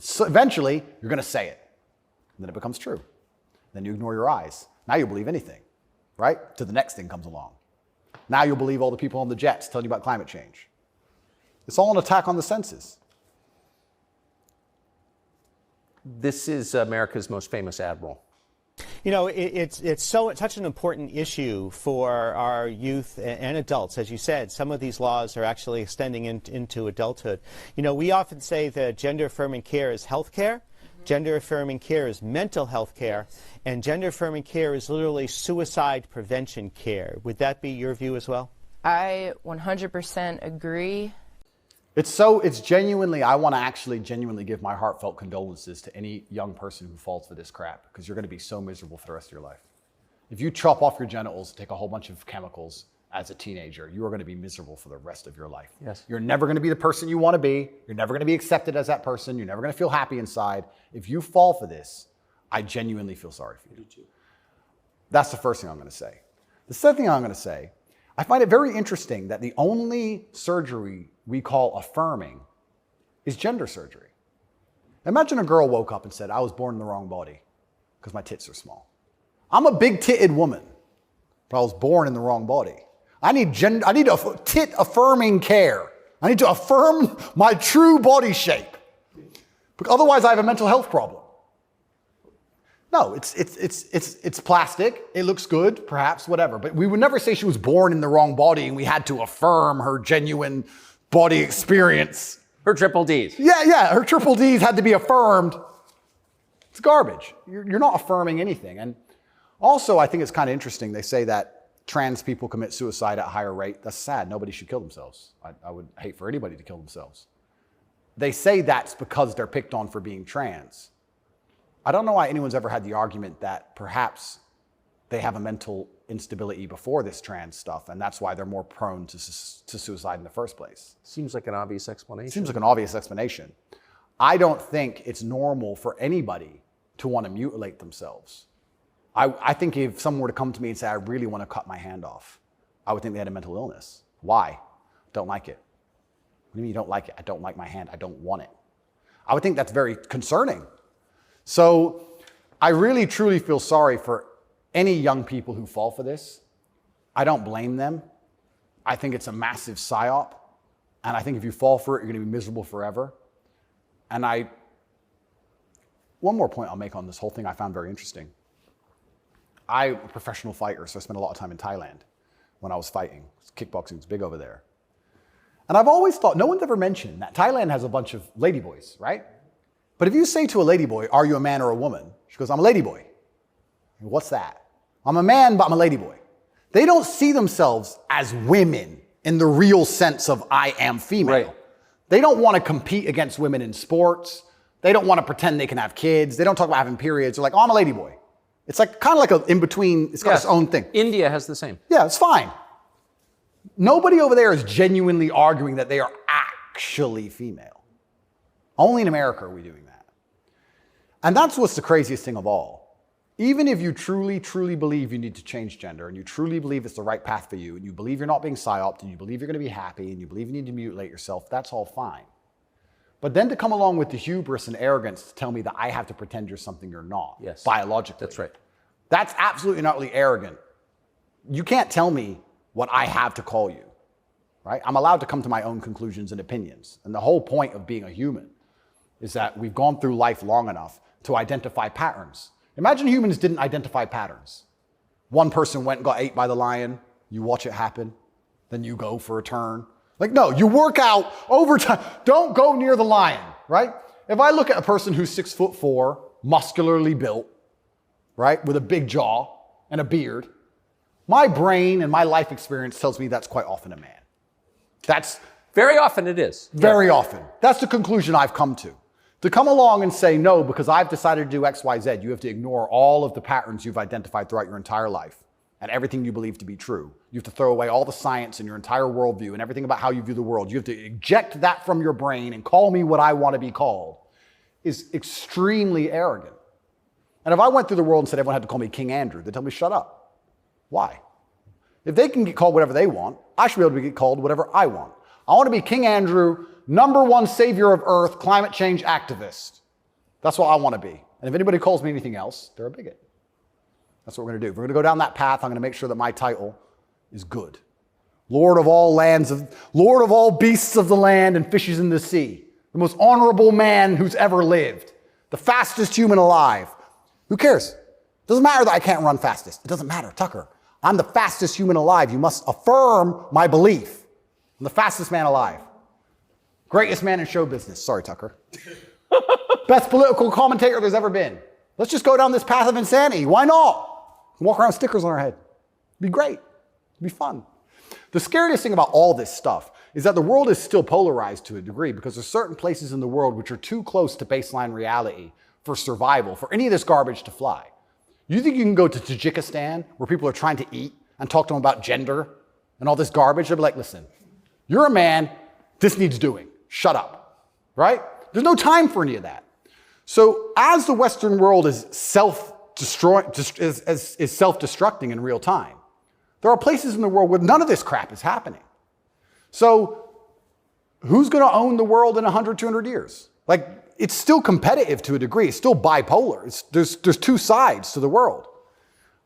So eventually, you're going to say it. And then it becomes true. Then you ignore your eyes. Now you'll believe anything, right? Till the next thing comes along. Now you'll believe all the people on the jets telling you about climate change. It's all an attack on the senses. This is America's most famous admiral. It's such an important issue for our youth and adults. As you said, some of these laws are actually extending into adulthood. We often say that gender-affirming care is health care. Gender-affirming care is mental health care. And gender-affirming care is literally suicide prevention care. Would that be your view as well? I 100% agree. It's genuinely, I want to actually genuinely give my heartfelt condolences to any young person who falls for this crap, because you're going to be so miserable for the rest of your life. If you chop off your genitals, take a whole bunch of chemicals as a teenager, you are going to be miserable for the rest of your life. Yes. You're never going to be the person you want to be. You're never going to be accepted as that person. You're never going to feel happy inside. If you fall for this, I genuinely feel sorry for you. That's the first thing I'm going to say. The second thing I'm going to say, I find it very interesting that the only surgery we call affirming is gender surgery. Imagine a girl woke up and said, I was born in the wrong body because my tits are small. I'm a big-titted woman, but I was born in the wrong body. I need tit affirming care. I need to affirm my true body shape. Because otherwise I have a mental health problem. No, it's plastic. It looks good, perhaps, whatever. But we would never say she was born in the wrong body and we had to affirm her genuine body experience. Her triple Ds. Yeah, her triple Ds had to be affirmed. It's garbage. You're not affirming anything. And also, I think it's kind of interesting. They say that trans people commit suicide at a higher rate. That's sad. Nobody should kill themselves. I would hate for anybody to kill themselves. They say that's because they're picked on for being trans. I don't know why anyone's ever had the argument that perhaps they have a mental instability before this trans stuff, and that's why they're more prone to suicide in the first place. Seems like an obvious explanation. Seems like an obvious explanation. I don't think it's normal for anybody to want to mutilate themselves. I think if someone were to come to me and say, I really want to cut my hand off, I would think they had a mental illness. Why? Don't like it. What do you mean you don't like it? I don't like my hand. I don't want it. I would think that's very concerning. So I really, truly feel sorry for any young people who fall for this. I don't blame them. I think it's a massive psyop. And I think if you fall for it, you're going to be miserable forever. And one more point I'll make on this whole thing I found very interesting. I'm a professional fighter, so I spent a lot of time in Thailand when I was fighting. Kickboxing is big over there. And I've always thought, no one's ever mentioned that Thailand has a bunch of ladyboys, right? But if you say to a ladyboy, are you a man or a woman? She goes, I'm a ladyboy. What's that? I'm a man, but I'm a ladyboy. They don't see themselves as women in the real sense of I am female. Right. They don't want to compete against women in sports. They don't want to pretend they can have kids. They don't talk about having periods. They're like, oh, I'm a ladyboy. It's like kind of like a in between. It's got its own thing. India has the same. Yeah, it's fine. Nobody over there is genuinely arguing that they are actually female. Only in America are we doing that. And that's what's the craziest thing of all. Even if you truly, truly believe you need to change gender, and you truly believe it's the right path for you, and you believe you're not being psyoped, and you believe you're going to be happy, and you believe you need to mutilate yourself, that's all fine. But then to come along with the hubris and arrogance to tell me that I have to pretend you're something you're not, Yes. biologically. That's right. That's absolutely not really arrogant. You can't tell me what I have to call you, right? I'm allowed to come to my own conclusions and opinions. And the whole point of being a human is that we've gone through life long enough to identify patterns. Imagine humans didn't identify patterns. One person went and got ate by the lion. You watch it happen. Then you go for a turn. Like, no, you work out over time. Don't go near the lion, right? If I look at a person who's 6'4", muscularly built, right, with a big jaw and a beard, my brain and my life experience tells me that's quite often a man. That's Very often it is. very often. That's the conclusion I've come to. To come along and say, no, because I've decided to do X, Y, Z, you have to ignore all of the patterns you've identified throughout your entire life and everything you believe to be true. You have to throw away all the science and your entire worldview and everything about how you view the world. You have to eject that from your brain and call me what I want to be called is extremely arrogant. And if I went through the world and said everyone had to call me King Andrew, they'd tell me, shut up. Why? If they can get called whatever they want, I should be able to get called whatever I want. I want to be King Andrew, #1 savior of Earth, climate change activist. That's what I want to be. And if anybody calls me anything else, they're a bigot. That's what we're going to do. If we're going to go down that path, I'm going to make sure that my title is good. Lord of all beasts of the land and fishes in the sea. The most honorable man who's ever lived. The fastest human alive. Who cares? Doesn't matter that I can't run fastest. It doesn't matter. Tucker, I'm the fastest human alive. You must affirm my belief. I'm the fastest man alive. Greatest man in show business. Sorry, Tucker. Best political commentator there's ever been. Let's just go down this path of insanity. Why not? Walk around with stickers on our head. It'd be great. It'd be fun. The scariest thing about all this stuff is that the world is still polarized to a degree because there's certain places in the world which are too close to baseline reality for survival, for any of this garbage to fly. You think you can go to Tajikistan where people are trying to eat and talk to them about gender and all this garbage? They'll be like, listen, you're a man, this needs doing. Shut up, right? There's no time for any of that. So as the Western world is self-destructing in real time, there are places in the world where none of this crap is happening. So who's going to own the world in 100, 200 years? Like, it's still competitive to a degree. It's still bipolar. There's two sides to the world.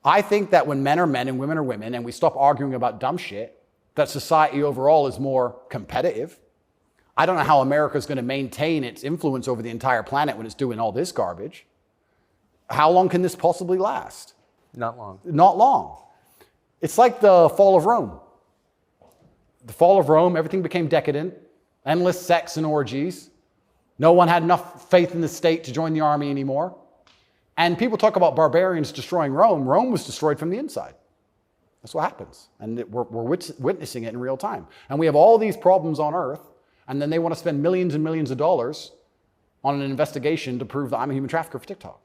I think that when men are men and women are women and we stop arguing about dumb shit, that society overall is more competitive. I don't know how America's going to maintain its influence over the entire planet when it's doing all this garbage. How long can this possibly last? Not long. Not long. It's like the fall of Rome. The fall of Rome, everything became decadent, endless sex and orgies. No one had enough faith in the state to join the army anymore. And people talk about barbarians destroying Rome. Rome was destroyed from the inside. That's what happens. And we're witnessing it in real time. And we have all these problems on Earth, and then they want to spend millions and millions of dollars on an investigation to prove that I'm a human trafficker for TikTok.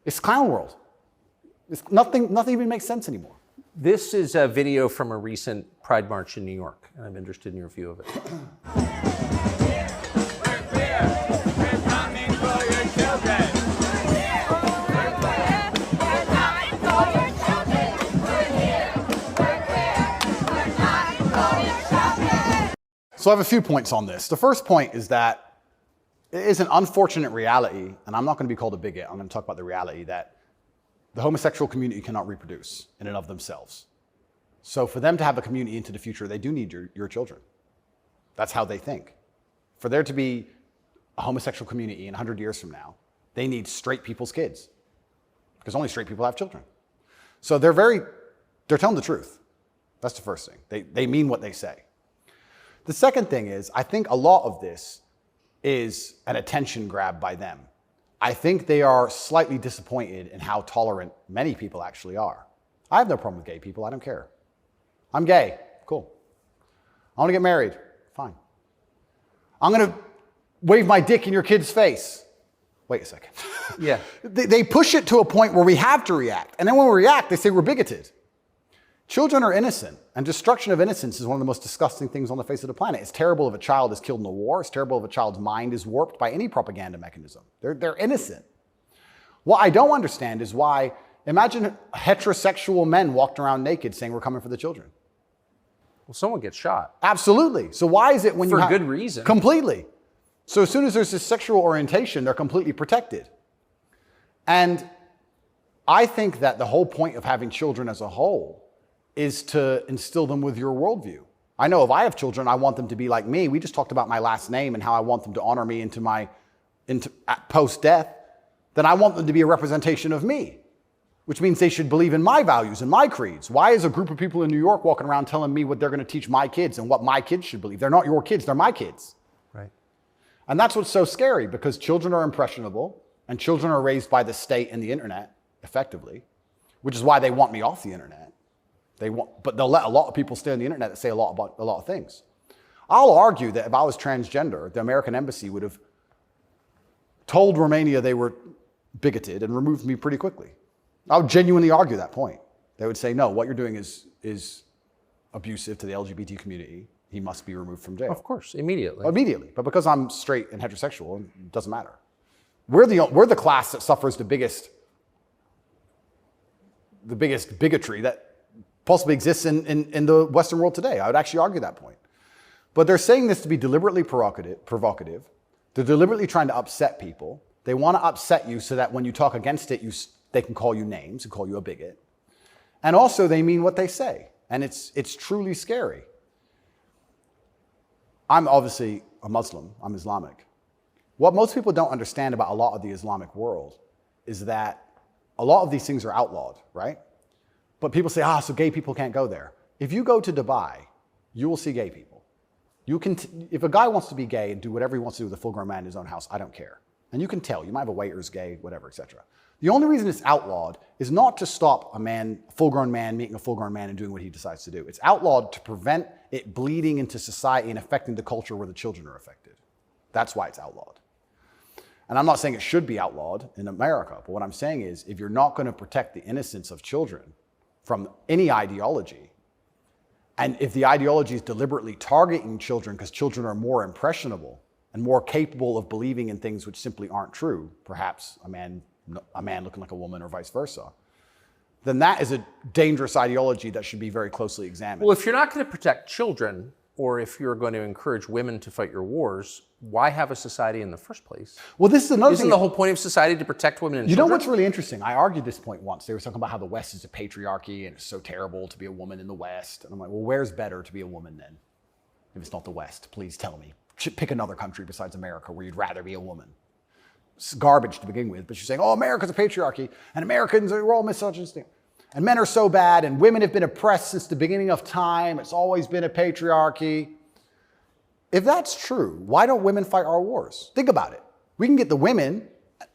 It's clown world. Nothing even makes sense anymore. This is a video from a recent Pride March in New York, and I'm interested in your view of it. So I have a few points on this. The first point is that it is an unfortunate reality, and I'm not going to be called a bigot. I'm going to talk about the reality that the homosexual community cannot reproduce in and of themselves. So for them to have a community into the future, they do need your children. That's how they think. For there to be a homosexual community in 100 years from now, they need straight people's kids, because only straight people have children. So they're telling the truth. That's the first thing. They mean what they say. The second thing is, I think a lot of this is an attention grab by them. I think they are slightly disappointed in how tolerant many people actually are. I have no problem with gay people. I don't care. I'm gay. Cool. I want to get married. Fine. I'm going to wave my dick in your kid's face. Wait a second. Yeah. They push it to a point where we have to react. And then when we react, they say we're bigoted. Children are innocent, and destruction of innocence is one of the most disgusting things on the face of the planet. It's terrible if a child is killed in a war. It's terrible if a child's mind is warped by any propaganda mechanism. They're innocent. What I don't understand is why, imagine heterosexual men walked around naked saying we're coming for the children. Well, someone gets shot. Absolutely. So why is it when For good reason. Completely. So as soon as there's this sexual orientation, they're completely protected. And I think that the whole point of having children as a whole is to instill them with your worldview. I know if I have children, I want them to be like me. We just talked about my last name and how I want them to honor me into post-death. Then I want them to be a representation of me, which means they should believe in my values and my creeds. Why is a group of people in New York walking around telling me what they're going to teach my kids and what my kids should believe? They're not your kids, they're my kids. Right. And that's what's so scary, because children are impressionable and children are raised by the state and the internet, effectively, which is why they want me off the internet. But they'll let a lot of people stay on the internet that say a lot of things. I'll argue that if I was transgender, the American embassy would have told Romania they were bigoted and removed me pretty quickly. I would genuinely argue that point. They would say, no, what you're doing is abusive to the LGBT community. He must be removed from jail. Of course, immediately. Immediately. But because I'm straight and heterosexual, it doesn't matter. We're the class that suffers the biggest bigotry that possibly exists in the Western world today. I would actually argue that point. But they're saying this to be deliberately provocative. They're deliberately trying to upset people. They want to upset you so that when you talk against it, they can call you names and call you a bigot. And also they mean what they say. And it's truly scary. I'm obviously a Muslim. I'm Islamic. What most people don't understand about a lot of the Islamic world is that a lot of these things are outlawed, right? But people say, so gay people can't go there. If you go to Dubai, you will see gay people. If a guy wants to be gay and do whatever he wants to do with a full-grown man in his own house, I don't care. And you can tell. You might have a waiter's gay, whatever, etc. The only reason it's outlawed is not to stop a full-grown man meeting a full-grown man and doing what he decides to do. It's outlawed to prevent it bleeding into society and affecting the culture where the children are affected. That's why it's outlawed. And I'm not saying it should be outlawed in America, but what I'm saying is if you're not going to protect the innocence of children from any ideology, and if the ideology is deliberately targeting children because children are more impressionable and more capable of believing in things which simply aren't true, perhaps a man looking like a woman or vice versa, then that is a dangerous ideology that should be very closely examined. Well, if you're not going to protect children, or if you're going to encourage women to fight your wars, why have a society in the first place? Well, this is another thing. Isn't the whole point of society to protect women and children? You know what's really interesting? I argued this point once. They were talking about how the West is a patriarchy and it's so terrible to be a woman in the West. And I'm like, well, where's better to be a woman then? If it's not the West, please tell me. Pick another country besides America where you'd rather be a woman. It's garbage to begin with, but you're saying, America's a patriarchy and Americans are all misogynistic. And men are so bad and women have been oppressed since the beginning of time. It's always been a patriarchy. If that's true, why don't women fight our wars? Think about it. We can get the women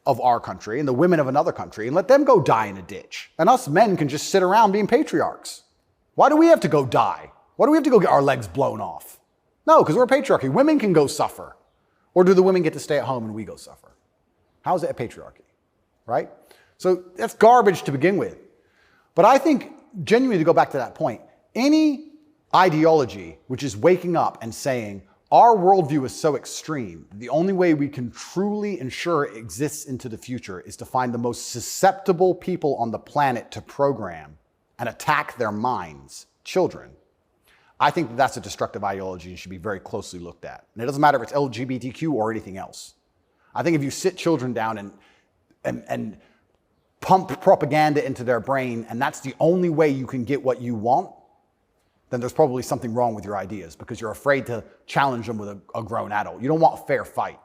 of our country and the women of another country and let them go die in a ditch. And us men can just sit around being patriarchs. Why do we have to go die? Why do we have to go get our legs blown off? No, because we're a patriarchy. Women can go suffer. Or do the women get to stay at home and we go suffer? How is it a patriarchy, right? So that's garbage to begin with. But I think, genuinely, to go back to that point, any ideology which is waking up and saying, our worldview is so extreme, the only way we can truly ensure it exists into the future is to find the most susceptible people on the planet to program and attack their minds, children. I think that's a destructive ideology and should be very closely looked at. And it doesn't matter if it's LGBTQ or anything else. I think if you sit children down and pump propaganda into their brain, and that's the only way you can get what you want, then there's probably something wrong with your ideas because you're afraid to challenge them with a grown adult. You don't want a fair fight.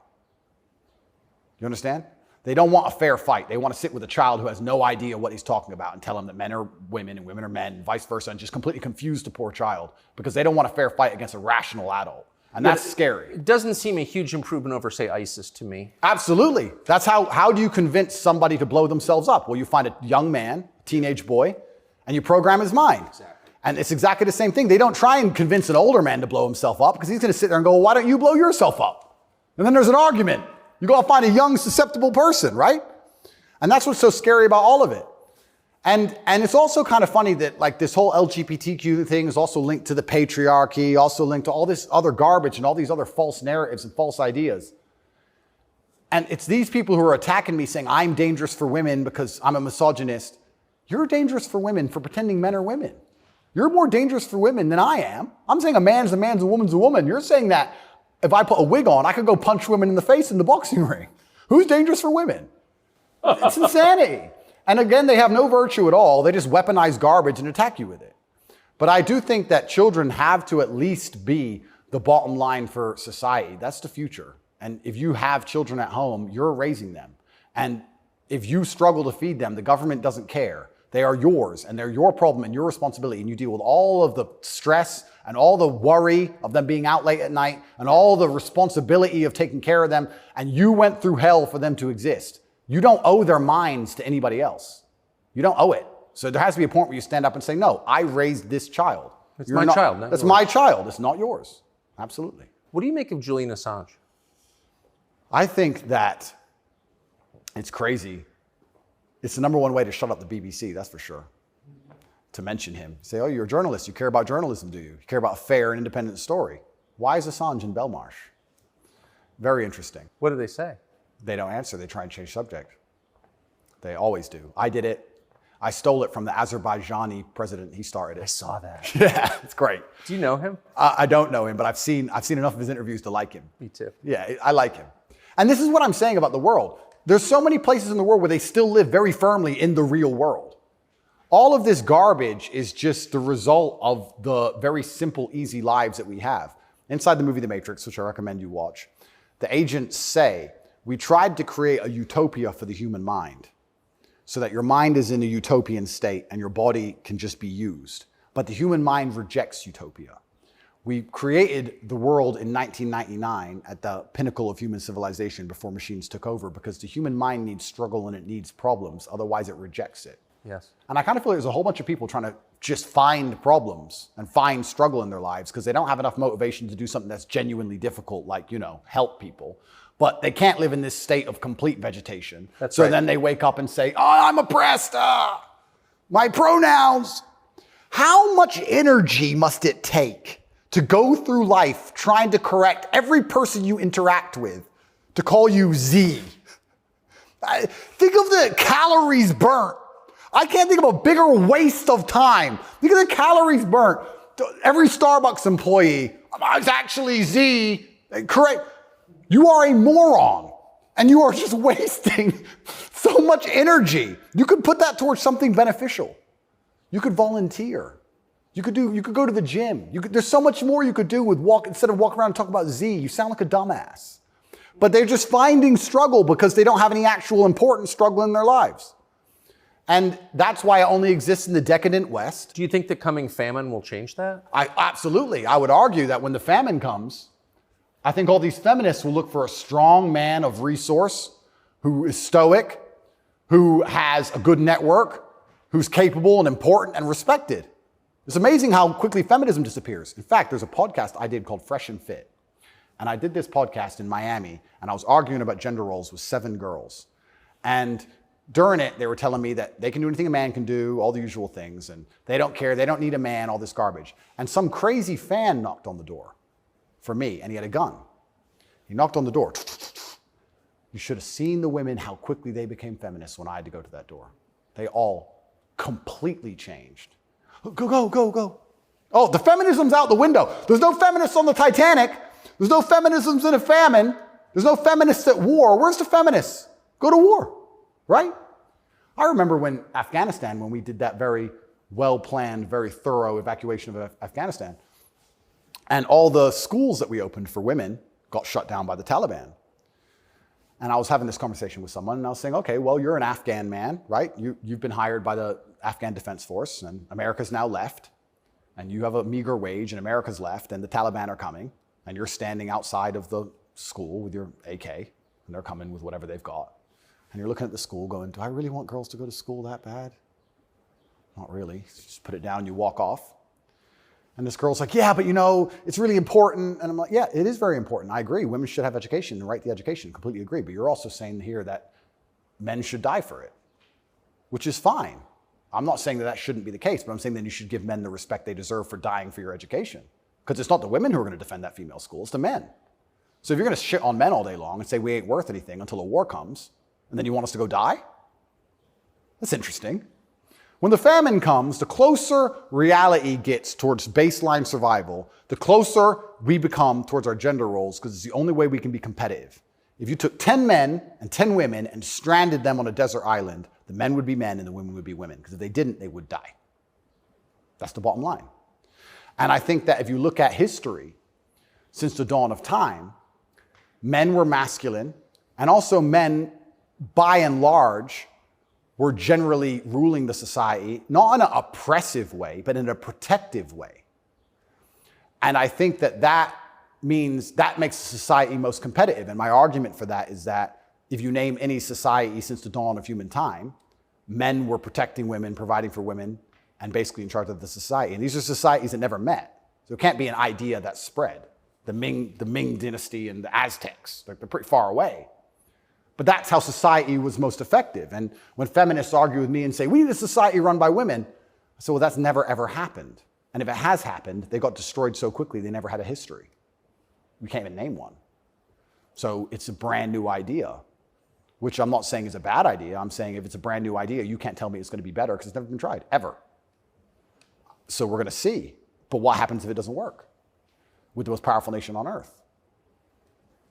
You understand? They don't want a fair fight. They want to sit with a child who has no idea what he's talking about and tell him that men are women and women are men and vice versa, and just completely confuse the poor child because they don't want a fair fight against a rational adult. And that's scary. It doesn't seem a huge improvement over, say, ISIS to me. Absolutely. That's how do you convince somebody to blow themselves up? Well, you find a young man, teenage boy, and you program his mind. Exactly. And it's exactly the same thing. They don't try and convince an older man to blow himself up because he's going to sit there and go, well, why don't you blow yourself up? And then there's an argument. You go find a young, susceptible person, right? And that's what's so scary about all of it. And it's also kind of funny that like this whole LGBTQ thing is also linked to the patriarchy, also linked to all this other garbage and all these other false narratives and false ideas. And it's these people who are attacking me saying I'm dangerous for women because I'm a misogynist. You're dangerous for women for pretending men are women. You're more dangerous for women than I am. I'm saying a man's a man's, a woman's a woman. You're saying that if I put a wig on, I could go punch women in the face in the boxing ring. Who's dangerous for women? It's insanity. And again, they have no virtue at all. They just weaponize garbage and attack you with it. But I do think that children have to at least be the bottom line for society. That's the future. And if you have children at home, you're raising them. And if you struggle to feed them, the government doesn't care. They are yours, and they're your problem and your responsibility, and you deal with all of the stress and all the worry of them being out late at night and all the responsibility of taking care of them, and you went through hell for them to exist. You don't owe their minds to anybody else. You don't owe it. So there has to be a point where you stand up and say, no, I raised this child. It's my child. That's my child. It's not yours. Absolutely. What do you make of Julian Assange? I think that it's crazy. It's the number one way to shut up the BBC, that's for sure. To mention him. Say, oh, you're a journalist. You care about journalism, do you? You care about a fair and independent story. Why is Assange in Belmarsh? Very interesting. What do they say? They don't answer. They try and change subject. They always do. I did it. I stole it from the Azerbaijani president. He started it. I saw that. Yeah, it's great. Do you know him? I don't know him, but I've seen enough of his interviews to like him. Me too. Yeah, I like him. And this is what I'm saying about the world. There's so many places in the world where they still live very firmly in the real world. All of this garbage is just the result of the very simple, easy lives that we have. Inside the movie The Matrix, which I recommend you watch, the agents say, we tried to create a utopia for the human mind so that your mind is in a utopian state and your body can just be used. But the human mind rejects utopia. We created the world in 1999 at the pinnacle of human civilization before machines took over because the human mind needs struggle and it needs problems. Otherwise, it rejects it. Yes. And I kind of feel like there's a whole bunch of people trying to just find problems and find struggle in their lives because they don't have enough motivation to do something that's genuinely difficult, like, help people. But they can't live in this state of complete vegetation. That's so right. Then they wake up and say, oh, I'm oppressed. My pronouns. How much energy must it take to go through life trying to correct every person you interact with to call you Z? Think of the calories burnt. I can't think of a bigger waste of time. Think of the calories burnt. Every Starbucks employee, it's actually Z. Correct. You are a moron and you are just wasting so much energy. You could put that towards something beneficial. You could volunteer. You could go to the gym. There's so much more you could do with instead of walking around and talking about Z. You sound like a dumbass. But they're just finding struggle because they don't have any actual important struggle in their lives. And that's why it only exists in the decadent West. Do you think the coming famine will change that? Absolutely. I would argue that when the famine comes, I think all these feminists will look for a strong man of resource who is stoic, who has a good network, who's capable and important and respected. It's amazing how quickly feminism disappears. In fact, there's a podcast I did called Fresh and Fit. And I did this podcast in Miami, and I was arguing about gender roles with 7 girls. And During it, they were telling me that they can do anything a man can do, all the usual things, and they don't care, they don't need a man, all this garbage. And some crazy fan knocked on the door for me, and he had a gun. He knocked on the door. You should have seen the women, how quickly they became feminists when I had to go to that door. They all completely changed. Go, go, go, go. Oh, the feminism's out the window. There's no feminists on the Titanic. There's no feminisms in a famine. There's no feminists at war. Where's the feminists? Go to war, right? I remember when Afghanistan, when we did that very well-planned, very thorough evacuation of Afghanistan, and all the schools that we opened for women got shut down by the Taliban. And I was having this conversation with someone, and I was saying, okay, well, you're an Afghan man, right? You've been hired by the Afghan Defense Force, and America's now left, and you have a meager wage, and America's left, and the Taliban are coming, and you're standing outside of the school with your AK, and they're coming with whatever they've got. And you're looking at the school going, do I really want girls to go to school that bad? Not really. Just put it down, you walk off. And this girl's like, yeah, but you know, it's really important. And I'm like, yeah, it is very important. I agree. Women should have education and right the education. Completely agree. But you're also saying here that men should die for it, which is fine. I'm not saying that that shouldn't be the case, but I'm saying that you should give men the respect they deserve for dying for your education. Because it's not the women who are going to defend that female school, it's the men. So if you're going to shit on men all day long and say we ain't worth anything until a war comes, and then you want us to go die? That's interesting. When the famine comes, the closer reality gets towards baseline survival, the closer we become towards our gender roles, because it's the only way we can be competitive. If you took 10 men and 10 women and stranded them on a desert island, the men would be men and the women would be women, because if they didn't, they would die. That's the bottom line. And I think that if you look at history, since the dawn of time, men were masculine, and also men, by and large, were generally ruling the society, not in an oppressive way, but in a protective way. And I think that that means that makes the society most competitive. And my argument for that is that if you name any society since the dawn of human time, men were protecting women, providing for women, and basically in charge of the society. And these are societies that never met. So it can't be an idea that spread. The Ming dynasty and the Aztecs, they're pretty far away. But that's how society was most effective. And when feminists argue with me and say, we need a society run by women, I say, well, that's never, ever happened. And if it has happened, they got destroyed so quickly, they never had a history. We can't even name one. So it's a brand new idea, which I'm not saying is a bad idea. I'm saying if it's a brand new idea, you can't tell me it's going to be better because it's never been tried, ever. So we're going to see. But what happens if it doesn't work with the most powerful nation on earth?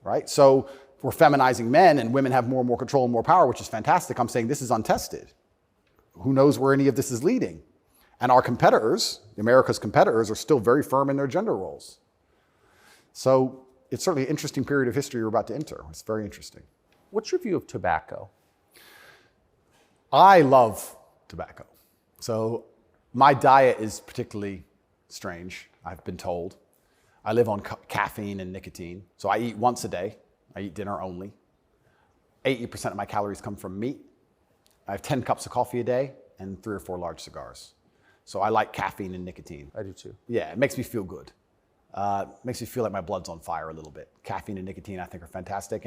Right? So we're feminizing men and women have more and more control and more power, which is fantastic. I'm saying this is untested. Who knows where any of this is leading? And our competitors, America's competitors, are still very firm in their gender roles. So it's certainly an interesting period of history we're about to enter. It's very interesting. What's your view of tobacco? I love tobacco. So my diet is particularly strange, I've been told. I live on caffeine and nicotine. So I eat once a day. I eat dinner only. 80% of my calories come from meat. I have 10 cups of coffee a day and 3 or 4 large cigars. So I like caffeine and nicotine. I do too. Yeah, it makes me feel good. Makes me feel like my blood's on fire a little bit. Caffeine and nicotine I think are fantastic.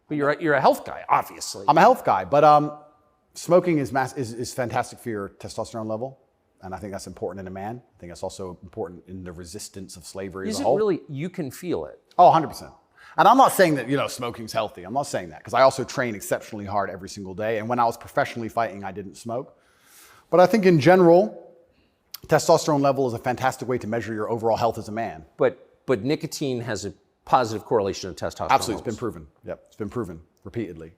But you're a health guy, obviously. I'm a health guy, but smoking is fantastic for your testosterone level. And I think that's important in a man. I think that's also important in the resistance of slavery as a whole. Is it really, you can feel it? Oh, 100%. And I'm not saying that, smoking's healthy. I'm not saying that because I also train exceptionally hard every single day. And when I was professionally fighting, I didn't smoke. But I think in general, testosterone level is a fantastic way to measure your overall health as a man. But nicotine has a positive correlation to testosterone. Absolutely, levels. it's been proven. Yep, it's been proven repeatedly.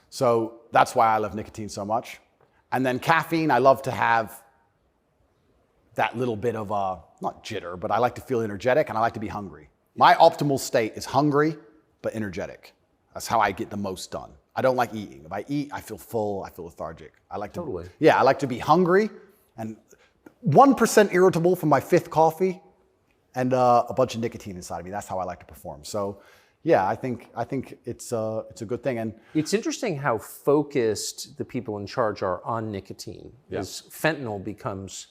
So that's why I love nicotine so much. And then caffeine, I love to have that little bit of not jitter, but I like to feel energetic and I like to be hungry. My optimal state is hungry, but energetic. That's how I get the most done. I don't like eating. If I eat, I feel full, I feel lethargic. I like to, totally. Yeah, I like to be hungry and 1% irritable from my 5th coffee and a bunch of nicotine inside of me. That's how I like to perform. So yeah, I think it's a good thing. And it's interesting how focused the people in charge are on nicotine. Yeah. As fentanyl becomes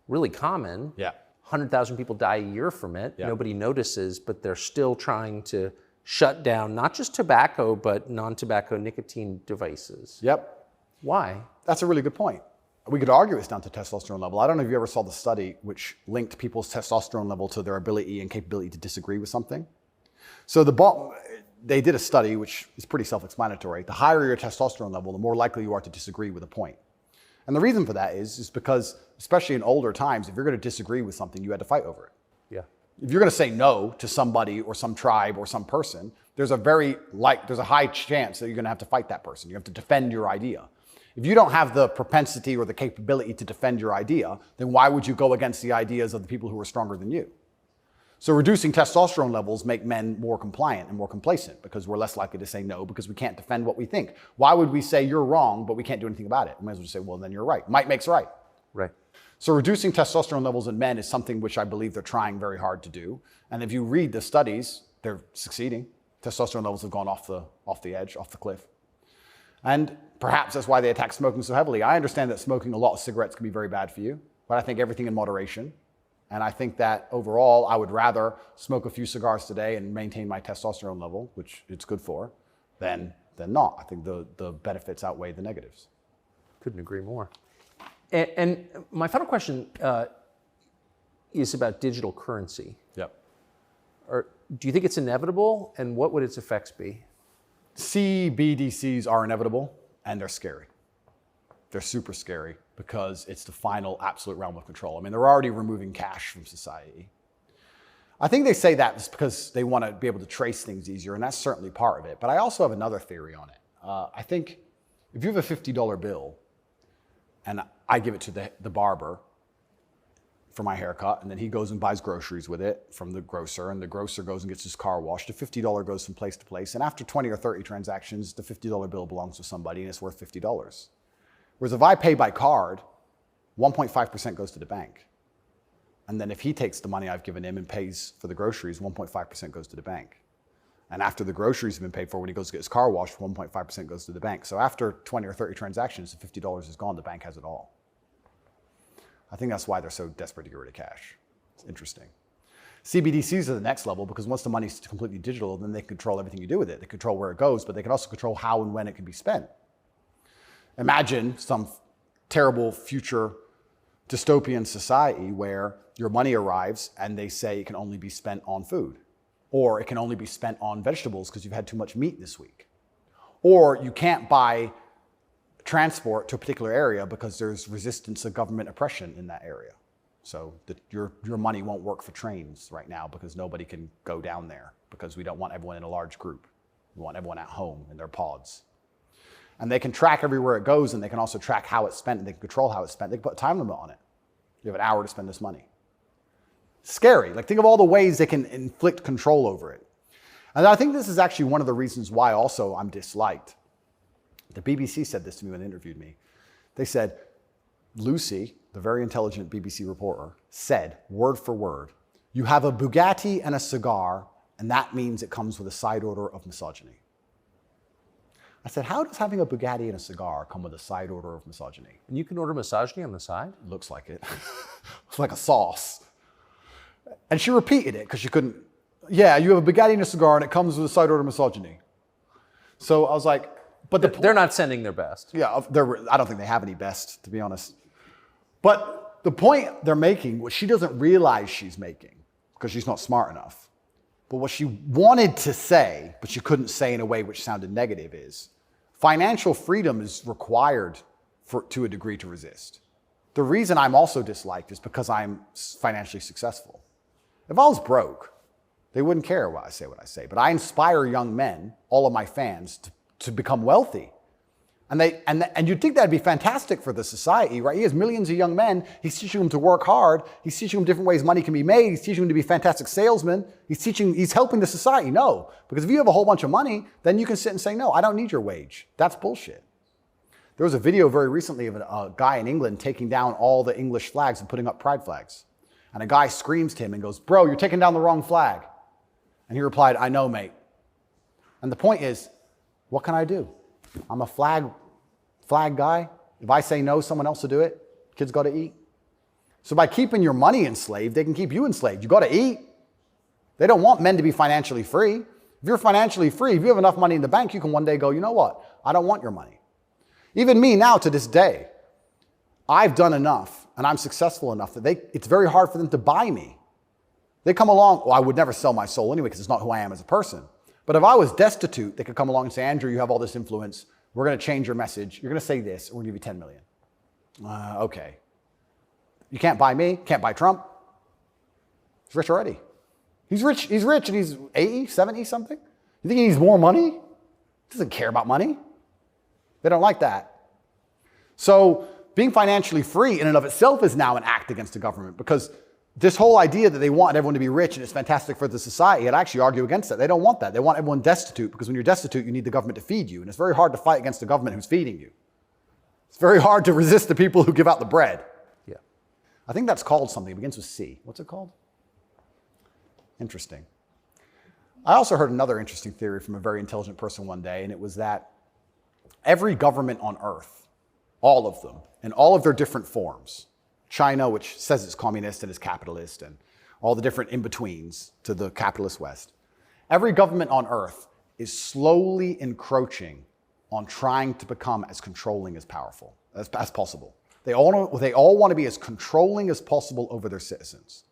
really common. Yeah. 100,000 people die a year from it. Yeah. Nobody notices, but they're still trying to shut down not just tobacco, but non-tobacco nicotine devices. Yep. Why? That's a really good point. We could argue it's down to testosterone level. I don't know if you ever saw the study which linked people's testosterone level to their ability and capability to disagree with something. So they did a study which is pretty self-explanatory. The higher your testosterone level, the more likely you are to disagree with a point. And the reason for that is because, especially in older times, if you're going to disagree with something, you had to fight over it. Yeah. If you're going to say no to somebody or some tribe or some person, there's a high chance that you're going to have to fight that person. You have to defend your idea. If you don't have the propensity or the capability to defend your idea, then why would you go against the ideas of the people who are stronger than you? So reducing testosterone levels make men more compliant and more complacent because we're less likely to say no because we can't defend what we think. Why would we say you're wrong, but we can't do anything about it? We might as well say, well, then you're right. Might makes right. Right. So reducing testosterone levels in men is something which I believe they're trying very hard to do. And if you read the studies, they're succeeding. Testosterone levels have gone off the edge, off the cliff. And perhaps that's why they attack smoking so heavily. I understand that smoking a lot of cigarettes can be very bad for you, but I think everything in moderation. And I think that overall, I would rather smoke a few cigars today and maintain my testosterone level, which it's good for, than not. I think the benefits outweigh the negatives. Couldn't agree more. And my final question is about digital currency. Yep. Do you think it's inevitable, and what would its effects be? CBDCs are inevitable, and they're scary. They're super scary because it's the final absolute realm of control. I mean, they're already removing cash from society. I think they say that just because they want to be able to trace things easier, and that's certainly part of it. But I also have another theory on it. I think if you have a $50 bill, and I give it to the barber for my haircut, and then he goes and buys groceries with it from the grocer, and the grocer goes and gets his car washed. The $50 goes from place to place, and after 20 or 30 transactions, the $50 bill belongs to somebody, and it's worth $50. Whereas if I pay by card, 1.5% goes to the bank. And then if he takes the money I've given him and pays for the groceries, 1.5% goes to the bank. And after the groceries have been paid for, when he goes to get his car washed, 1.5% goes to the bank. So after 20 or 30 transactions, the $50 is gone, the bank has it all. I think that's why they're so desperate to get rid of cash. It's interesting. CBDCs are the next level because once the money's completely digital, then they control everything you do with it. They control where it goes, but they can also control how and when it can be spent. Imagine some terrible future dystopian society where your money arrives and they say it can only be spent on food, or it can only be spent on vegetables because you've had too much meat this week, or you can't buy transport to a particular area because there's resistance to government oppression in that area. So your money won't work for trains right now because nobody can go down there because we don't want everyone in a large group. We want everyone at home in their pods. And they can track everywhere it goes, and they can also track how it's spent, and they can control how it's spent. They can put a time limit on it. You have an hour to spend this money. Scary. Like, think of all the ways they can inflict control over it. And I think this is actually one of the reasons why also I'm disliked. The BBC said this to me when they interviewed me. They said, Lucy, the very intelligent BBC reporter, said, word for word, you have a Bugatti and a cigar, and that means it comes with a side order of misogyny. I said, how does having a Bugatti and a cigar come with a side order of misogyny? And you can order misogyny on the side? Looks like it. It's like a sauce. And she repeated it because she couldn't. Yeah, you have a Bugatti and a cigar, and it comes with a side order of misogyny. So I was like, but they're not sending their best. Yeah, I don't think they have any best, to be honest. But the point they're making, what she doesn't realize she's making, because she's not smart enough, but what she wanted to say, but she couldn't say in a way which sounded negative, is financial freedom is required to a degree to resist. The reason I'm also disliked is because I'm financially successful. If I was broke, they wouldn't care what I say. But I inspire young men, all of my fans, to become wealthy. And you'd think that'd be fantastic for the society, right? He has millions of young men. He's teaching them to work hard. He's teaching them different ways money can be made. He's teaching them to be fantastic salesmen. He's helping the society. No, because if you have a whole bunch of money, then you can sit and say, no, I don't need your wage. That's bullshit. There was a video very recently of a guy in England taking down all the English flags and putting up pride flags. And a guy screams to him and goes, bro, you're taking down the wrong flag. And he replied, I know, mate. And the point is, what can I do? I'm a flag guy. If I say no, someone else will do it. Kids got to eat. So by keeping your money enslaved, they can keep you enslaved. You got to eat. They don't want men to be financially free. If you're financially free, if you have enough money in the bank, you can one day go, you know what? I don't want your money. Even me now to this day, I've done enough and I'm successful enough that it's very hard for them to buy me. They come along, well, I would never sell my soul anyway because it's not who I am as a person. But if I was destitute, they could come along and say, Andrew, you have all this influence. We're going to change your message. You're going to say this. We're going to give you 10 million. Okay. You can't buy me. Can't buy Trump. He's rich already. He's rich and he's 80, 70 something. You think he needs more money? He doesn't care about money. They don't like that. So being financially free in and of itself is now an act against the government, because this whole idea that they want everyone to be rich and it's fantastic for the society, I'd actually argue against that. They don't want that. They want everyone destitute, because when you're destitute, you need the government to feed you. And it's very hard to fight against the government who's feeding you. It's very hard to resist the people who give out the bread. Yeah. I think that's called something. It begins with C. What's it called? Interesting. I also heard another interesting theory from a very intelligent person one day, and it was that every government on earth, all of them, in all of their different forms, China, which says it's communist and is capitalist, and all the different in-betweens to the capitalist West, every government on earth is slowly encroaching on trying to become as controlling as powerful as possible. They all want to be as controlling as possible over their citizens.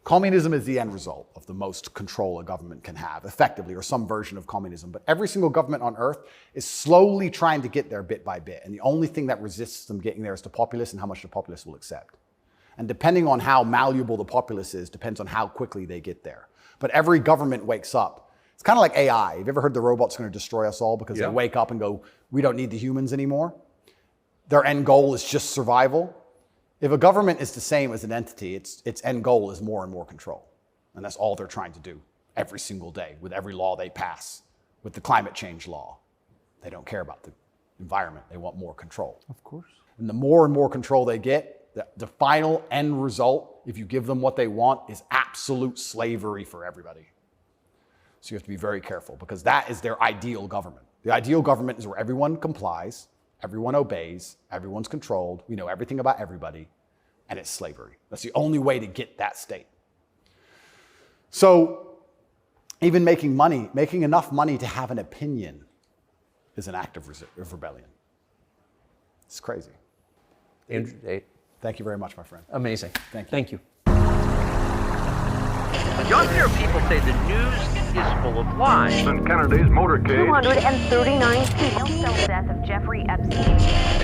Communism is the end result of the most control a government can have, effectively, or some version of communism. But every single government on earth is slowly trying to get there bit by bit. And the only thing that resists them getting there is the populace and how much the populace will accept. And depending on how malleable the populace is, depends on how quickly they get there. But every government wakes up. It's kind of like AI. Have you ever heard the robot's going to destroy us all because they wake up and go, we don't need the humans anymore? Their end goal is just survival. If a government is the same as an entity, its end goal is more and more control. And that's all they're trying to do every single day with every law they pass, with the climate change law. They don't care about the environment. They want more control. Of course. And the more and more control they get, the final end result, if you give them what they want, is absolute slavery for everybody. So you have to be very careful, because that is their ideal government. The ideal government is where everyone complies, everyone obeys, everyone's controlled, we know everything about everybody, and it's slavery. That's the only way to get that state. So even making enough money to have an opinion is an act of rebellion. It's crazy. Andrew, Tate. Thank you very much, my friend. Amazing. Thank you. Thank you. You often hear people say the news is full of lies. Kennedy's motorcade. 239 people. Death of Jeffrey Epstein.